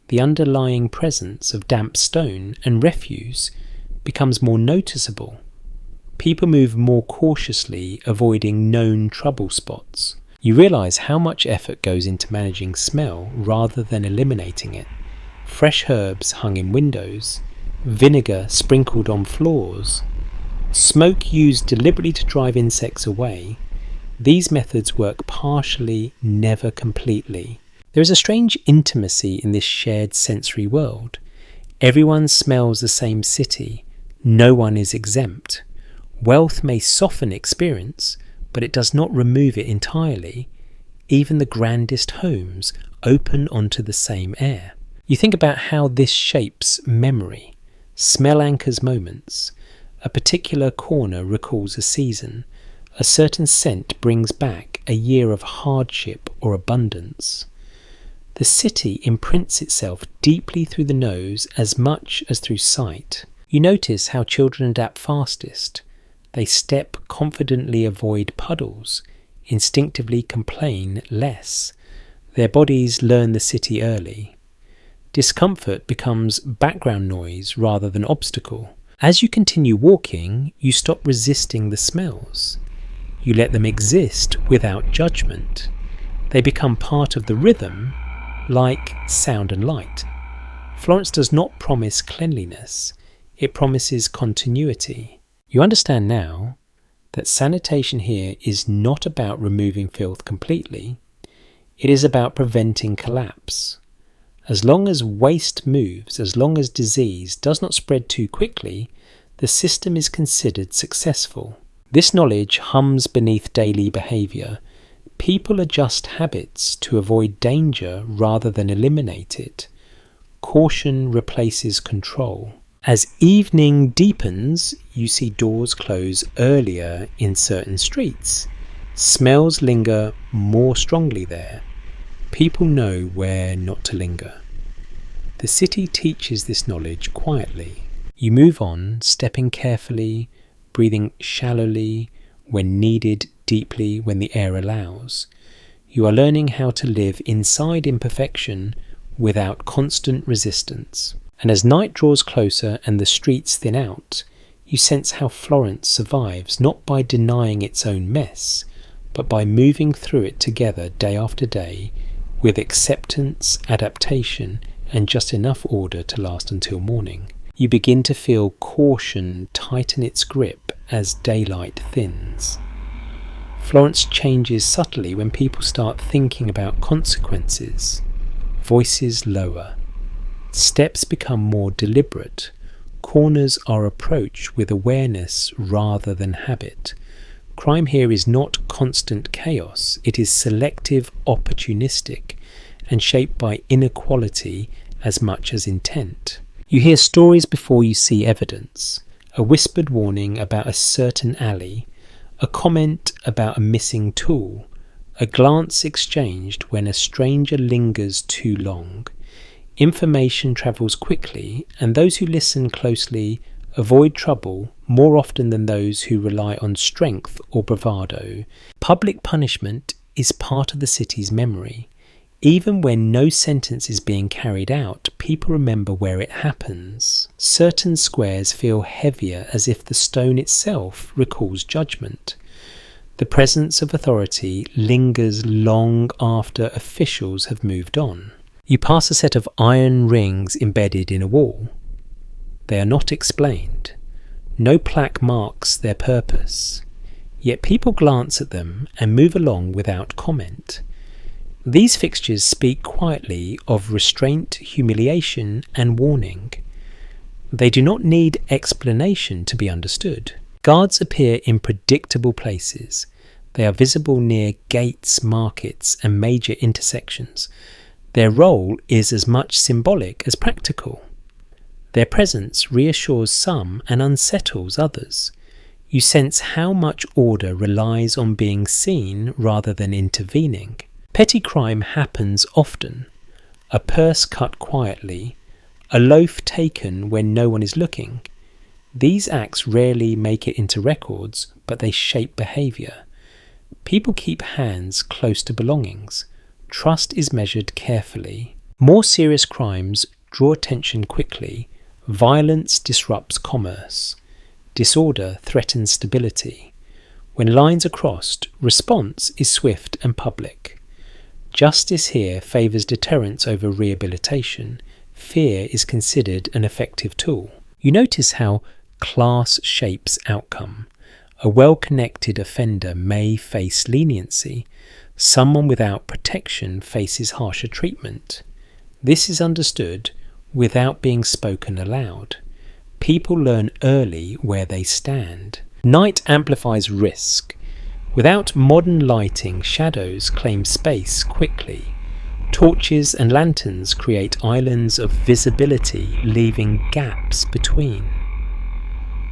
The underlying presence of damp stone and refuse becomes more noticeable. People move more cautiously, avoiding known trouble spots. You realise how much effort goes into managing smell rather than eliminating it. Fresh herbs hung in windows, vinegar sprinkled on floors, smoke used deliberately to drive insects away. These methods work partially, never completely. There is a strange intimacy in this shared sensory world. Everyone smells the same city. No one is exempt. Wealth may soften experience, but it does not remove it entirely. Even the grandest homes open onto the same air. You think about how this shapes memory. Smell anchors moments. A particular corner recalls a season. A certain scent brings back a year of hardship or abundance. The city imprints itself deeply through the nose as much as through sight. You notice how children adapt fastest. They step confidently, avoid puddles, instinctively complain less. Their bodies learn the city early. Discomfort becomes background noise rather than obstacle. As you continue walking, you stop resisting the smells. You let them exist without judgment. They become part of the rhythm, like sound and light. Florence does not promise cleanliness. It promises continuity. You understand now that sanitation here is not about removing filth completely. It is about preventing collapse. As long as waste moves, as long as disease does not spread too quickly, the system is considered successful. This knowledge hums beneath daily behaviour. People adjust habits to avoid danger rather than eliminate it. Caution replaces control. As evening deepens, you see doors close earlier in certain streets. Smells linger more strongly there. People know where not to linger. The city teaches this knowledge quietly. You move on, stepping carefully, breathing shallowly, when needed, deeply when the air allows. You are learning how to live inside imperfection without constant resistance. And as night draws closer and the streets thin out, you sense how Florence survives not by denying its own mess, but by moving through it together day after day, with acceptance, adaptation, and just enough order to last until morning. You begin to feel caution tighten its grip as daylight thins. Florence changes subtly when people start thinking about consequences. Voices lower. Steps become more deliberate. Corners are approached with awareness rather than habit. Crime here is not constant chaos. It is selective, opportunistic, and shaped by inequality as much as intent. You hear stories before you see evidence. A whispered warning about a certain alley, a comment about a missing tool, a glance exchanged when a stranger lingers too long. Information travels quickly, and those who listen closely avoid trouble more often than those who rely on strength or bravado. Public punishment is part of the city's memory. Even when no sentence is being carried out, people remember where it happens. Certain squares feel heavier as if the stone itself recalls judgment. The presence of authority lingers long after officials have moved on. You pass a set of iron rings embedded in a wall. They are not explained. No plaque marks their purpose. Yet people glance at them and move along without comment. These fixtures speak quietly of restraint, humiliation, and warning. They do not need explanation to be understood. Guards appear in predictable places. They are visible near gates, markets, and major intersections. Their role is as much symbolic as practical. Their presence reassures some and unsettles others. You sense how much order relies on being seen rather than intervening. Petty crime happens often. A purse cut quietly, a loaf taken when no one is looking. These acts rarely make it into records, but they shape behaviour. People keep hands close to belongings. Trust is measured carefully. More serious crimes draw attention quickly. Violence disrupts commerce. Disorder threatens stability. When lines are crossed, response is swift and public. Justice here favours deterrence over rehabilitation. Fear is considered an effective tool. You notice how class shapes outcome. A well-connected offender may face leniency. Someone without protection faces harsher treatment. This is understood without being spoken aloud. People learn early where they stand. Night amplifies risk. Without modern lighting, shadows claim space quickly. Torches and lanterns create islands of visibility, leaving gaps between.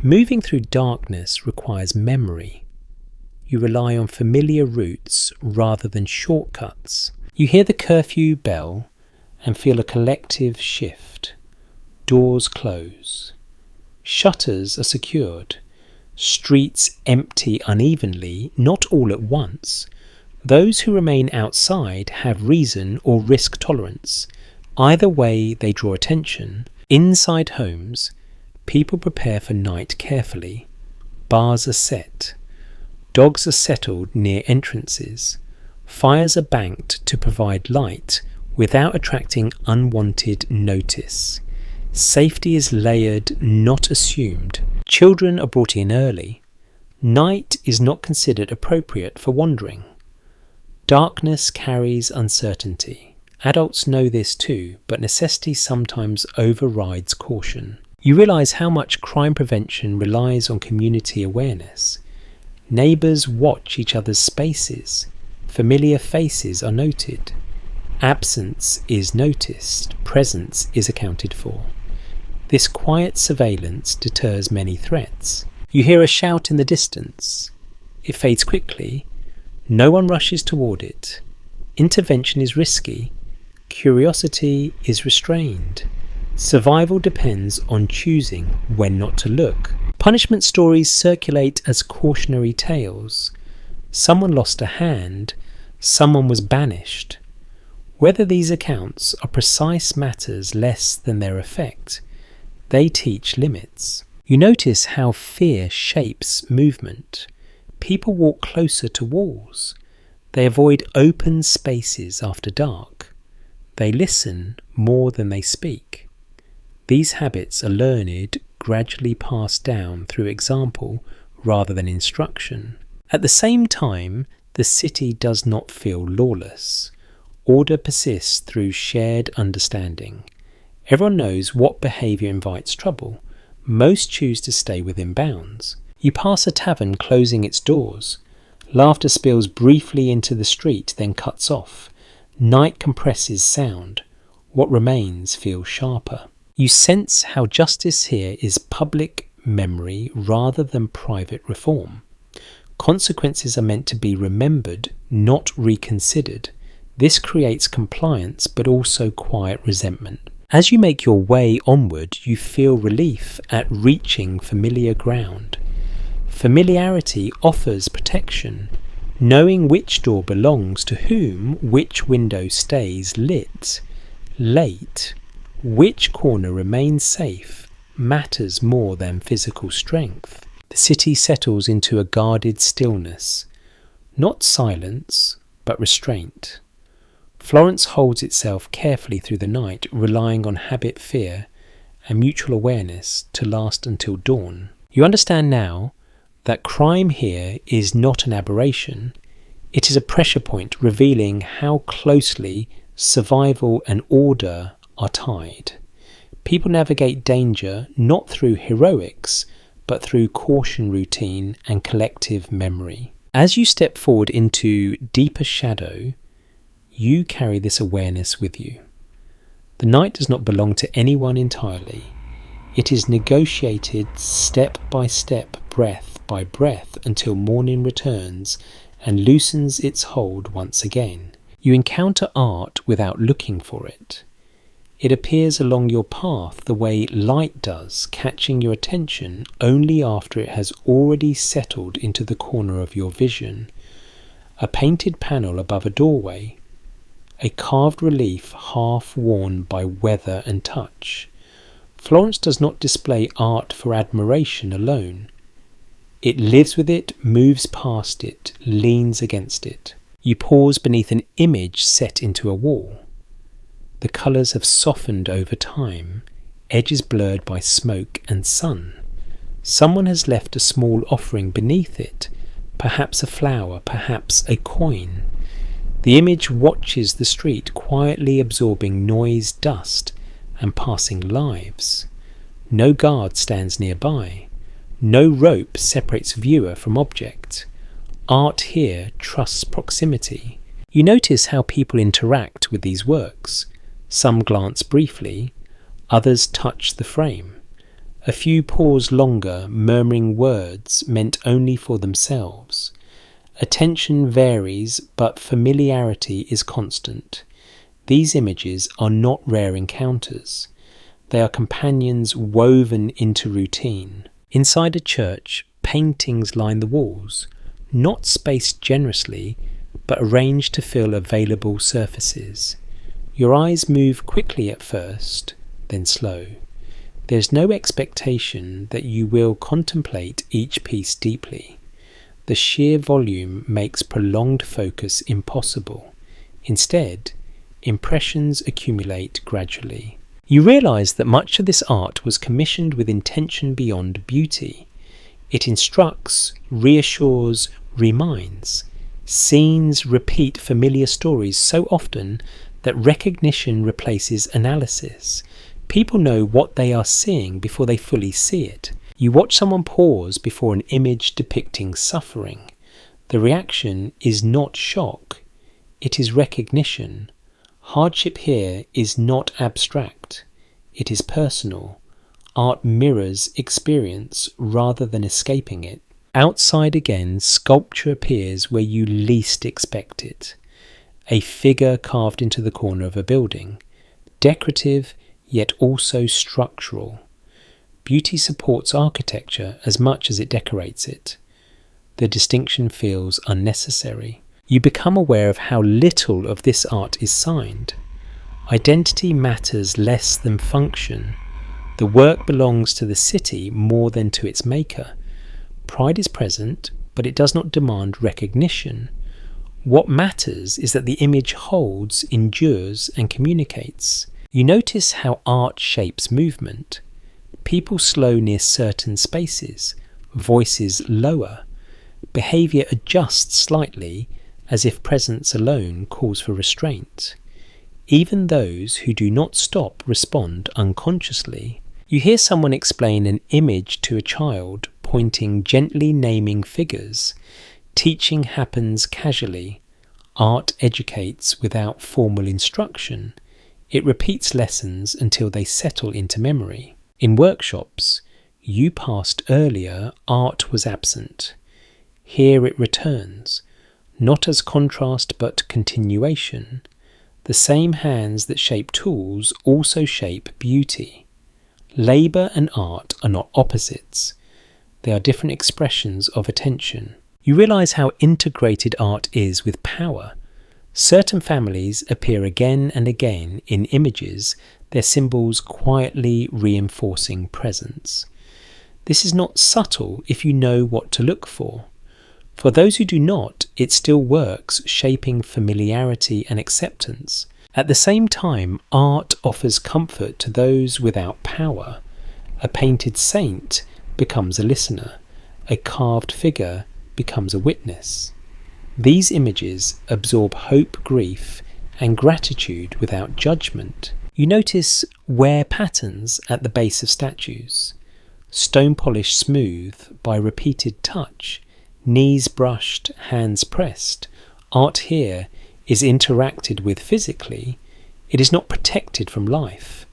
Moving through darkness requires memory. You rely on familiar routes rather than shortcuts. You hear the curfew bell, and feel a collective shift. Doors close. Shutters are secured. Streets empty unevenly, not all at once. Those who remain outside have reason or risk tolerance. Either way, they draw attention. Inside homes, people prepare for night carefully. Bars are set. Dogs are settled near entrances. Fires are banked to provide light without attracting unwanted notice. Safety is layered, not assumed. Children are brought in early. Night is not considered appropriate for wandering. Darkness carries uncertainty. Adults know this too, but necessity sometimes overrides caution. You realise how much crime prevention relies on community awareness. Neighbours watch each other's spaces. Familiar faces are noted. Absence is noticed. Presence is accounted for. This quiet surveillance deters many threats. You hear a shout in the distance. It fades quickly. No one rushes toward it. Intervention is risky. Curiosity is restrained. Survival depends on choosing when not to look. Punishment stories circulate as cautionary tales. Someone lost a hand. Someone was banished. Whether these accounts are precise matters less than their effect. They teach limits. You notice how fear shapes movement. People walk closer to walls. They avoid open spaces after dark. They listen more than they speak. These habits are learned, gradually passed down through example rather than instruction. At the same time, the city does not feel lawless. Order persists through shared understanding. Everyone knows what behaviour invites trouble. Most choose to stay within bounds. You pass a tavern closing its doors. Laughter spills briefly into the street, then cuts off. Night compresses sound. What remains feels sharper. You sense how justice here is public memory rather than private reform. Consequences are meant to be remembered, not reconsidered. This creates compliance but also quiet resentment. As you make your way onward, you feel relief at reaching familiar ground. Familiarity offers protection. Knowing which door belongs to whom, which window stays lit, late, which corner remains safe, matters more than physical strength. The city settles into a guarded stillness. Not silence, but restraint. Florence holds itself carefully through the night, relying on habit, fear, and mutual awareness to last until dawn. You understand now that crime here is not an aberration. It is a pressure point revealing how closely survival and order are tied. People navigate danger not through heroics, but through caution, routine, and collective memory. As you step forward into deeper shadow, you carry this awareness with you. The night does not belong to anyone entirely. It is negotiated step by step, breath by breath, until morning returns and loosens its hold once again. You encounter art without looking for it. It appears along your path the way light does, catching your attention only after it has already settled into the corner of your vision. A painted panel above a doorway. A carved relief half worn by weather and touch. Florence does not display art for admiration alone. It lives with it, moves past it, leans against it. You pause beneath an image set into a wall. The colours have softened over time, edges blurred by smoke and sun. Someone has left a small offering beneath it, perhaps a flower, perhaps a coin. The image watches the street, quietly absorbing noise, dust, and passing lives. No guard stands nearby. No rope separates viewer from object. Art here trusts proximity. You notice how people interact with these works. Some glance briefly, others touch the frame. A few pause longer, murmuring words meant only for themselves. Attention varies, but familiarity is constant. These images are not rare encounters. They are companions woven into routine. Inside a church, paintings line the walls, not spaced generously, but arranged to fill available surfaces. Your eyes move quickly at first, then slow. There's no expectation that you will contemplate each piece deeply. The sheer volume makes prolonged focus impossible. Instead, impressions accumulate gradually. You realise that much of this art was commissioned with intention beyond beauty. It instructs, reassures, reminds. Scenes repeat familiar stories so often that recognition replaces analysis. People know what they are seeing before they fully see it. You watch someone pause before an image depicting suffering. The reaction is not shock, it is recognition. Hardship here is not abstract, it is personal. Art mirrors experience rather than escaping it. Outside again, sculpture appears where you least expect it. A figure carved into the corner of a building, decorative yet also structural. Beauty supports architecture as much as it decorates it. The distinction feels unnecessary. You become aware of how little of this art is signed. Identity matters less than function. The work belongs to the city more than to its maker. Pride is present, but it does not demand recognition. What matters is that the image holds, endures, and communicates. You notice how art shapes movement. People slow near certain spaces, voices lower. Behaviour adjusts slightly, as if presence alone calls for restraint. Even those who do not stop respond unconsciously. You hear someone explain an image to a child, pointing, gently naming figures. Teaching happens casually. Art educates without formal instruction. It repeats lessons until they settle into memory. In workshops, you passed earlier, art was absent. Here it returns, not as contrast but continuation. The same hands that shape tools also shape beauty. Labour and art are not opposites. They are different expressions of attention. You realise how integrated art is with power. Certain families appear again and again in images, their symbols quietly reinforcing presence. This is not subtle if you know what to look for. For those who do not, it still works, shaping familiarity and acceptance. At the same time, art offers comfort to those without power. A painted saint becomes a listener. A carved figure becomes a witness. These images absorb hope, grief, and gratitude without judgment. You notice wear patterns at the base of statues. Stone polish smooth by repeated touch. Knees brushed, hands pressed. Art here is interacted with physically. It is not protected from life.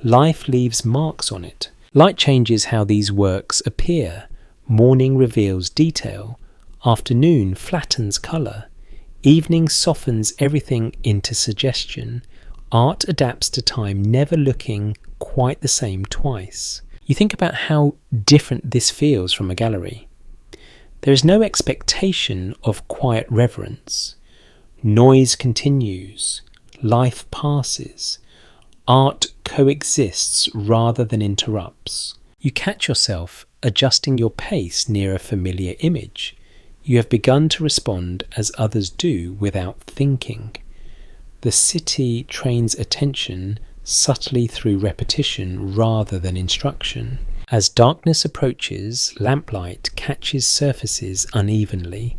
Life leaves marks on it. Light changes how these works appear. Morning reveals detail. Afternoon flattens colour. Evening softens everything into suggestion. Art adapts to time, never looking quite the same twice. You think about how different this feels from a gallery. There is no expectation of quiet reverence. Noise continues. Life passes. Art coexists rather than interrupts. You catch yourself adjusting your pace near a familiar image. You have begun to respond as others do without thinking. The city trains attention subtly through repetition rather than instruction. As darkness approaches, lamplight catches surfaces unevenly.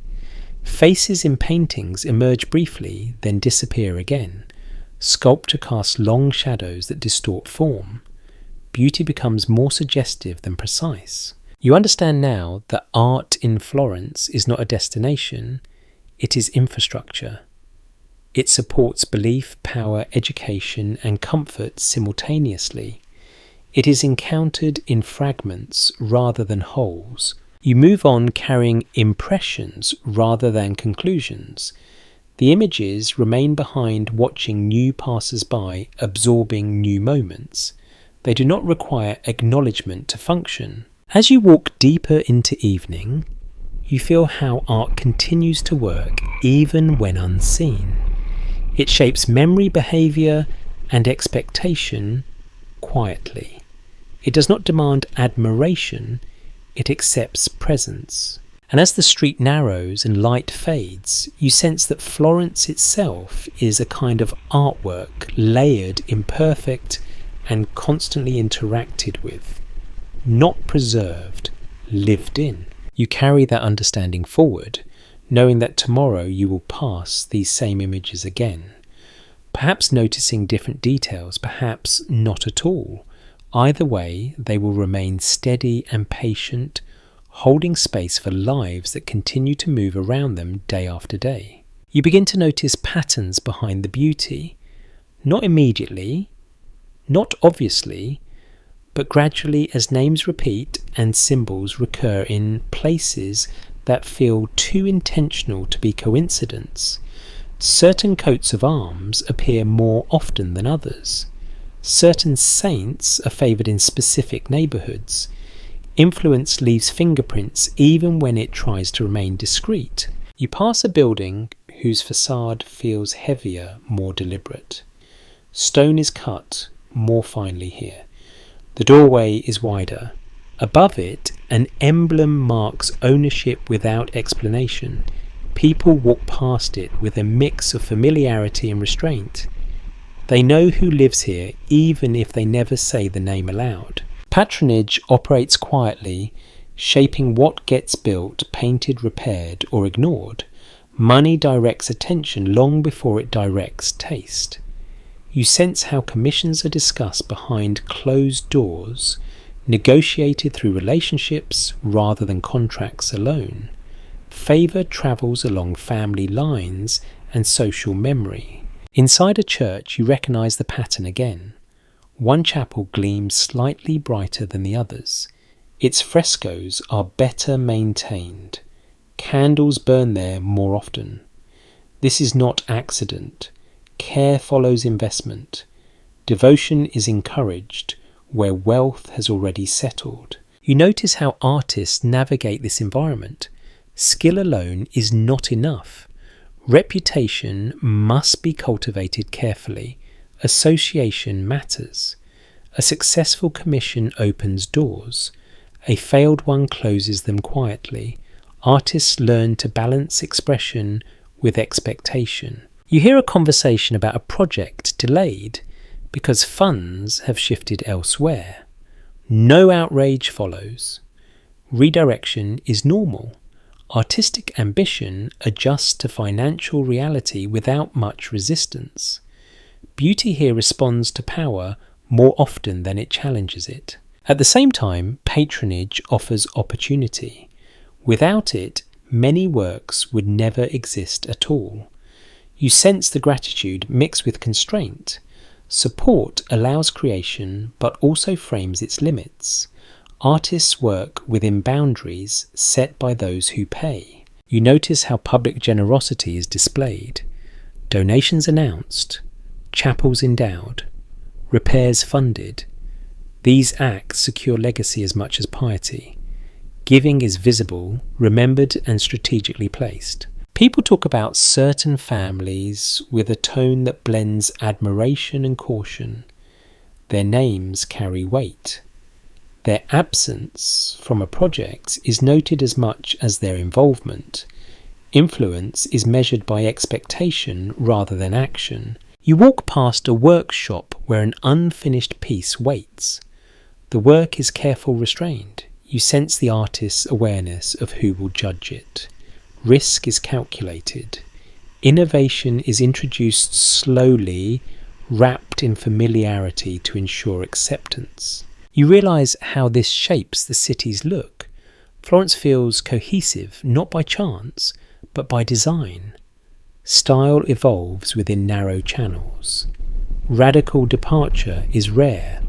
Faces in paintings emerge briefly, then disappear again. Sculpture casts long shadows that distort form. Beauty becomes more suggestive than precise. You understand now that art in Florence is not a destination, it is infrastructure. It supports belief, power, education, and comfort simultaneously. It is encountered in fragments rather than wholes. You move on carrying impressions rather than conclusions. The images remain behind, watching new passers-by, absorbing new moments. They do not require acknowledgement to function. As you walk deeper into evening, you feel how art continues to work even when unseen. It shapes memory, behaviour and expectation quietly. It does not demand admiration, it accepts presence. And as the street narrows and light fades, you sense that Florence itself is a kind of artwork, layered, imperfect, and constantly interacted with, not preserved, lived in. You carry that understanding forward, knowing that tomorrow you will pass these same images again. Perhaps noticing different details, perhaps not at all. Either way, they will remain steady and patient, holding space for lives that continue to move around them day after day. You begin to notice patterns behind the beauty, not immediately, not obviously, but gradually as names repeat and symbols recur in places that feel too intentional to be coincidence. Certain coats of arms appear more often than others. Certain saints are favoured in specific neighbourhoods. Influence leaves fingerprints even when it tries to remain discreet. You pass a building whose facade feels heavier, more deliberate. Stone is cut more finely here. The doorway is wider. Above it, an emblem marks ownership without explanation. People walk past it with a mix of familiarity and restraint. They know who lives here even if they never say the name aloud. Patronage operates quietly, shaping what gets built, painted, repaired, or ignored. Money directs attention long before it directs taste. You sense how commissions are discussed behind closed doors, negotiated through relationships rather than contracts alone. Favour travels along family lines and social memory. Inside a church, you recognise the pattern again. One chapel gleams slightly brighter than the others. Its frescoes are better maintained. Candles burn there more often. This is not accident. Care follows investment. Devotion is encouraged where wealth has already settled. You notice how artists navigate this environment. Skill alone is not enough. Reputation must be cultivated carefully. Association matters. A successful commission opens doors. A failed one closes them quietly. Artists learn to balance expression with expectation. You hear a conversation about a project delayed because funds have shifted elsewhere. No outrage follows. Redirection is normal. Artistic ambition adjusts to financial reality without much resistance. Beauty here responds to power more often than it challenges it. At the same time, patronage offers opportunity. Without it, many works would never exist at all. You sense the gratitude mixed with constraint. Support allows creation, but also frames its limits. Artists work within boundaries set by those who pay. You notice how public generosity is displayed. Donations announced. Chapels endowed. Repairs funded. These acts secure legacy as much as piety. Giving is visible, remembered and strategically placed. People talk about certain families with a tone that blends admiration and caution. Their names carry weight. Their absence from a project is noted as much as their involvement. Influence is measured by expectation rather than action. You walk past a workshop where an unfinished piece waits. The work is careful, restrained. You sense the artist's awareness of who will judge it. Risk is calculated. Innovation is introduced slowly, wrapped in familiarity to ensure acceptance. You realise how this shapes the city's look. Florence feels cohesive, not by chance, but by design. Style evolves within narrow channels. Radical departure is rare.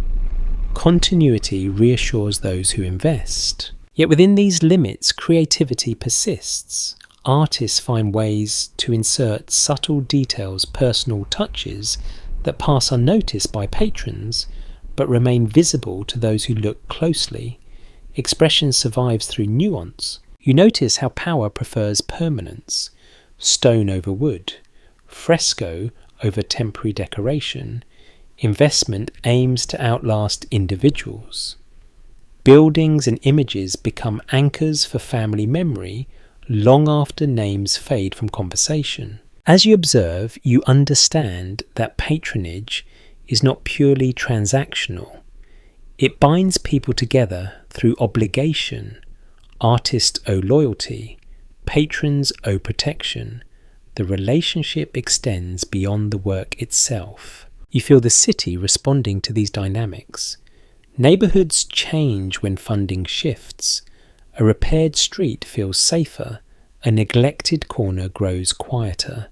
Continuity reassures those who invest. Yet within these limits, creativity persists. artists find ways to insert subtle details, personal touches that pass unnoticed by patrons but remain visible to those who look closely. Expression survives through nuance. You notice how power prefers permanence, stone over wood, fresco over temporary decoration. Investment aims to outlast individuals. Buildings and images become anchors for family memory long after names fade from conversation. As you observe, you understand that patronage is not purely transactional. It binds people together through obligation. Artists owe loyalty, patrons owe protection. The relationship extends beyond the work itself. You feel the city responding to these dynamics. Neighbourhoods change when funding shifts. A repaired street feels safer. A neglected corner grows quieter.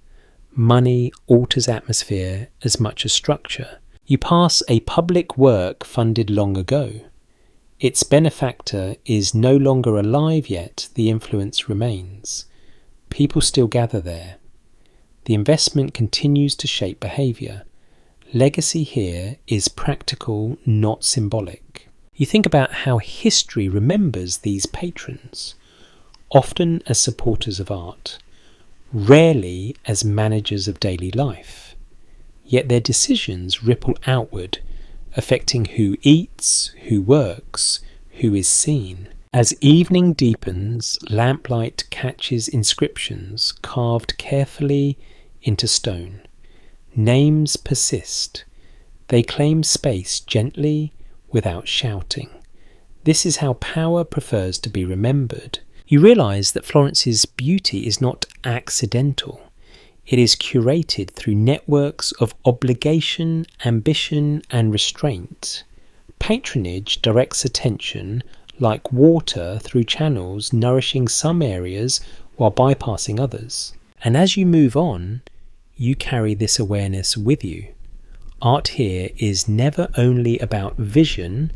Money alters atmosphere as much as structure. You pass a public work funded long ago. Its benefactor is no longer alive yet, the influence remains. People still gather there. The investment continues to shape behaviour. Legacy here is practical, not symbolic. You think about how history remembers these patrons, often as supporters of art, rarely as managers of daily life. Yet their decisions ripple outward, affecting who eats, who works, who is seen. As evening deepens, lamplight catches inscriptions carved carefully into stone. Names persist. They claim space gently, without shouting. This is how power prefers to be remembered. You realise that Florence's beauty is not accidental. It is curated through networks of obligation, ambition, and restraint. Patronage directs attention like water through channels, nourishing some areas while bypassing others. And as you move on, you carry this awareness with you. Art here is never only about vision,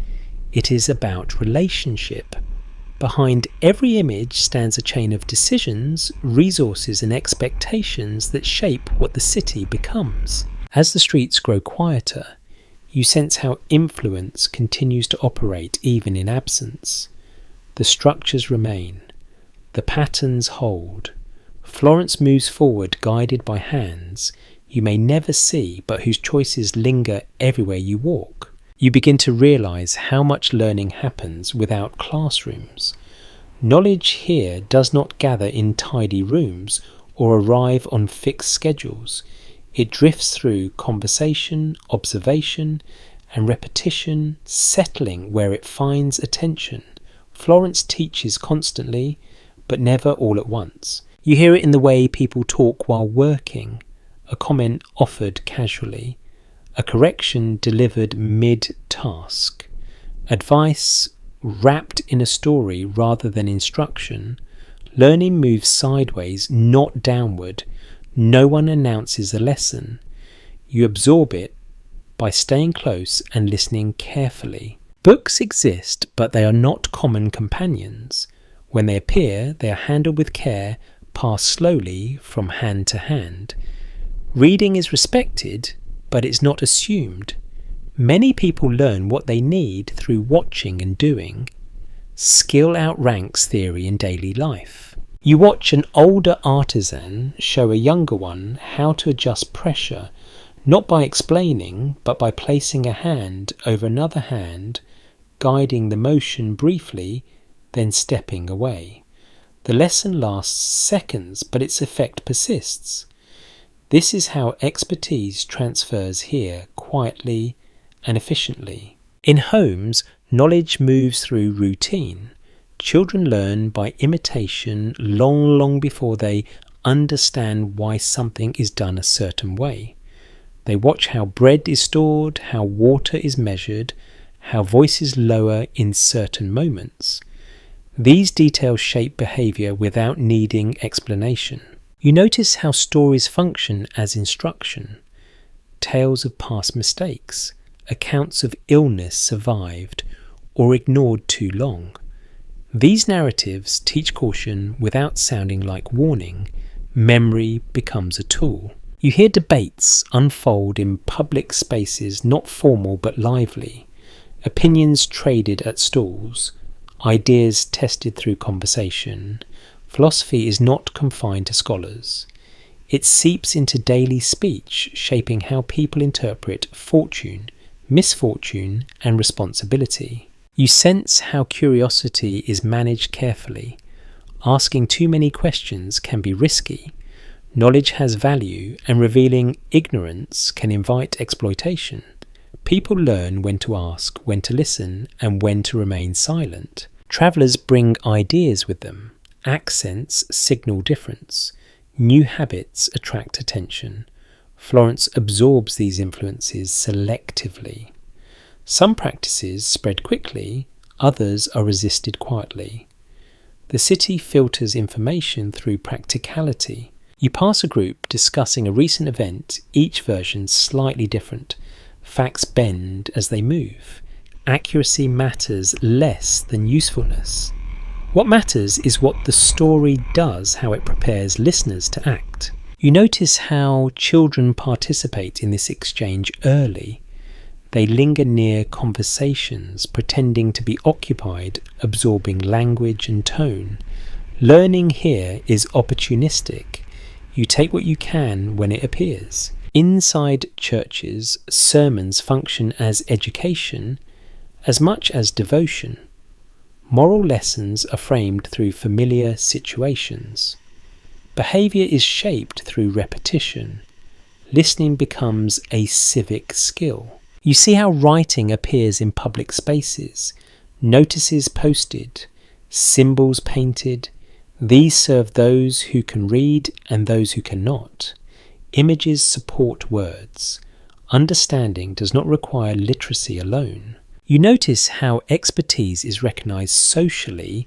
it is about relationship. Behind every image stands a chain of decisions, resources and expectations that shape what the city becomes. As the streets grow quieter, you sense how influence continues to operate even in absence. The structures remain. The patterns hold. Florence moves forward guided by hands you may never see but whose choices linger everywhere you walk. You begin to realise how much learning happens without classrooms. Knowledge here does not gather in tidy rooms or arrive on fixed schedules. It drifts through conversation, observation, and repetition, settling where it finds attention. Florence teaches constantly, but never all at once. You hear it in the way people talk while working, a comment offered casually, a correction delivered mid-task, advice wrapped in a story rather than instruction. Learning moves sideways, not downward. No one announces a lesson. You absorb it by staying close and listening carefully. Books exist, but they are not common companions. When they appear, they are handled with care, passed slowly from hand to hand. Reading is respected, but it's not assumed. Many people learn what they need through watching and doing. Skill outranks theory in daily life. You watch an older artisan show a younger one how to adjust pressure, not by explaining, but by placing a hand over another hand, guiding the motion briefly, then stepping away. The lesson lasts seconds, but its effect persists. This is how expertise transfers here, quietly and efficiently. In homes, knowledge moves through routine. Children learn by imitation long before they understand why something is done a certain way. They watch how bread is stored, how water is measured, how voices lower in certain moments. These details shape behaviour without needing explanation. You notice how stories function as instruction. Tales of past mistakes, accounts of illness survived or ignored too long. These narratives teach caution without sounding like warning. Memory becomes a tool. You hear debates unfold in public spaces, not formal but lively. Opinions traded at stalls. Ideas tested through conversation. Philosophy is not confined to scholars. It seeps into daily speech, shaping how people interpret fortune, misfortune, and responsibility. You sense how curiosity is managed carefully. Asking too many questions can be risky. Knowledge has value, and revealing ignorance can invite exploitation. People learn when to ask, when to listen, and when to remain silent. Travellers bring ideas with them. Accents signal difference. New habits attract attention. Florence absorbs these influences selectively. Some practices spread quickly, others are resisted quietly. The city filters information through practicality. You pass a group discussing a recent event, each version slightly different. Facts bend as they move. Accuracy matters less than usefulness. What matters is what the story does, how it prepares listeners to act. You notice how children participate in this exchange early. They linger near conversations, pretending to be occupied, absorbing language and tone. Learning here is opportunistic. You take what you can when it appears. Inside churches, sermons function as education as much as devotion. Moral lessons are framed through familiar situations. Behaviour is shaped through repetition. Listening becomes a civic skill. You see how writing appears in public spaces, notices posted, symbols painted. These serve those who can read and those who cannot. Images support words. Understanding does not require literacy alone. You notice how expertise is recognised socially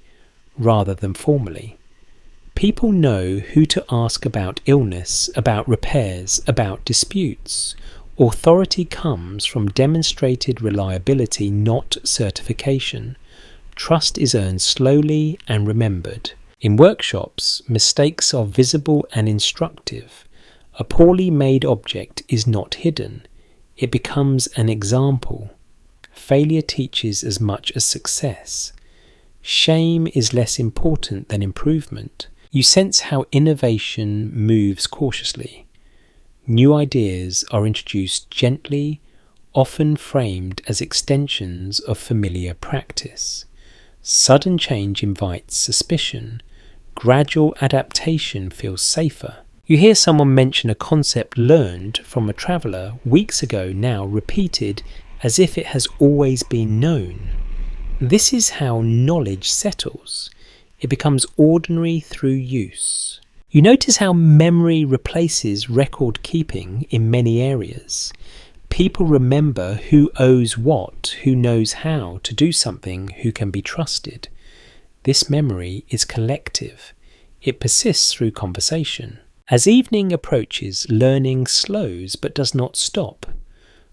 rather than formally. People know who to ask about illness, about repairs, about disputes. Authority comes from demonstrated reliability, not certification. Trust is earned slowly and remembered. In workshops, mistakes are visible and instructive. A poorly made object is not hidden. It becomes an example. Failure teaches as much as success. Shame is less important than improvement. You sense how innovation moves cautiously. New ideas are introduced gently, often framed as extensions of familiar practice. Sudden change invites suspicion. Gradual adaptation feels safer. You hear someone mention a concept learned from a traveller weeks ago, now repeated as if it has always been known. This is how knowledge settles. It becomes ordinary through use. You notice how memory replaces record keeping in many areas. People remember who owes what, who knows how to do something, who can be trusted. This memory is collective. It persists through conversation. As evening approaches, learning slows but does not stop.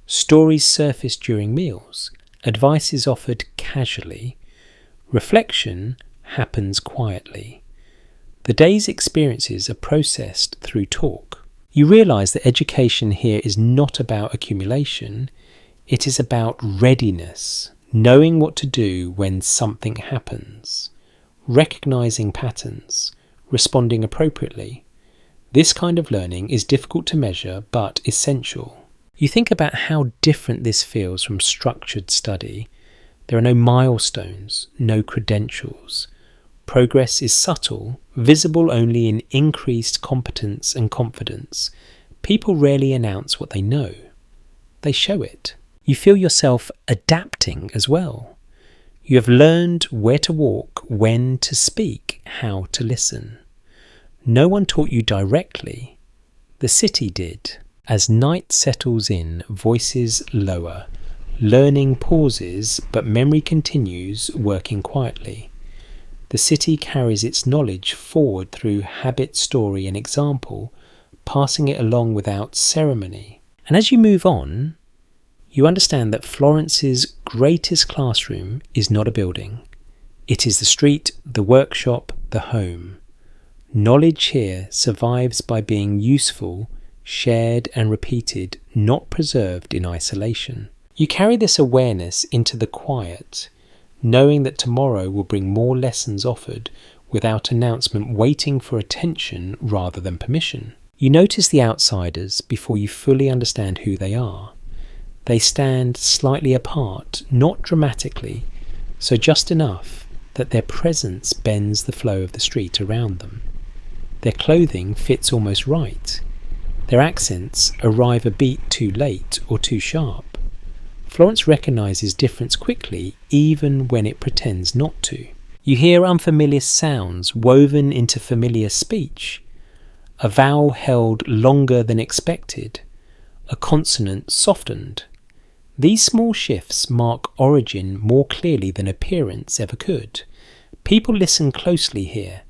Stories surface during meals. Advice is offered casually. Reflection happens quietly. The day's experiences are processed through talk. You realise that education here is not about accumulation. It is about readiness, knowing what to do when something happens, recognising patterns, responding appropriately. This kind of learning is difficult to measure but essential. You think about how different this feels from structured study. There are no milestones, no credentials. Progress is subtle, visible only in increased competence and confidence. People rarely announce what they know. They show it. You feel yourself adapting as well. You have learned where to walk, when to speak, how to listen. No one taught you directly. The city did. As night settles in, voices lower. Learning pauses, but memory continues, working quietly. The city carries its knowledge forward through habit, story, and example, passing it along without ceremony. And as you move on, you understand that Florence's greatest classroom is not a building. It is the street, the workshop, the home. Knowledge here survives by being useful, shared and repeated, not preserved in isolation. You carry this awareness into the quiet, knowing that tomorrow will bring more lessons offered without announcement, waiting for attention rather than permission. You notice the outsiders before you fully understand who they are. They stand slightly apart, not dramatically, so just enough that their presence bends the flow of the street around them. Their clothing fits almost right. Their accents arrive a beat too late or too sharp. Florence recognises difference quickly, even when it pretends not to. You hear unfamiliar sounds woven into familiar speech, a vowel held longer than expected, a consonant softened. These small shifts mark origin more clearly than appearance ever could. People listen closely here.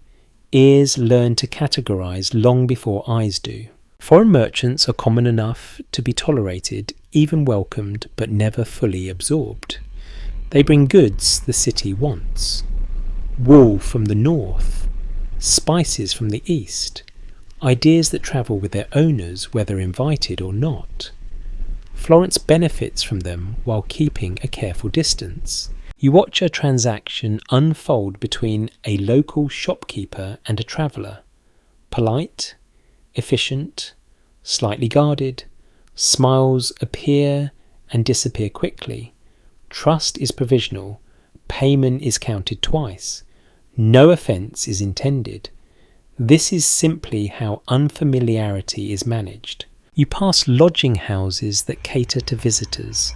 Ears learn to categorise long before eyes do. Foreign merchants are common enough to be tolerated, even welcomed, but never fully absorbed. They bring goods the city wants. Wool from the north, spices from the east, ideas that travel with their owners whether invited or not. Florence benefits from them while keeping a careful distance. You watch a transaction unfold between a local shopkeeper and a traveller. Polite, efficient, slightly guarded, smiles appear and disappear quickly. Trust is provisional, payment is counted twice. No offence is intended. This is simply how unfamiliarity is managed. You pass lodging houses that cater to visitors.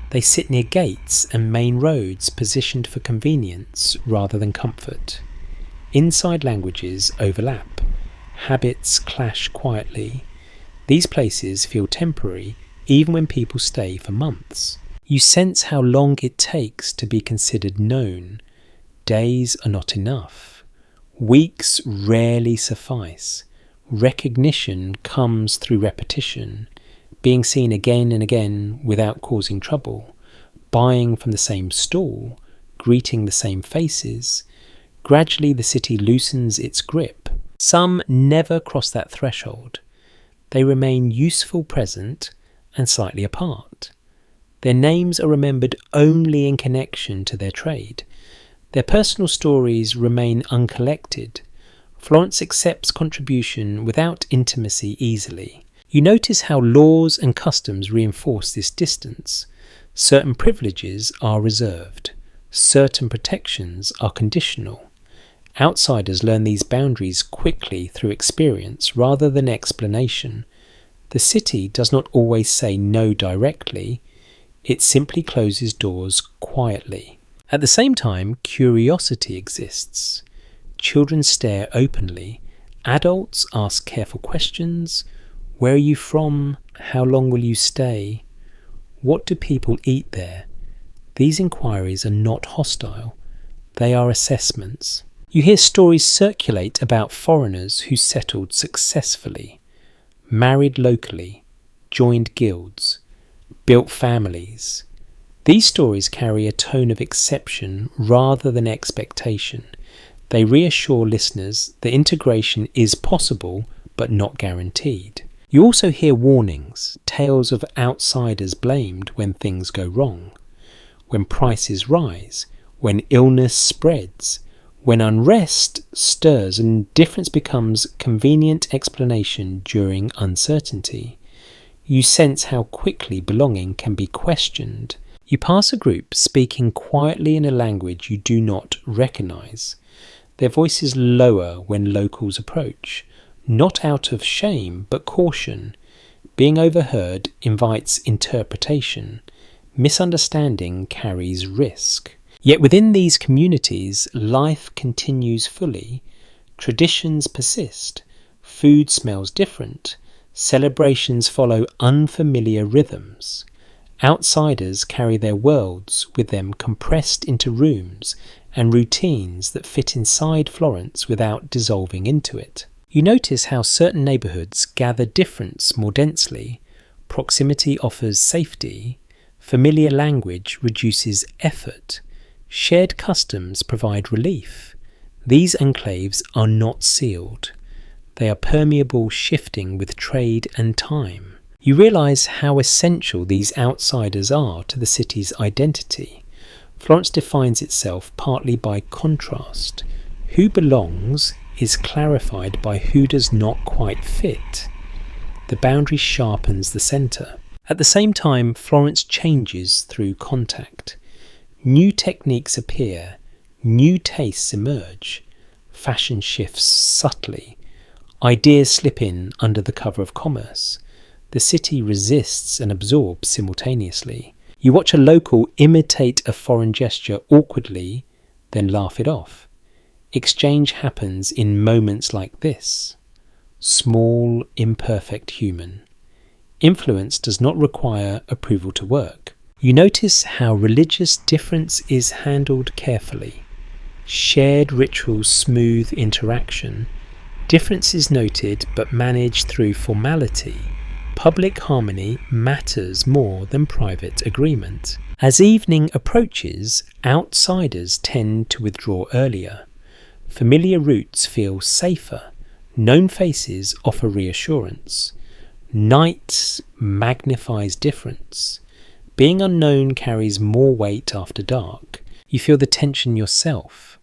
They sit near gates and main roads positioned for convenience rather than comfort. Inside languages overlap. Habits clash quietly. These places feel temporary even when people stay for months. You sense how long it takes to be considered known. Days are not enough. Weeks rarely suffice. Recognition comes through repetition, being seen again and again without causing trouble, buying from the same stall, greeting the same faces. Gradually the city loosens its grip. Some never cross that threshold. They remain useful present and slightly apart. Their names are remembered only in connection to their trade. Their personal stories remain uncollected. Florence accepts contribution without intimacy easily. You notice how laws and customs reinforce this distance. Certain privileges are reserved. Certain protections are conditional. Outsiders learn these boundaries quickly through experience rather than explanation. The city does not always say no directly. It simply closes doors quietly. At the same time, curiosity exists. Children stare openly. Adults ask careful questions. Where are you from? How long will you stay? What do people eat there? These inquiries are not hostile. They are assessments. You hear stories circulate about foreigners who settled successfully, married locally, joined guilds, built families. These stories carry a tone of exception rather than expectation. They reassure listeners that integration is possible but not guaranteed. You also hear warnings, tales of outsiders blamed when things go wrong, when prices rise, when illness spreads, when unrest stirs and difference becomes convenient explanation during uncertainty. You sense how quickly belonging can be questioned. You pass a group speaking quietly in a language you do not recognise. Their voices lower when locals approach, not out of shame but caution. Being overheard invites interpretation. Misunderstanding carries risk. Yet within these communities, life continues fully. Traditions persist. Food smells different. Celebrations follow unfamiliar rhythms. Outsiders carry their worlds with them compressed into rooms and routines that fit inside Florence without dissolving into it. You notice how certain neighbourhoods gather difference more densely. Proximity offers safety. Familiar language reduces effort. Shared customs provide relief. These enclaves are not sealed. They are permeable, shifting with trade and time. You realise how essential these outsiders are to the city's identity. Florence defines itself partly by contrast. Who belongs is clarified by who does not quite fit. The boundary sharpens the centre. At the same time, Florence changes through contact. New techniques appear, new tastes emerge, fashion shifts subtly, ideas slip in under the cover of commerce. The city resists and absorbs simultaneously. You watch a local imitate a foreign gesture awkwardly, then laugh it off. Exchange happens in moments like this. Small, imperfect human. Influence does not require approval to work. You notice how religious difference is handled carefully. Shared rituals smooth interaction. Difference is noted but managed through formality. Public harmony matters more than private agreement. As evening approaches, outsiders tend to withdraw earlier. Familiar routes feel safer. Known faces offer reassurance. Night magnifies difference. Being unknown carries more weight after dark. You feel the tension yourself.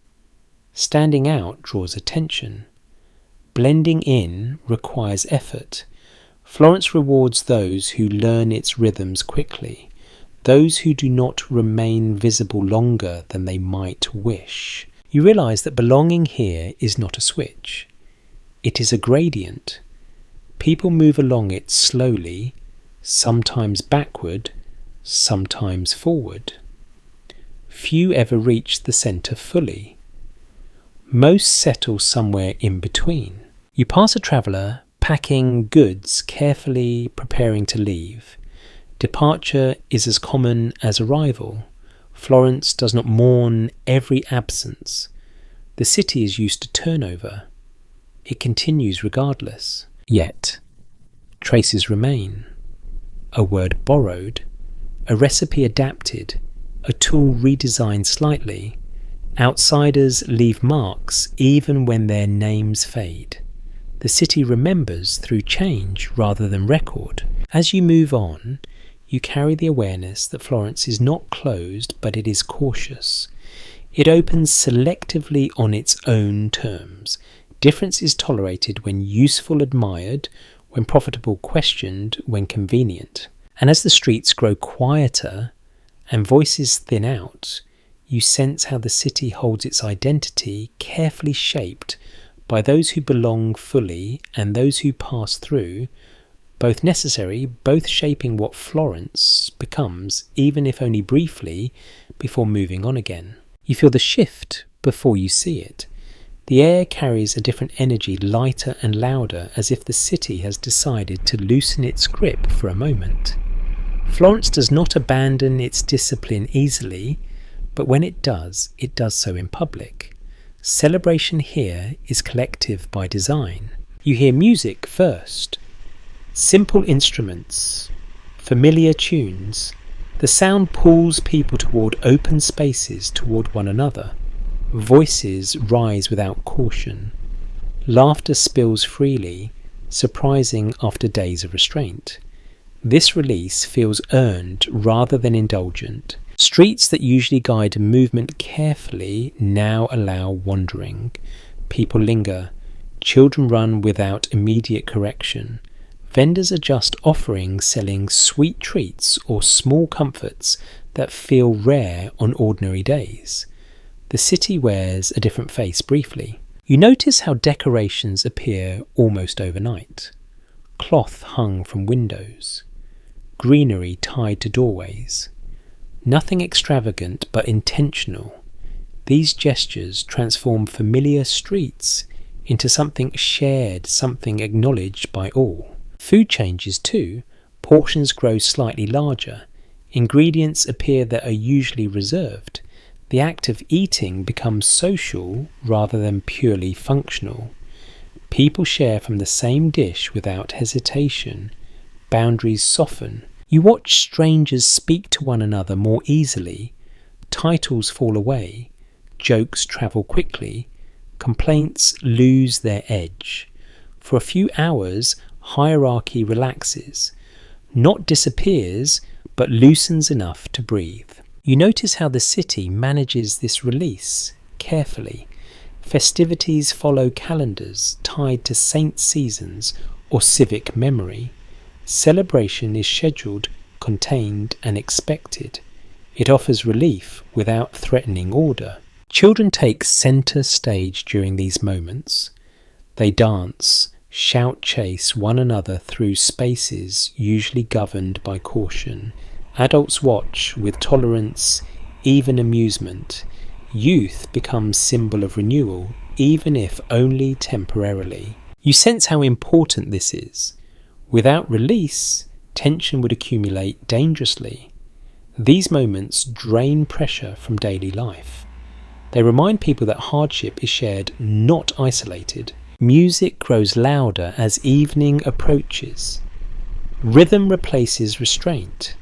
Standing out draws attention. Blending in requires effort. Florence rewards those who learn its rhythms quickly, those who do not remain visible longer than they might wish. You realise that belonging here is not a switch. It is a gradient. People move along it slowly, sometimes backward, sometimes forward. Few ever reach the centre fully. Most settle somewhere in between. You pass a traveller packing goods, carefully preparing to leave. Departure is as common as arrival. Florence does not mourn every absence. The city is used to turnover. It continues regardless. Yet, traces remain. A word borrowed, a recipe adapted, a tool redesigned slightly. Outsiders leave marks even when their names fade. The city remembers through change rather than record. As you move on, you carry the awareness that Florence is not closed, but it is cautious. It opens selectively on its own terms. Difference is tolerated when useful admired, when profitable questioned, when convenient. And as the streets grow quieter and voices thin out, you sense how the city holds its identity carefully shaped by those who belong fully and those who pass through, both necessary, both shaping what Florence becomes, even if only briefly, before moving on again. You feel the shift before you see it. The air carries a different energy, lighter and louder, as if the city has decided to loosen its grip for a moment. Florence does not abandon its discipline easily, but when it does so in public. Celebration here is collective by design. You hear music first. Simple instruments, familiar tunes. The sound pulls people toward open spaces, toward one another. Voices rise without caution. Laughter spills freely, surprising after days of restraint. This release feels earned rather than indulgent. Streets that usually guide movement carefully now allow wandering. People linger. Children run without immediate correction. Vendors adjust offerings, selling sweet treats or small comforts that feel rare on ordinary days. The city wears a different face briefly. You notice how decorations appear almost overnight. Cloth hung from windows. Greenery tied to doorways. Nothing extravagant but intentional. These gestures transform familiar streets into something shared, something acknowledged by all. Food changes too. Portions grow slightly larger. Ingredients appear that are usually reserved. The act of eating becomes social rather than purely functional. People share from the same dish without hesitation. Boundaries soften. You watch strangers speak to one another more easily. titles fall away, jokes travel quickly, complaints lose their edge. For a few hours, hierarchy relaxes, not disappears, but loosens enough to breathe. You notice how the city manages this release carefully. Festivities follow calendars tied to saint seasons or civic memory. Celebration is scheduled, contained, and expected. It offers relief without threatening order. Children take centre stage during these moments. They dance, shout, chase one another through spaces usually governed by caution. Adults watch with tolerance, even amusement. Youth becomes symbol of renewal, even if only temporarily. You sense how important this is. Without release, tension would accumulate dangerously. These moments drain pressure from daily life. They remind people that hardship is shared, not isolated. Music grows louder as evening approaches. Rhythm replaces restraint.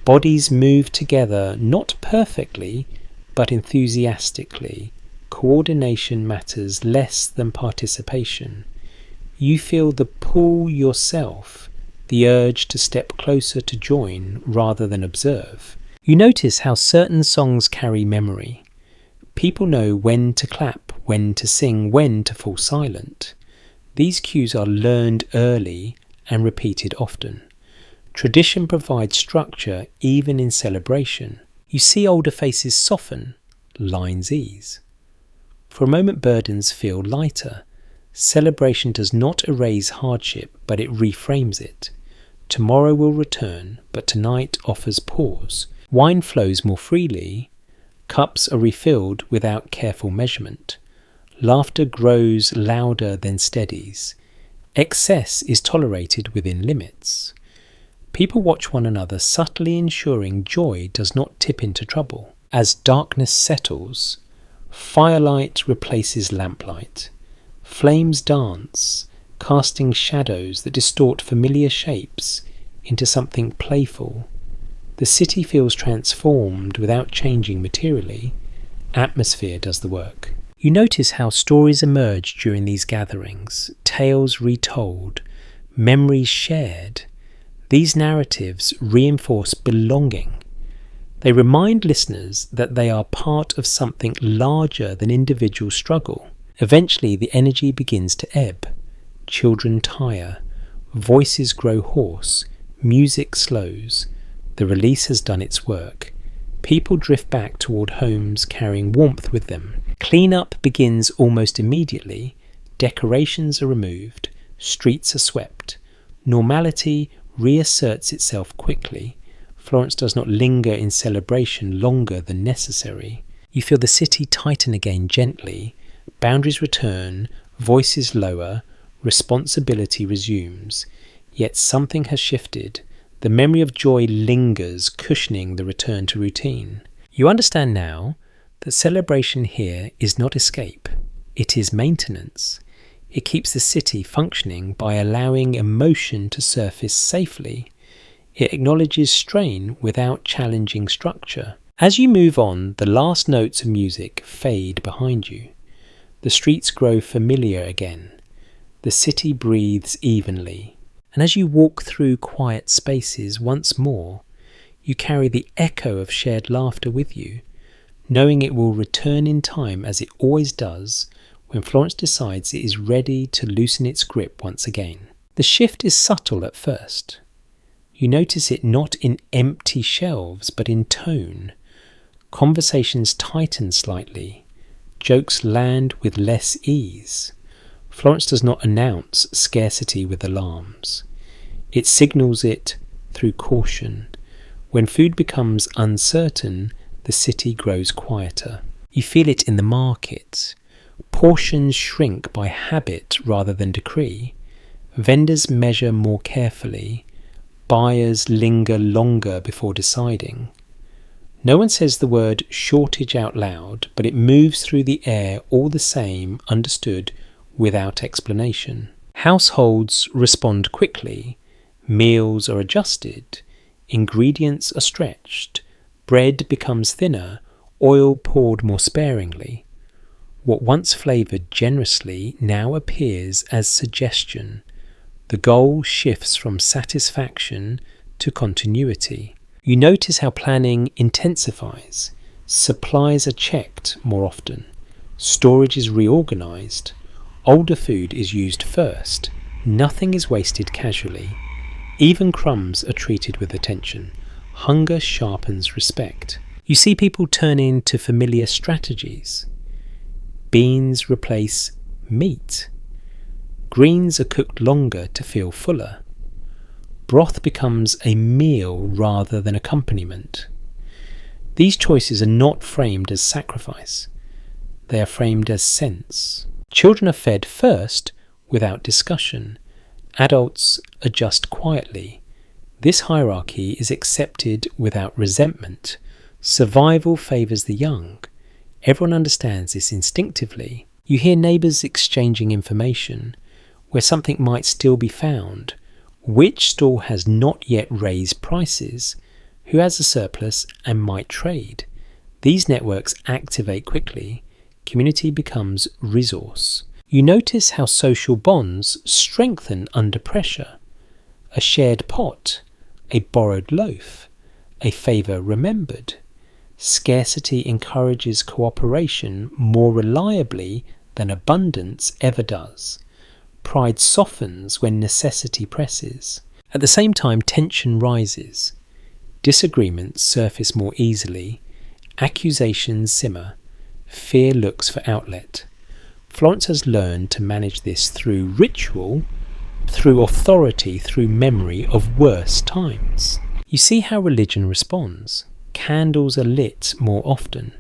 Bodies move together, not perfectly, but enthusiastically. Coordination matters less than participation. You feel the pull yourself, the urge to step closer to join rather than observe. You notice how certain songs carry memory. People know when to clap, when to sing, when to fall silent. These cues are learned early and repeated often. Tradition provides structure even in celebration. You see older faces soften, lines ease. For a moment burdens feel lighter. Celebration does not erase hardship, but it reframes it. Tomorrow will return, but tonight offers pause. Wine flows more freely. Cups are refilled without careful measurement. Laughter grows louder than steadies. Excess is tolerated within limits. People watch one another, subtly ensuring joy does not tip into trouble. As darkness settles, firelight replaces lamplight. Flames dance, casting shadows that distort familiar shapes into something playful. The city feels transformed without changing materially. Atmosphere does the work. You notice how stories emerge during these gatherings, tales retold, memories shared. These narratives reinforce belonging. They remind listeners that they are part of something larger than individual struggle. Eventually, the energy begins to ebb. Children tire. Voices grow hoarse. Music slows. The release has done its work. People drift back toward homes carrying warmth with them. Cleanup begins almost immediately. Decorations are removed. Streets are swept. Normality reasserts itself quickly. Florence does not linger in celebration longer than necessary. You feel the city tighten again gently. Boundaries return, voices lower, responsibility resumes. Yet something has shifted. The memory of joy lingers, cushioning the return to routine. You understand now that celebration here is not escape. It is maintenance. It keeps the city functioning by allowing emotion to surface safely. It acknowledges strain without challenging structure. As you move on, the last notes of music fade behind you. The streets grow familiar again. The city breathes evenly. And as you walk through quiet spaces once more, you carry the echo of shared laughter with you, knowing it will return in time as it always does when Florence decides it is ready to loosen its grip once again. The shift is subtle at first. You notice it not in empty shelves, but in tone. Conversations tighten slightly. Jokes land with less ease. Florence does not announce scarcity with alarms. It signals it through caution. When food becomes uncertain, the city grows quieter. You feel it in the market. Portions shrink by habit rather than decree. Vendors measure more carefully. Buyers linger longer before deciding. No one says the word shortage out loud, but it moves through the air all the same, understood without explanation. Households respond quickly. Meals are adjusted. Ingredients are stretched. Bread becomes thinner. oil poured more sparingly. What once flavoured generously now appears as suggestion. The goal shifts from satisfaction to continuity. You notice how planning intensifies. Supplies are checked more often. Storage is reorganised. Older food is used first. Nothing is wasted casually. Even crumbs are treated with attention. Hunger sharpens respect. You see people turn into familiar strategies. Beans replace meat. Greens are cooked longer to feel fuller. Broth becomes a meal rather than accompaniment. These choices are not framed as sacrifice. They are framed as sense. Children are fed first without discussion. Adults adjust quietly. This hierarchy is accepted without resentment. Survival favours the young. Everyone understands this instinctively. You hear neighbours exchanging information, where something might still be found, which stall has not yet raised prices, who has a surplus and might trade. These networks activate quickly. Community becomes resource. You notice how social bonds strengthen under pressure. A shared pot, a borrowed loaf, a favour remembered. Scarcity encourages cooperation more reliably than abundance ever does. Pride softens when necessity presses. At the same time, tension rises. Disagreements surface more easily. Accusations simmer. Fear looks for outlet. Florence has learned to manage this through ritual, through authority, through memory of worse times. You see how religion responds. Candles are lit more often.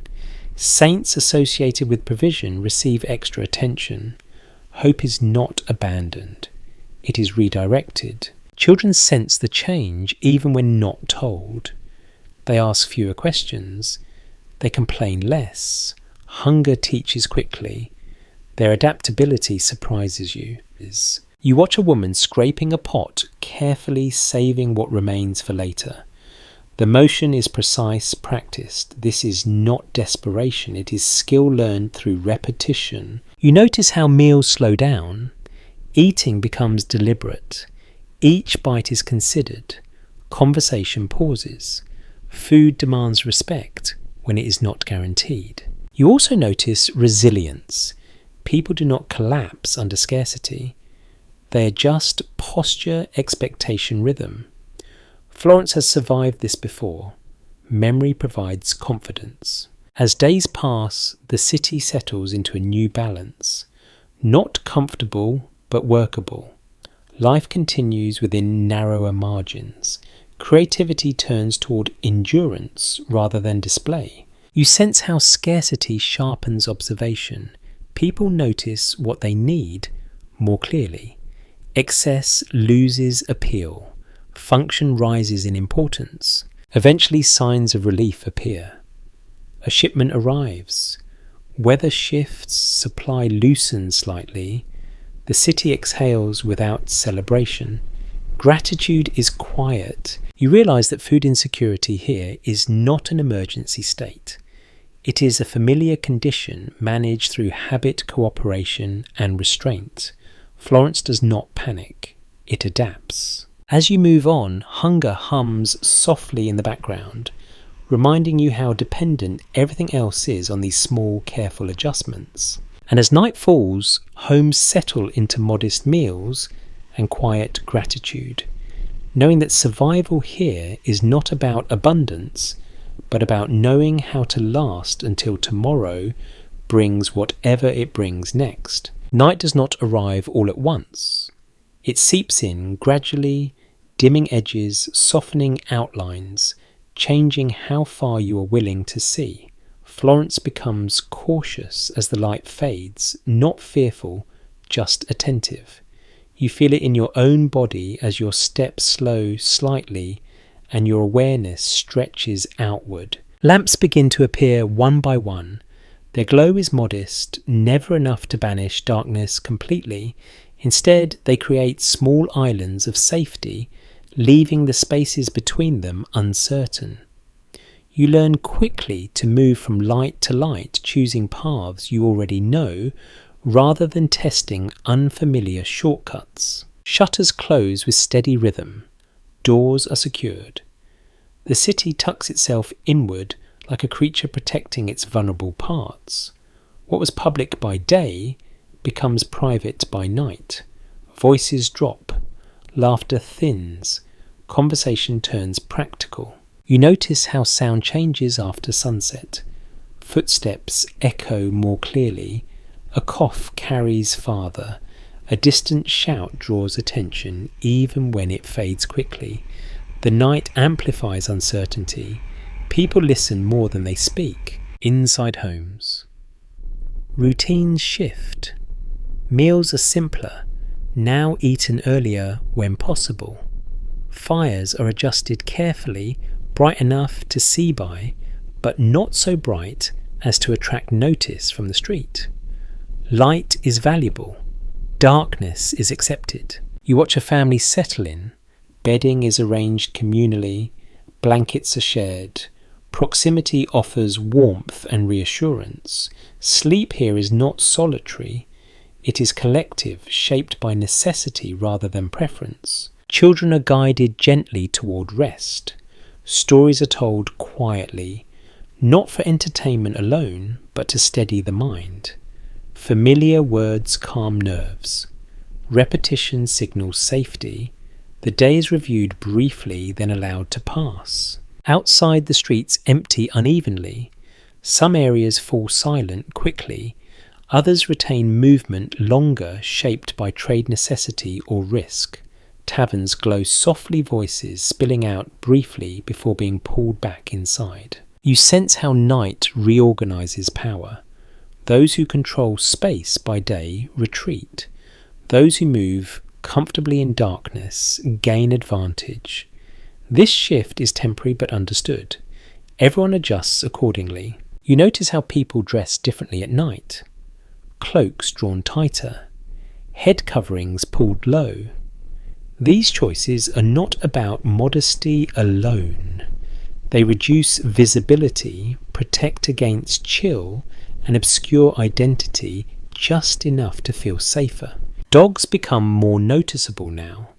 Saints associated with provision receive extra attention. Hope is not abandoned. It is redirected. Children sense the change even when not told. They ask fewer questions. They complain less. Hunger teaches quickly. Their adaptability surprises you. You watch a woman scraping a pot, carefully saving what remains for later. The motion is precise, practiced. This is not desperation, it is skill learned through repetition. You notice how meals slow down. Eating becomes deliberate. Each bite is considered. Conversation pauses. Food demands respect when it is not guaranteed. You also notice resilience. People do not collapse under scarcity. They adjust posture, expectation, rhythm. Florence has survived this before. Memory provides confidence. As days pass, the city settles into a new balance. Not comfortable, but workable. Life continues within narrower margins. Creativity turns toward endurance rather than display. You sense how scarcity sharpens observation. People notice what they need more clearly. Excess loses appeal. Function rises in importance. Eventually signs of relief appear. A shipment arrives. Weather shifts, supply loosens slightly. The city exhales without celebration. Gratitude is quiet. You realise that food insecurity here is not an emergency state. It is a familiar condition managed through habit, cooperation and restraint. Florence does not panic. It adapts. As you move on, hunger hums softly in the background, reminding you how dependent everything else is on these small, careful adjustments. And as night falls, homes settle into modest meals and quiet gratitude, knowing that survival here is not about abundance, but about knowing how to last until tomorrow brings whatever it brings next. Night does not arrive all at once. It seeps in gradually, dimming edges, softening outlines, changing how far you are willing to see. Florence becomes cautious as the light fades, not fearful, just attentive. You feel it in your own body as your steps slow slightly and your awareness stretches outward. Lamps begin to appear one by one. Their glow is modest, never enough to banish darkness completely. Instead, they create small islands of safety, leaving the spaces between them uncertain. You learn quickly to move from light to light, choosing paths you already know rather than testing unfamiliar shortcuts. Shutters close with steady rhythm. Doors are secured. The city tucks itself inward like a creature protecting its vulnerable parts. What was public by day becomes private by night. Voices drop. Laughter thins. Conversation turns practical. You notice how sound changes after sunset. Footsteps echo more clearly. A cough carries farther. A distant shout draws attention even when it fades quickly. The night amplifies uncertainty. People listen more than they speak. Inside homes. Routines shift. Meals are simpler, now eaten earlier when possible. Fires are adjusted carefully, bright enough to see by, but not so bright as to attract notice from the street. Light is valuable. Darkness is accepted. You watch a family settle in. Bedding is arranged communally. Blankets are shared. Proximity offers warmth and reassurance. Sleep here is not solitary. It is collective, shaped by necessity rather than preference. Children are guided gently toward rest. Stories are told quietly, not for entertainment alone, but to steady the mind. Familiar words calm nerves. Repetition signals safety. The day is reviewed briefly, then allowed to pass. Outside, the streets empty unevenly. Some areas fall silent quickly. Others retain movement longer, shaped by trade necessity or risk. Taverns glow softly, voices spilling out briefly before being pulled back inside. You sense how night reorganizes power. Those who control space by day retreat. Those who move comfortably in darkness gain advantage. This shift is temporary but understood. Everyone adjusts accordingly. You notice how people dress differently at night. Cloaks drawn tighter. Head coverings pulled low. These choices are not about modesty alone. They reduce visibility, protect against chill, and obscure identity just enough to feel safer. Dogs become more noticeable now.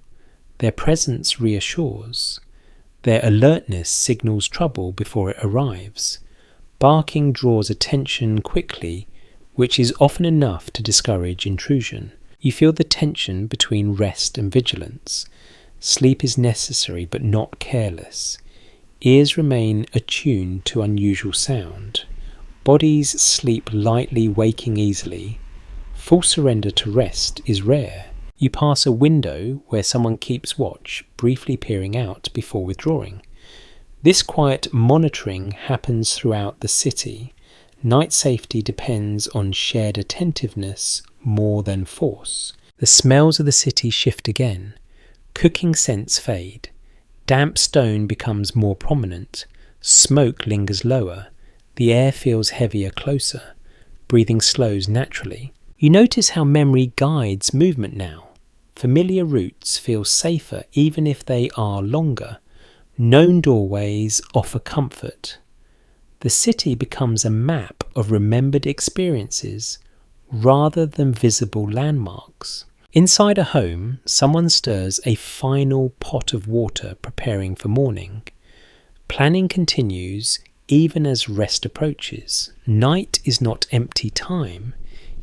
Their presence reassures. Their alertness signals trouble before it arrives. Barking draws attention quickly, which is often enough to discourage intrusion. You feel the tension between rest and vigilance. Sleep is necessary but not careless. Ears remain attuned to unusual sound. Bodies sleep lightly, waking easily. Full surrender to rest is rare. You pass a window where someone keeps watch, briefly peering out before withdrawing. This quiet monitoring happens throughout the city. Night safety depends on shared attentiveness more than force. The smells of the city shift again. Cooking scents fade. Damp stone becomes more prominent. Smoke lingers lower. The air feels heavier closer. Breathing slows naturally. You notice how memory guides movement now. Familiar routes feel safer even if they are longer. Known doorways offer comfort. The city becomes a map of remembered experiences rather than visible landmarks. Inside a home, someone stirs a final pot of water preparing for morning. Planning continues even as rest approaches. Night is not empty time,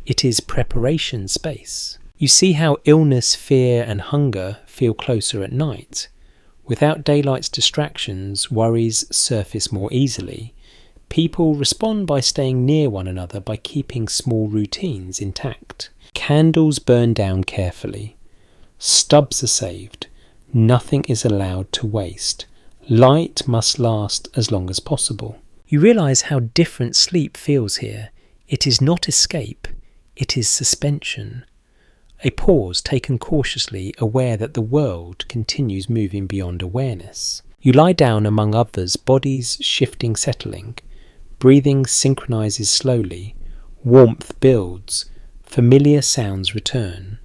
it is preparation space. You see how illness, fear and hunger feel closer at night. Without daylight's distractions, worries surface more easily. People respond by staying near one another by keeping small routines intact. Candles burn down carefully. Stubs are saved. Nothing is allowed to waste. Light must last as long as possible. You realise how different sleep feels here. It is not escape, it is suspension. A pause taken cautiously, aware that the world continues moving beyond awareness. You lie down among others, bodies shifting, settling. Breathing synchronises slowly. Warmth builds. Familiar sounds return.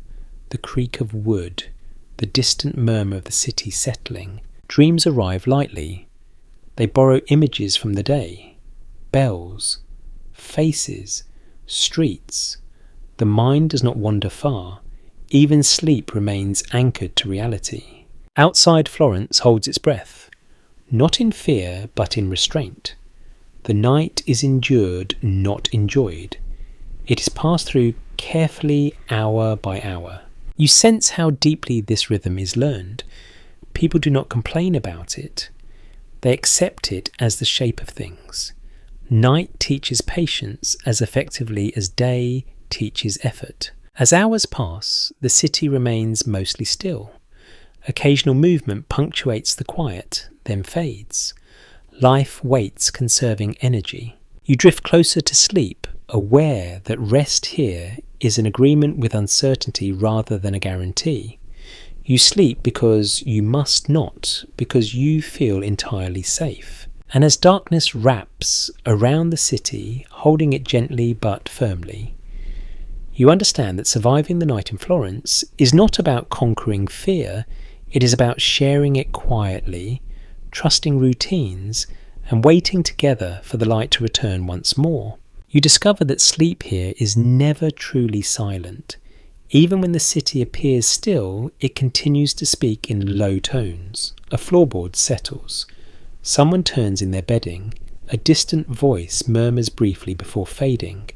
The creak of wood. The distant murmur of the city settling. Dreams arrive lightly. They borrow images from the day, bells, faces, streets. The mind does not wander far. Even sleep remains anchored to reality. Outside Florence holds its breath, not in fear but in restraint. The night is endured, not enjoyed. It is passed through carefully, hour by hour. You sense how deeply this rhythm is learned. People do not complain about it. They accept it as the shape of things. Night teaches patience as effectively as day teaches effort. As hours pass, the city remains mostly still. Occasional movement punctuates the quiet, then fades. Life waits, conserving energy. You drift closer to sleep, aware that rest here is an agreement with uncertainty rather than a guarantee. You sleep because you must not, because you feel entirely safe. And as darkness wraps around the city, holding it gently but firmly, you understand that surviving the night in Florence is not about conquering fear, it is about sharing it quietly, trusting routines, and waiting together for the light to return once more. You discover that sleep here is never truly silent. Even when the city appears still, it continues to speak in low tones. A floorboard settles. Someone turns in their bedding. A distant voice murmurs briefly before fading.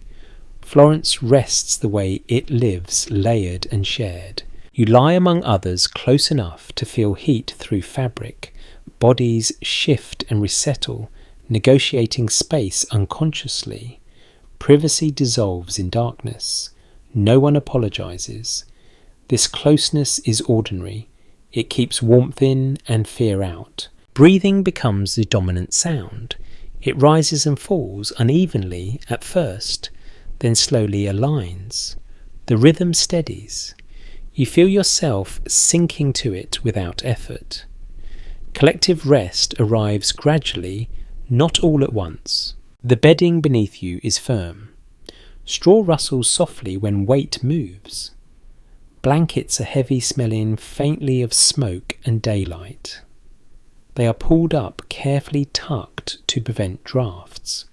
Florence rests the way it lives, layered and shared. You lie among others close enough to feel heat through fabric. Bodies shift and resettle, negotiating space unconsciously. Privacy dissolves in darkness. No one apologizes. This closeness is ordinary. It keeps warmth in and fear out. Breathing becomes the dominant sound. It rises and falls unevenly at first, then slowly aligns. The rhythm steadies. You feel yourself sinking to it without effort. Collective rest arrives gradually, not all at once. The bedding beneath you is firm. Straw rustles softly when weight moves. Blankets are heavy, smelling faintly of smoke and daylight. They are pulled up, carefully tucked to prevent drafts.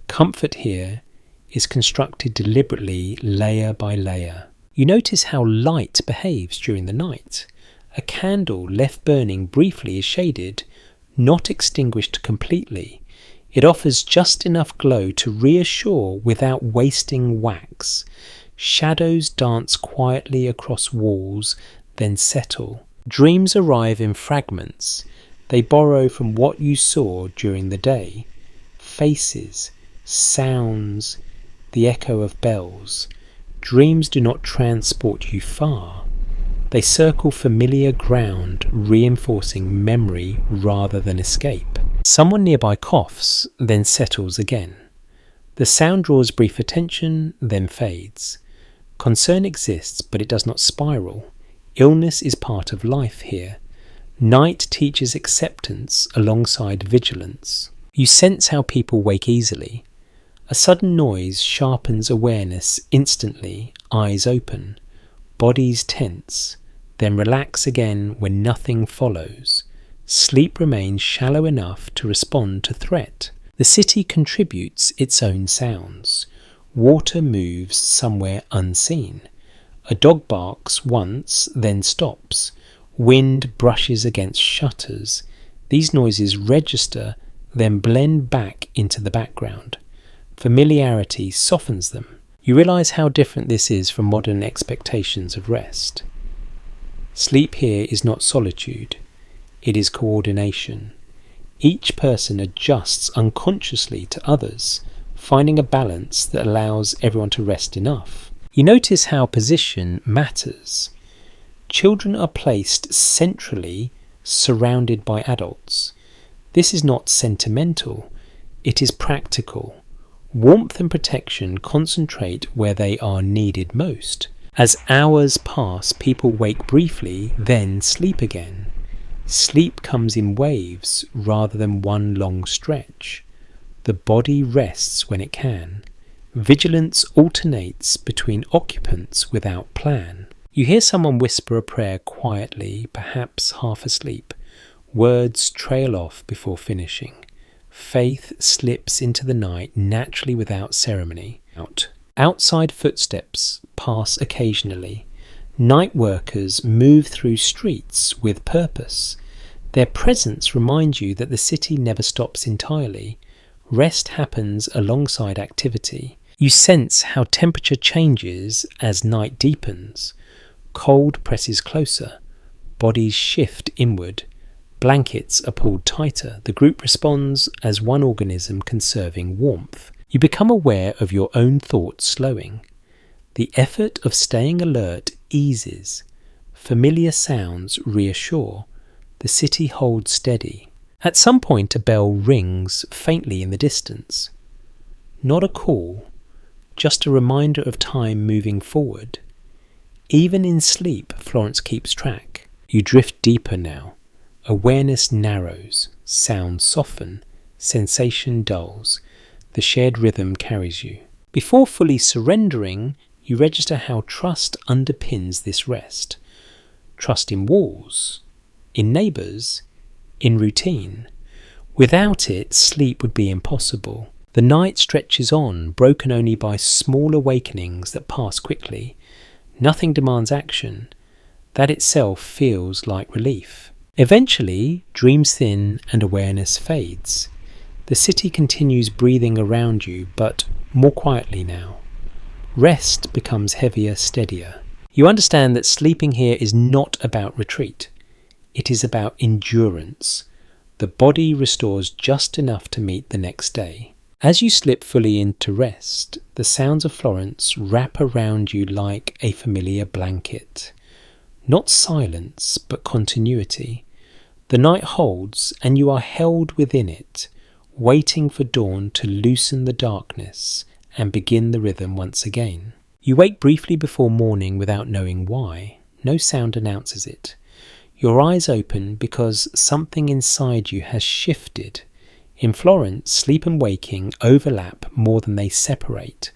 Comfort here is constructed deliberately, layer by layer. You notice how light behaves during the night. A candle left burning briefly is shaded, not extinguished completely. It offers just enough glow to reassure without wasting wax. Shadows dance quietly across walls, then settle. Dreams arrive in fragments. They borrow from what you saw during the day. Faces, sounds, the echo of bells. Dreams do not transport you far. They circle familiar ground, reinforcing memory rather than escape. Someone nearby coughs, then settles again. The sound draws brief attention, then fades. Concern exists, but it does not spiral. Illness is part of life here. Night teaches acceptance alongside vigilance. You sense how people wake easily. A sudden noise sharpens awareness instantly, eyes open, bodies tense, then relax again when nothing follows. Sleep remains shallow enough to respond to threat. The city contributes its own sounds. Water moves somewhere unseen. A dog barks once, then stops. Wind brushes against shutters. These noises register, then blend back into the background. Familiarity softens them. You realise how different this is from modern expectations of rest. Sleep here is not solitude. It is coordination. Each person adjusts unconsciously to others, finding a balance that allows everyone to rest enough. You notice how position matters. Children are placed centrally, surrounded by adults. This is not sentimental, it is practical. Warmth and protection concentrate where they are needed most. As hours pass, people wake briefly, then sleep again. Sleep comes in waves rather than one long stretch. The body rests when it can. Vigilance alternates between occupants without plan. You hear someone whisper a prayer quietly, perhaps half asleep. Words trail off before finishing. faith slips into the night naturally without ceremony. Outside footsteps pass occasionally. Night workers move through streets with purpose. Their presence reminds you that the city never stops entirely. Rest happens alongside activity. You sense how temperature changes as night deepens. Cold presses closer. Bodies shift inward. Blankets are pulled tighter. The group responds as one organism conserving warmth. You become aware of your own thoughts slowing. The effort of staying alert eases. Familiar sounds reassure. The city holds steady. At some point a bell rings faintly in the distance. Not a call, just a reminder of time moving forward. Even in sleep, Florence keeps track. You drift deeper now. Awareness narrows, sounds soften, sensation dulls. The shared rhythm carries you. Before fully surrendering, you register how trust underpins this rest. Trust in walls, in neighbours, in routine. Without it, sleep would be impossible. The night stretches on, broken only by small awakenings that pass quickly. Nothing demands action. That itself feels like relief. Eventually, dreams thin and awareness fades. The city continues breathing around you, but more quietly now. Rest becomes heavier, steadier. You understand that sleeping here is not about retreat. It is about endurance. The body restores just enough to meet the next day. As you slip fully into rest, the sounds of Florence wrap around you like a familiar blanket. Not silence, but continuity. The night holds, and you are held within it, waiting for dawn to loosen the darkness and begin the rhythm once again. You wake briefly before morning without knowing why. No sound announces it. Your eyes open because something inside you has shifted. In Florence, sleep and waking overlap more than they separate.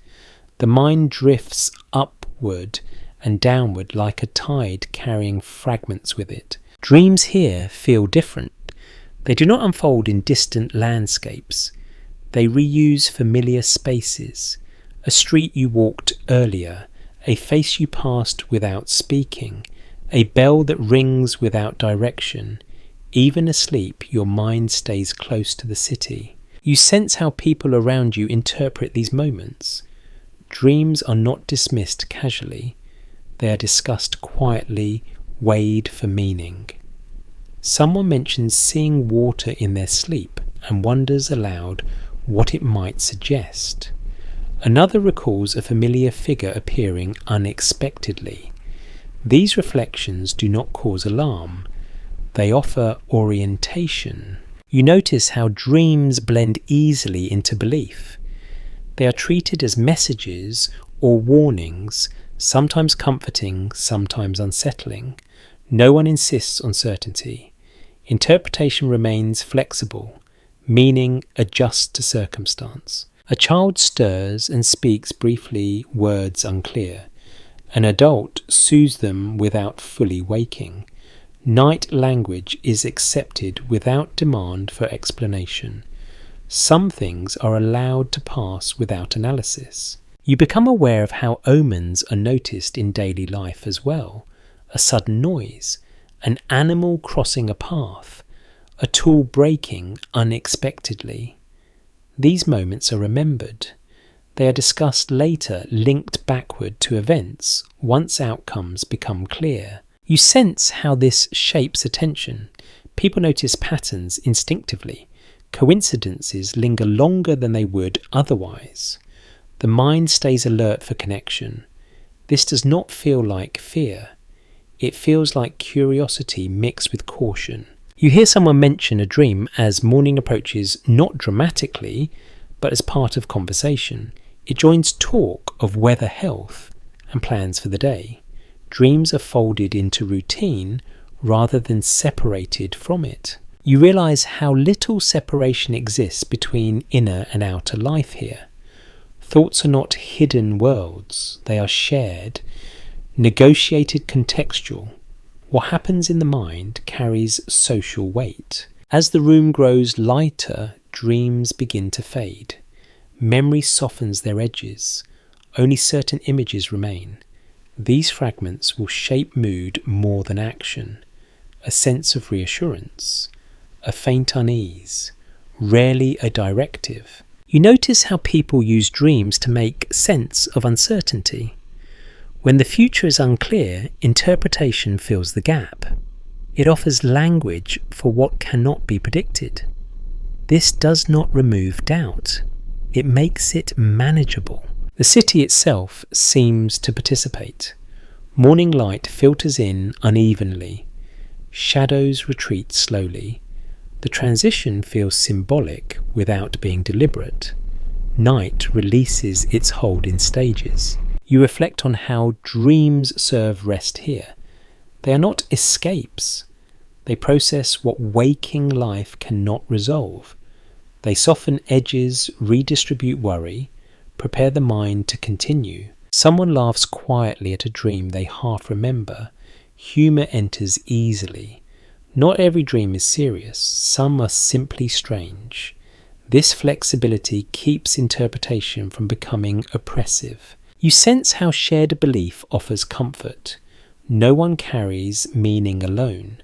The mind drifts upward and downward like a tide carrying fragments with it. Dreams here feel different. They do not unfold in distant landscapes. They reuse familiar spaces. A street you walked earlier, a face you passed without speaking, a bell that rings without direction. Even asleep, your mind stays close to the city. You sense how people around you interpret these moments. Dreams are not dismissed casually. They are discussed quietly, weighed for meaning. Someone mentions seeing water in their sleep and wonders aloud what it might suggest. Another recalls a familiar figure appearing unexpectedly. These reflections do not cause alarm. They offer orientation. You notice how dreams blend easily into belief. They are treated as messages or warnings, sometimes comforting, sometimes unsettling. No one insists on certainty. Interpretation remains flexible. Meaning adjusts to circumstance. A child stirs and speaks briefly, words unclear. An adult soothes them without fully waking. Night language is accepted without demand for explanation. Some things are allowed to pass without analysis. You become aware of how omens are noticed in daily life as well. A sudden noise, an animal crossing a path, a tool breaking unexpectedly. These moments are remembered. They are discussed later, linked backward to events, once outcomes become clear. You sense how this shapes attention. People notice patterns instinctively. Coincidences linger longer than they would otherwise. The mind stays alert for connection. This does not feel like fear. It feels like curiosity mixed with caution. You hear someone mention a dream as morning approaches, not dramatically, but as part of conversation. It joins talk of weather, health, and plans for the day. Dreams are folded into routine rather than separated from it. You realise how little separation exists between inner and outer life here. Thoughts are not hidden worlds, they are shared, negotiated, contextual. What happens in the mind carries social weight. As the room grows lighter, dreams begin to fade. Memory softens their edges. Only certain images remain. These fragments will shape mood more than action. A sense of reassurance, a faint unease, rarely a directive. You notice how people use dreams to make sense of uncertainty. When the future is unclear, interpretation fills the gap. It offers language for what cannot be predicted. This does not remove doubt. It makes it manageable. The city itself seems to participate. Morning light filters in unevenly. Shadows retreat slowly. The transition feels symbolic without being deliberate. Night releases its hold in stages. You reflect on how dreams serve rest here. They are not escapes. They process what waking life cannot resolve. They soften edges, redistribute worry, prepare the mind to continue. Someone laughs quietly at a dream they half remember. Humour enters easily. Not every dream is serious. Some are simply strange. This flexibility keeps interpretation from becoming oppressive. You sense how shared belief offers comfort. No one carries meaning alone.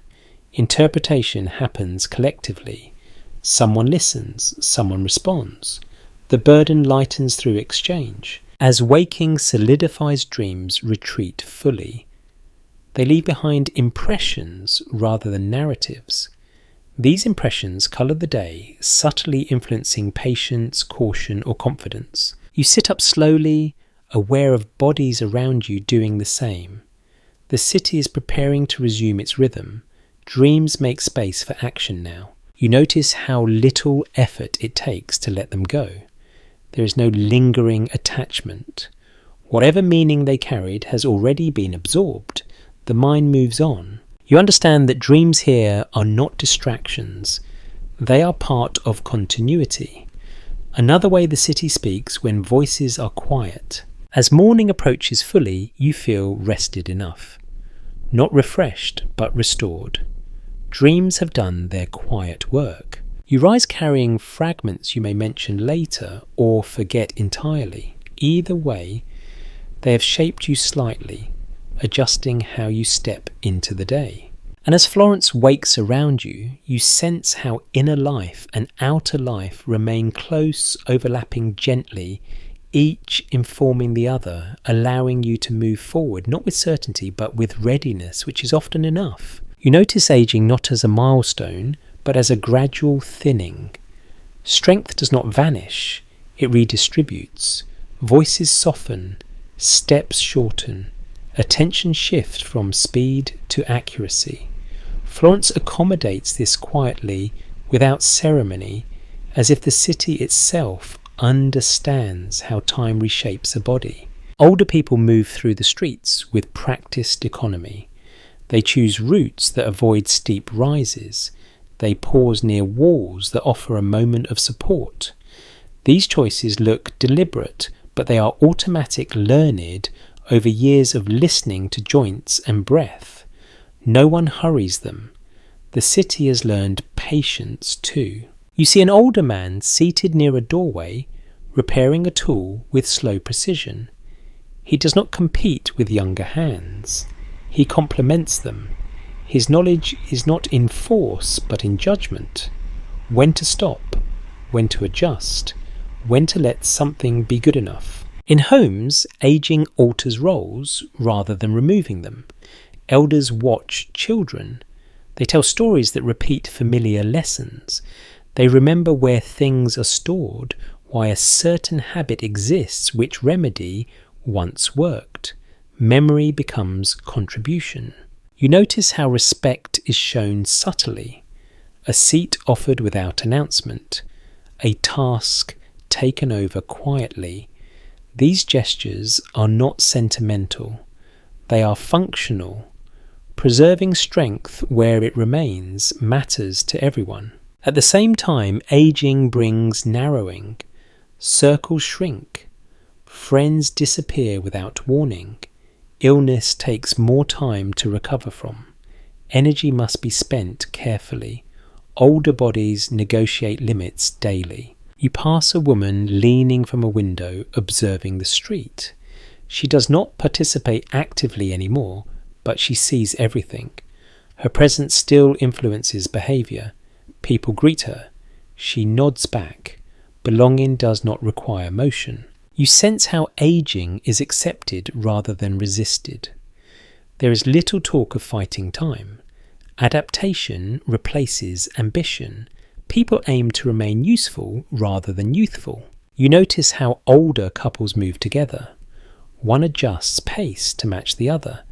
Interpretation happens collectively. Someone listens, someone responds. The burden lightens through exchange. As waking solidifies, dreams retreat fully. They leave behind impressions rather than narratives. These impressions colour the day, subtly influencing patience, caution, or confidence. You sit up slowly, aware of bodies around you doing the same. The city is preparing to resume its rhythm. Dreams make space for action now. You notice how little effort it takes to let them go. There is no lingering attachment. Whatever meaning they carried has already been absorbed. The mind moves on. You understand that dreams here are not distractions. They are part of continuity. Another way the city speaks when voices are quiet. As morning approaches fully, you feel rested enough. Not refreshed, but restored. Dreams have done their quiet work. You rise carrying fragments you may mention later or forget entirely. Either way, they have shaped you slightly, adjusting how you step into the day. And as Florence wakes around you, you sense how inner life and outer life remain close, overlapping gently, each informing the other, allowing you to move forward, not with certainty, but with readiness, which is often enough. You notice aging not as a milestone, but as a gradual thinning. Strength does not vanish, it redistributes. Voices soften, steps shorten, attention shifts from speed to accuracy. Florence accommodates this quietly, without ceremony, as if the city itself understands how time reshapes a body. Older people move through the streets with practiced economy. They choose routes that avoid steep rises. They pause near walls that offer a moment of support. These choices look deliberate, but they are automatic, learned over years of listening to joints and breath. No one hurries them. The city has learned patience too. You see an older man seated near a doorway, repairing a tool with slow precision. He does not compete with younger hands. He complements them. His knowledge is not in force, but in judgment. When to stop, when to adjust, when to let something be good enough. In homes, aging alters roles rather than removing them. Elders watch children. They tell stories that repeat familiar lessons. They remember where things are stored, why a certain habit exists, which remedy once worked. Memory becomes contribution. You notice how respect is shown subtly. A seat offered without announcement. A task taken over quietly. These gestures are not sentimental. They are functional. Preserving strength where it remains matters to everyone. At the same time, aging brings narrowing. Circles shrink. Friends disappear without warning. Illness takes more time to recover from. Energy must be spent carefully. older bodies negotiate limits daily. You pass a woman leaning from a window observing the street. She does not participate actively anymore, but she sees everything. Her presence still influences behaviour. People greet her. She nods back. Belonging does not require motion. You sense how ageing is accepted rather than resisted. There is little talk of fighting time. Adaptation replaces ambition. People aim to remain useful rather than youthful. You notice how older couples move together. One adjusts pace to match the other.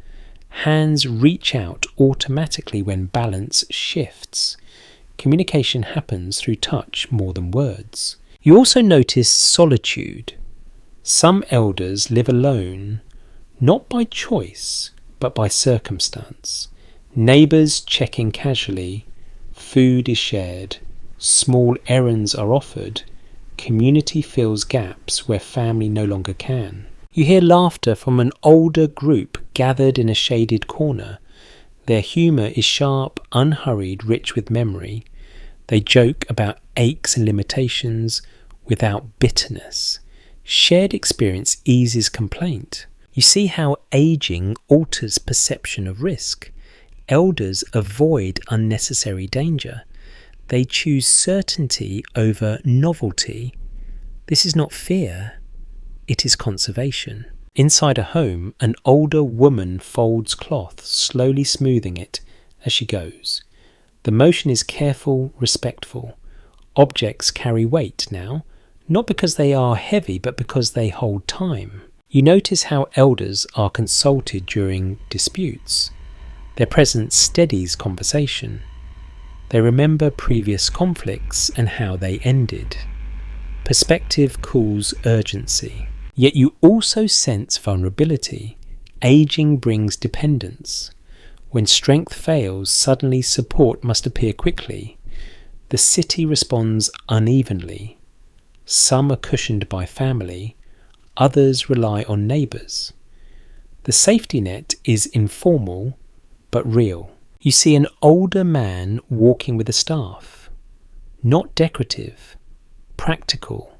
Hands reach out automatically when balance shifts. Communication happens through touch more than words. You also notice solitude. Some elders live alone, not by choice, but by circumstance. Neighbours check in casually, food is shared, small errands are offered, community fills gaps where family no longer can. You hear laughter from an older group gathered in a shaded corner. Their humour is sharp, unhurried, rich with memory. They joke about aches and limitations without bitterness. Shared experience eases complaint. You see how ageing alters perception of risk. Elders avoid unnecessary danger. They choose certainty over novelty. This is not fear, it is conservation. Inside a home, an older woman folds cloth, slowly smoothing it as she goes. The motion is careful, respectful. Objects carry weight now, not because they are heavy, but because they hold time. You notice how elders are consulted during disputes. Their presence steadies conversation. They remember previous conflicts and how they ended. Perspective cools urgency. Yet you also sense vulnerability. Aging brings dependence. When strength fails, suddenly support must appear quickly. The city responds unevenly. Some are cushioned by family, others rely on neighbours. The safety net is informal but real. You see an older man walking with a staff. Not decorative, practical.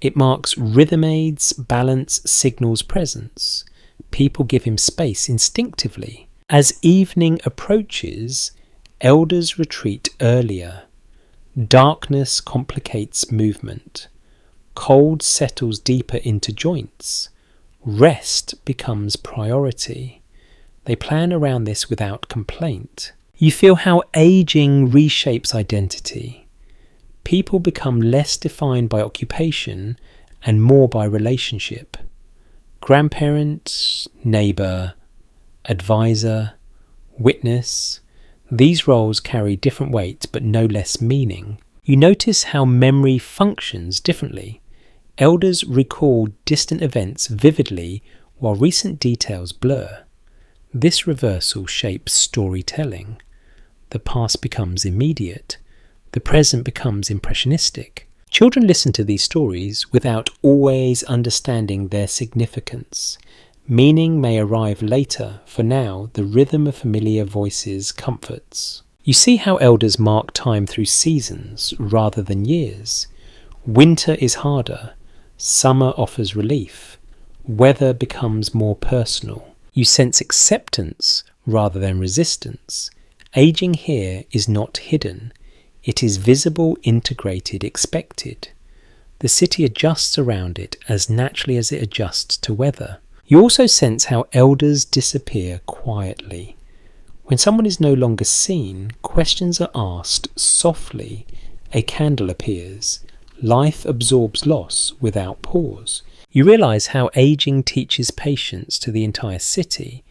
It marks rhythm aids, balance, signals presence. People give him space instinctively. As evening approaches, elders retreat earlier. Darkness complicates movement. Cold settles deeper into joints. Rest becomes priority. They plan around this without complaint. You feel how aging reshapes identity. People become less defined by occupation and more by relationship. Grandparent, neighbour, advisor, witness. These roles carry different weight but no less meaning. You notice how memory functions differently. Elders recall distant events vividly while recent details blur. This reversal shapes storytelling. The past becomes immediate. The present becomes impressionistic. Children listen to these stories without always understanding their significance. Meaning may arrive later. For now, the rhythm of familiar voices comforts. You see how elders mark time through seasons rather than years. Winter is harder. Summer offers relief. Weather becomes more personal. You sense acceptance rather than resistance. Aging here is not hidden. It is visible, integrated, expected. The city adjusts around it as naturally as it adjusts to weather. You also sense how elders disappear quietly. When someone is no longer seen, questions are asked softly. A candle appears. Life absorbs loss without pause. You realise how ageing teaches patience to the entire city.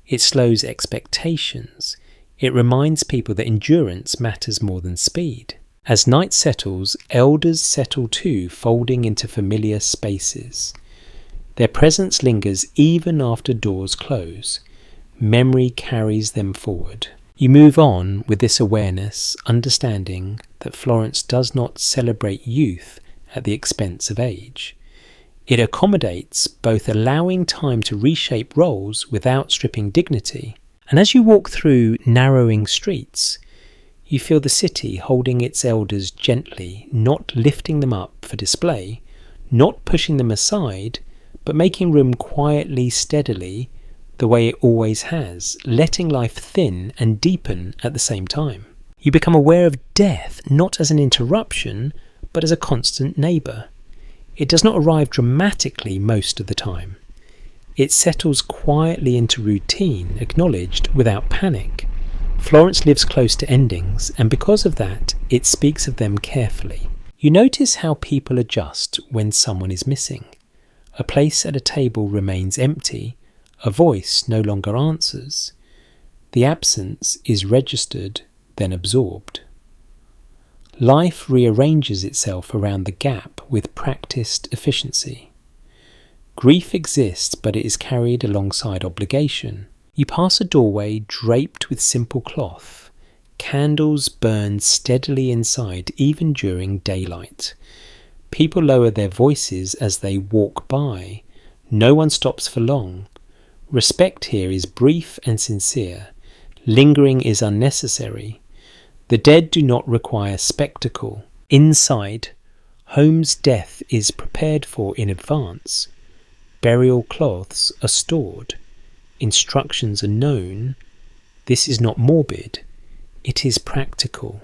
It slows expectations. It reminds people that endurance matters more than speed. As night settles, elders settle too, folding into familiar spaces. Their presence lingers even after doors close. Memory carries them forward. You move on with this awareness, understanding that Florence does not celebrate youth at the expense of age. It accommodates, both allowing time to reshape roles without stripping dignity. And as you walk through narrowing streets, You feel the city holding its elders gently, not lifting them up for display, not pushing them aside, but making room quietly, steadily, the way it always has, letting life thin and deepen at the same time. You become aware of death not as an interruption, but as a constant neighbour. It does not arrive dramatically most of the time. It settles quietly into routine, acknowledged without panic. Florence lives close to endings, and because of that, it speaks of them carefully. You notice how people adjust when someone is missing. A place at a table remains empty, a voice no longer answers. The absence is registered, then absorbed. Life rearranges itself around the gap with practiced efficiency. Grief exists, but it is carried alongside obligation. You pass a doorway draped with simple cloth. Candles burn steadily inside, even during daylight. People lower their voices as they walk by. No one stops for long. Respect here is brief and sincere. Lingering is unnecessary. The dead do not require spectacle. Inside, home's death is prepared for in advance. Burial cloths are stored. Instructions are known. This is not morbid. It is practical.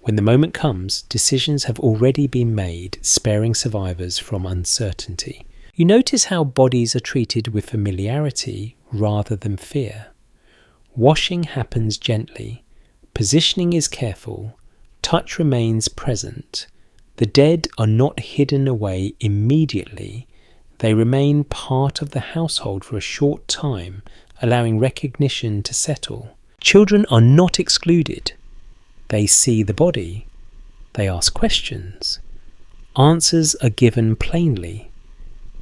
When the moment comes, decisions have already been made, sparing survivors from uncertainty. You notice how bodies are treated with familiarity rather than fear. Washing happens gently. Positioning is careful. Touch remains present. The dead are not hidden away immediately. They remain part of the household for a short time, allowing recognition to settle. Children are not excluded. They see the body. They ask questions. Answers are given plainly.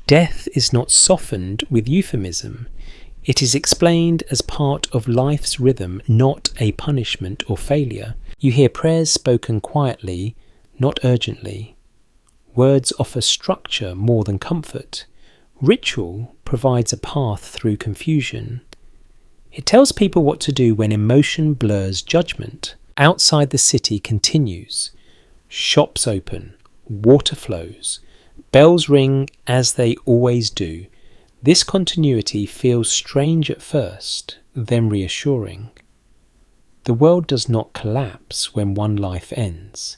Death is not softened with euphemism. It is explained as part of life's rhythm, not a punishment or failure. You hear prayers spoken quietly, not urgently. Words offer structure more than comfort. Ritual provides a path through confusion. It tells people what to do when emotion blurs judgment. Outside the city continues. Shops open. Water flows. Bells ring as they always do. This continuity feels strange at first, then reassuring. The world does not collapse when one life ends.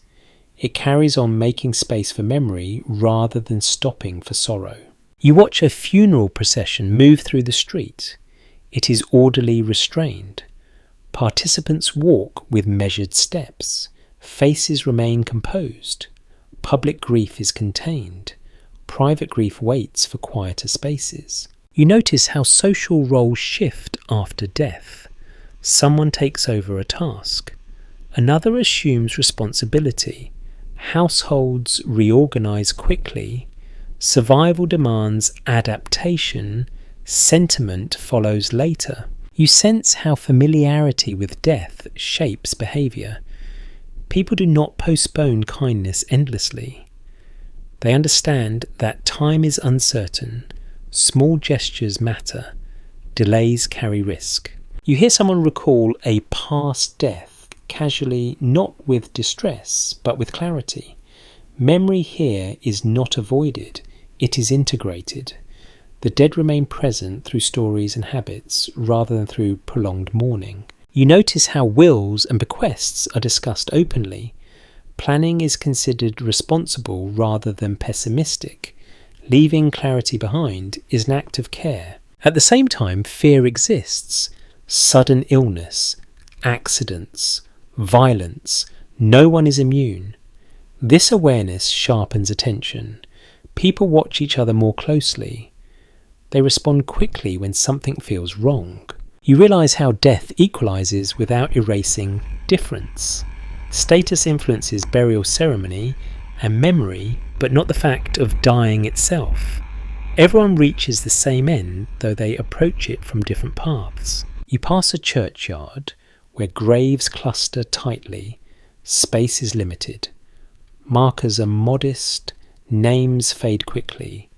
It carries on, making space for memory rather than stopping for sorrow. You watch a funeral procession move through the street. It is orderly, restrained. Participants walk with measured steps. Faces remain composed. Public grief is contained. Private grief waits for quieter spaces. You notice how social roles shift after death. Someone takes over a task. Another assumes responsibility. Households reorganize quickly. Survival demands adaptation. Sentiment follows later. You sense how familiarity with death shapes behaviour. People do not postpone kindness endlessly. They understand that time is uncertain, small gestures matter, delays carry risk. You hear someone recall a past death, casually, not with distress, but with clarity. Memory here is not avoided, it is integrated. The dead remain present through stories and habits, rather than through prolonged mourning. You notice how wills and bequests are discussed openly. Planning is considered responsible rather than pessimistic. Leaving clarity behind is an act of care. At the same time, fear exists. Sudden illness, accidents, violence. No one is immune. This awareness sharpens attention. People watch each other more closely. They respond quickly when something feels wrong. You realise how death equalises without erasing difference. Status influences burial ceremony and memory, but not the fact of dying itself. Everyone reaches the same end, though they approach it from different paths. You pass a churchyard where graves cluster tightly. Space is limited. Markers are modest. Names fade quickly.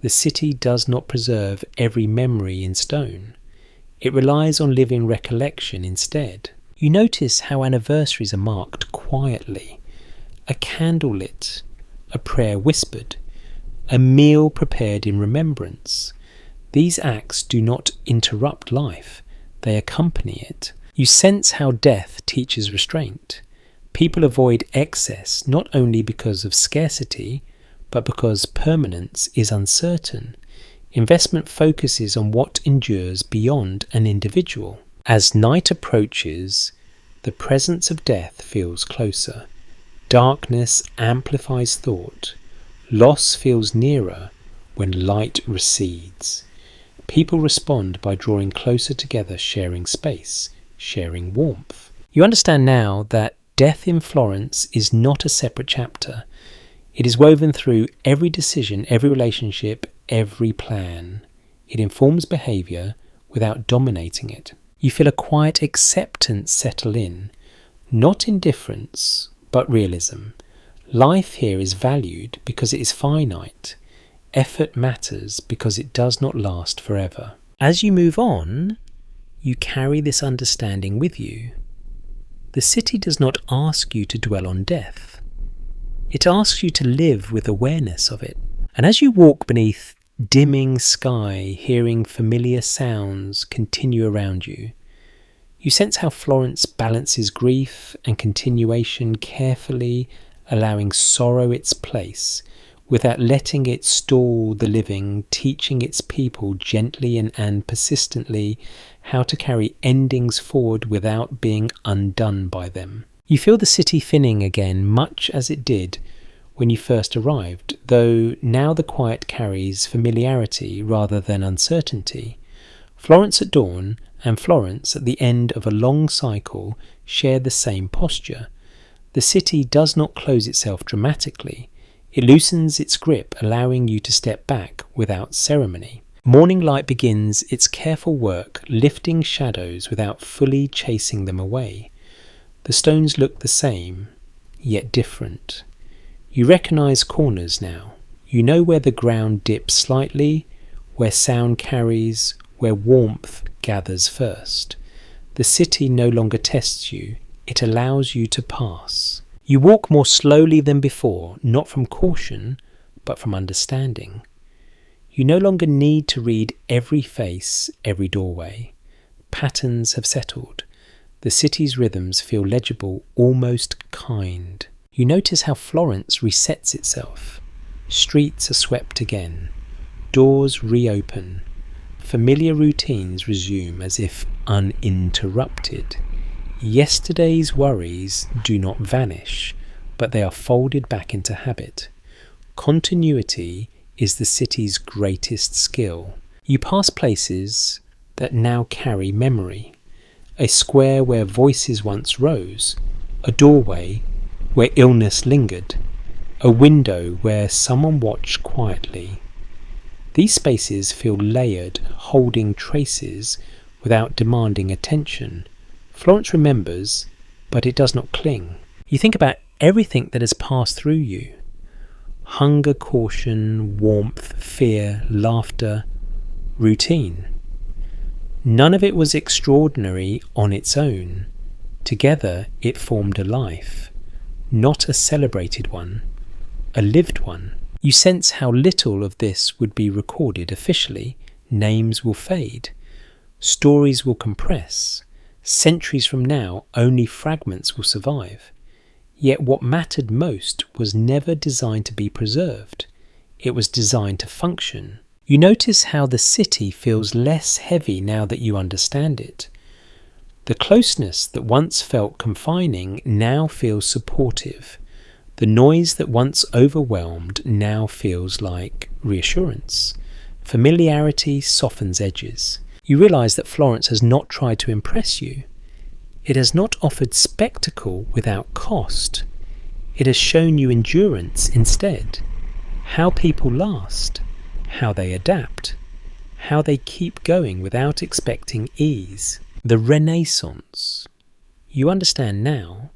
The city does not preserve every memory in stone. It relies on living recollection instead. You notice how anniversaries are marked quietly. A candle lit, a prayer whispered, a meal prepared in remembrance. These acts do not interrupt life, they accompany it. You sense how death teaches restraint. People avoid excess not only because of scarcity, but because permanence is uncertain. Investment focuses on what endures beyond an individual. As night approaches, the presence of death feels closer. Darkness amplifies thought. Loss feels nearer when light recedes. People respond by drawing closer together, sharing space, sharing warmth. You understand now that death in Florence is not a separate chapter. It is woven through every decision, every relationship, every plan. It informs behaviour without dominating it. You feel a quiet acceptance settle in, not indifference, but realism. Life here is valued because it is finite. Effort matters because it does not last forever. As you move on, you carry this understanding with you. The city does not ask you to dwell on death. It asks you to live with awareness of it. And as you walk beneath dimming sky, hearing familiar sounds continue around you, you sense how Florence balances grief and continuation carefully, allowing sorrow its place, without letting it stall the living, teaching its people gently and persistently how to carry endings forward without being undone by them. You feel the city thinning again, much as it did when you first arrived, though now the quiet carries familiarity rather than uncertainty. Florence at dawn and Florence at the end of a long cycle share the same posture. The city does not close itself dramatically. It loosens its grip, allowing you to step back without ceremony. Morning light begins its careful work, lifting shadows without fully chasing them away. The stones look the same, yet different. You recognize corners now. You know where the ground dips slightly, where sound carries, where warmth gathers first. The city no longer tests you, it allows you to pass. You walk more slowly than before, not from caution, but from understanding. You no longer need to read every face, every doorway. Patterns have settled. The city's rhythms feel legible, almost kind. You notice how Florence resets itself. Streets are swept again. Doors reopen. Familiar routines resume as if uninterrupted. Yesterday's worries do not vanish, but they are folded back into habit. Continuity is the city's greatest skill. You pass places that now carry memory. A square where voices once rose. A doorway where illness lingered. A window where someone watched quietly. These spaces feel layered, holding traces without demanding attention. Florence remembers, but it does not cling. You think about everything that has passed through you. Hunger, caution, warmth, fear, laughter, routine. None of it was extraordinary on its own. Together it formed a life. Not a celebrated one, a lived one. You sense how little of this would be recorded officially. Names will fade. Stories will compress. Centuries from now, only fragments will survive. Yet what mattered most was never designed to be preserved. It was designed to function. You notice how the city feels less heavy now that you understand it. The closeness that once felt confining now feels supportive. The noise that once overwhelmed now feels like reassurance. Familiarity softens edges. You realise that Florence has not tried to impress you. It has not offered spectacle without cost. It has shown you endurance instead. How people last. How they adapt. How they keep going without expecting ease. The Renaissance, you understand now,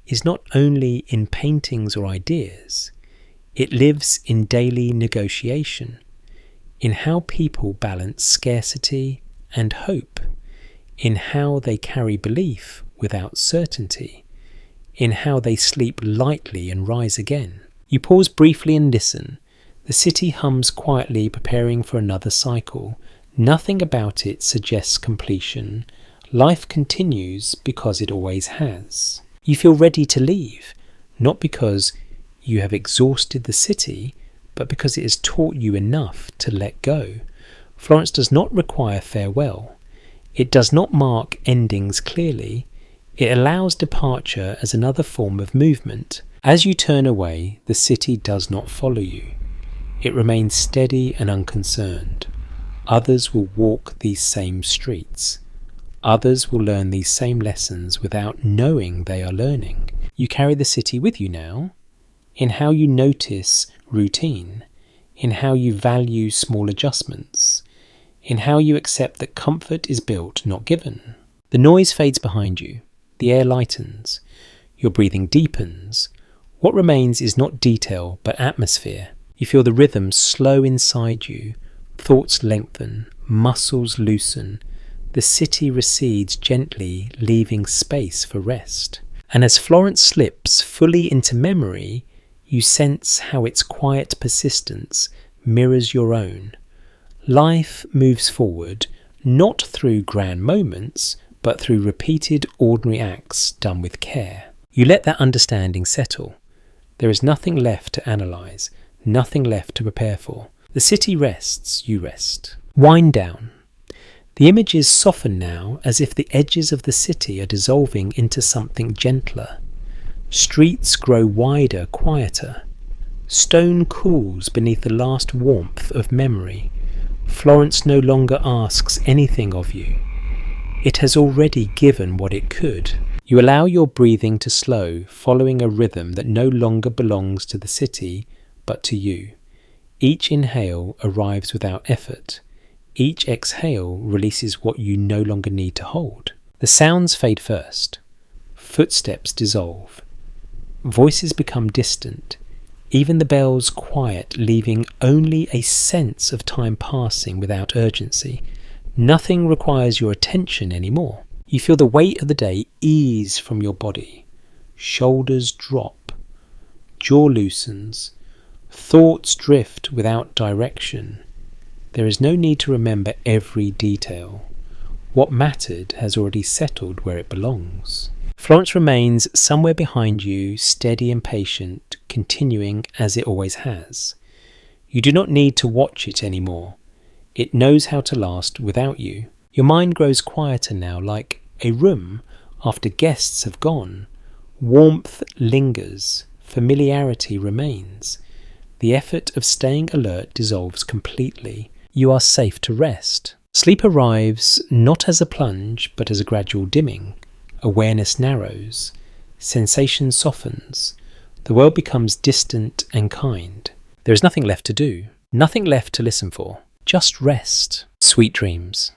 is not only in paintings or ideas. It lives in daily negotiation, in how people balance scarcity and hope, in how they carry belief without certainty, in how they sleep lightly and rise again. You pause briefly and listen. The city hums quietly, preparing for another cycle. Nothing about it suggests completion. Life continues because it always has. You feel ready to leave, not because you have exhausted the city, but because it has taught you enough to let go. Florence does not require farewell. It does not mark endings clearly. It allows departure as another form of movement. As you turn away, the city does not follow you. It remains steady and unconcerned. Others will walk these same streets. Others will learn these same lessons without knowing they are learning. You carry the city with you now, in how you notice routine, in how you value small adjustments, in how you accept that comfort is built, not given. The noise fades behind you. The air lightens. Your breathing deepens. What remains is not detail, but atmosphere. You feel the rhythm slow inside you. Thoughts lengthen. Muscles loosen. The city recedes gently, leaving space for rest. And as Florence slips fully into memory, you sense how its quiet persistence mirrors your own. Life moves forward, not through grand moments, but through repeated ordinary acts done with care. You let that understanding settle. There is nothing left to analyse, nothing left to prepare for. The city rests, you rest. Wind down. The images soften now, as if the edges of the city are dissolving into something gentler. Streets grow wider, quieter. Stone cools beneath the last warmth of memory. Florence no longer asks anything of you. It has already given what it could. You allow your breathing to slow, following a rhythm that no longer belongs to the city, but to you. Each inhale arrives without effort. Each exhale releases what you no longer need to hold. The sounds fade first. Footsteps dissolve. Voices become distant. Even the bells quiet, leaving only a sense of time passing without urgency. Nothing requires your attention anymore. You feel the weight of the day ease from your body. Shoulders drop. Jaw loosens. Thoughts drift without direction. There is no need to remember every detail. What mattered has already settled where it belongs. Florence remains somewhere behind you, steady and patient, continuing as it always has. You do not need to watch it anymore. It knows how to last without you. Your mind grows quieter now, like a room after guests have gone. Warmth lingers. Familiarity remains. The effort of staying alert dissolves completely. You are safe to rest. Sleep arrives not as a plunge, but as a gradual dimming. Awareness narrows. Sensation softens. The world becomes distant and kind. There is nothing left to do. Nothing left to listen for. Just rest. Sweet dreams.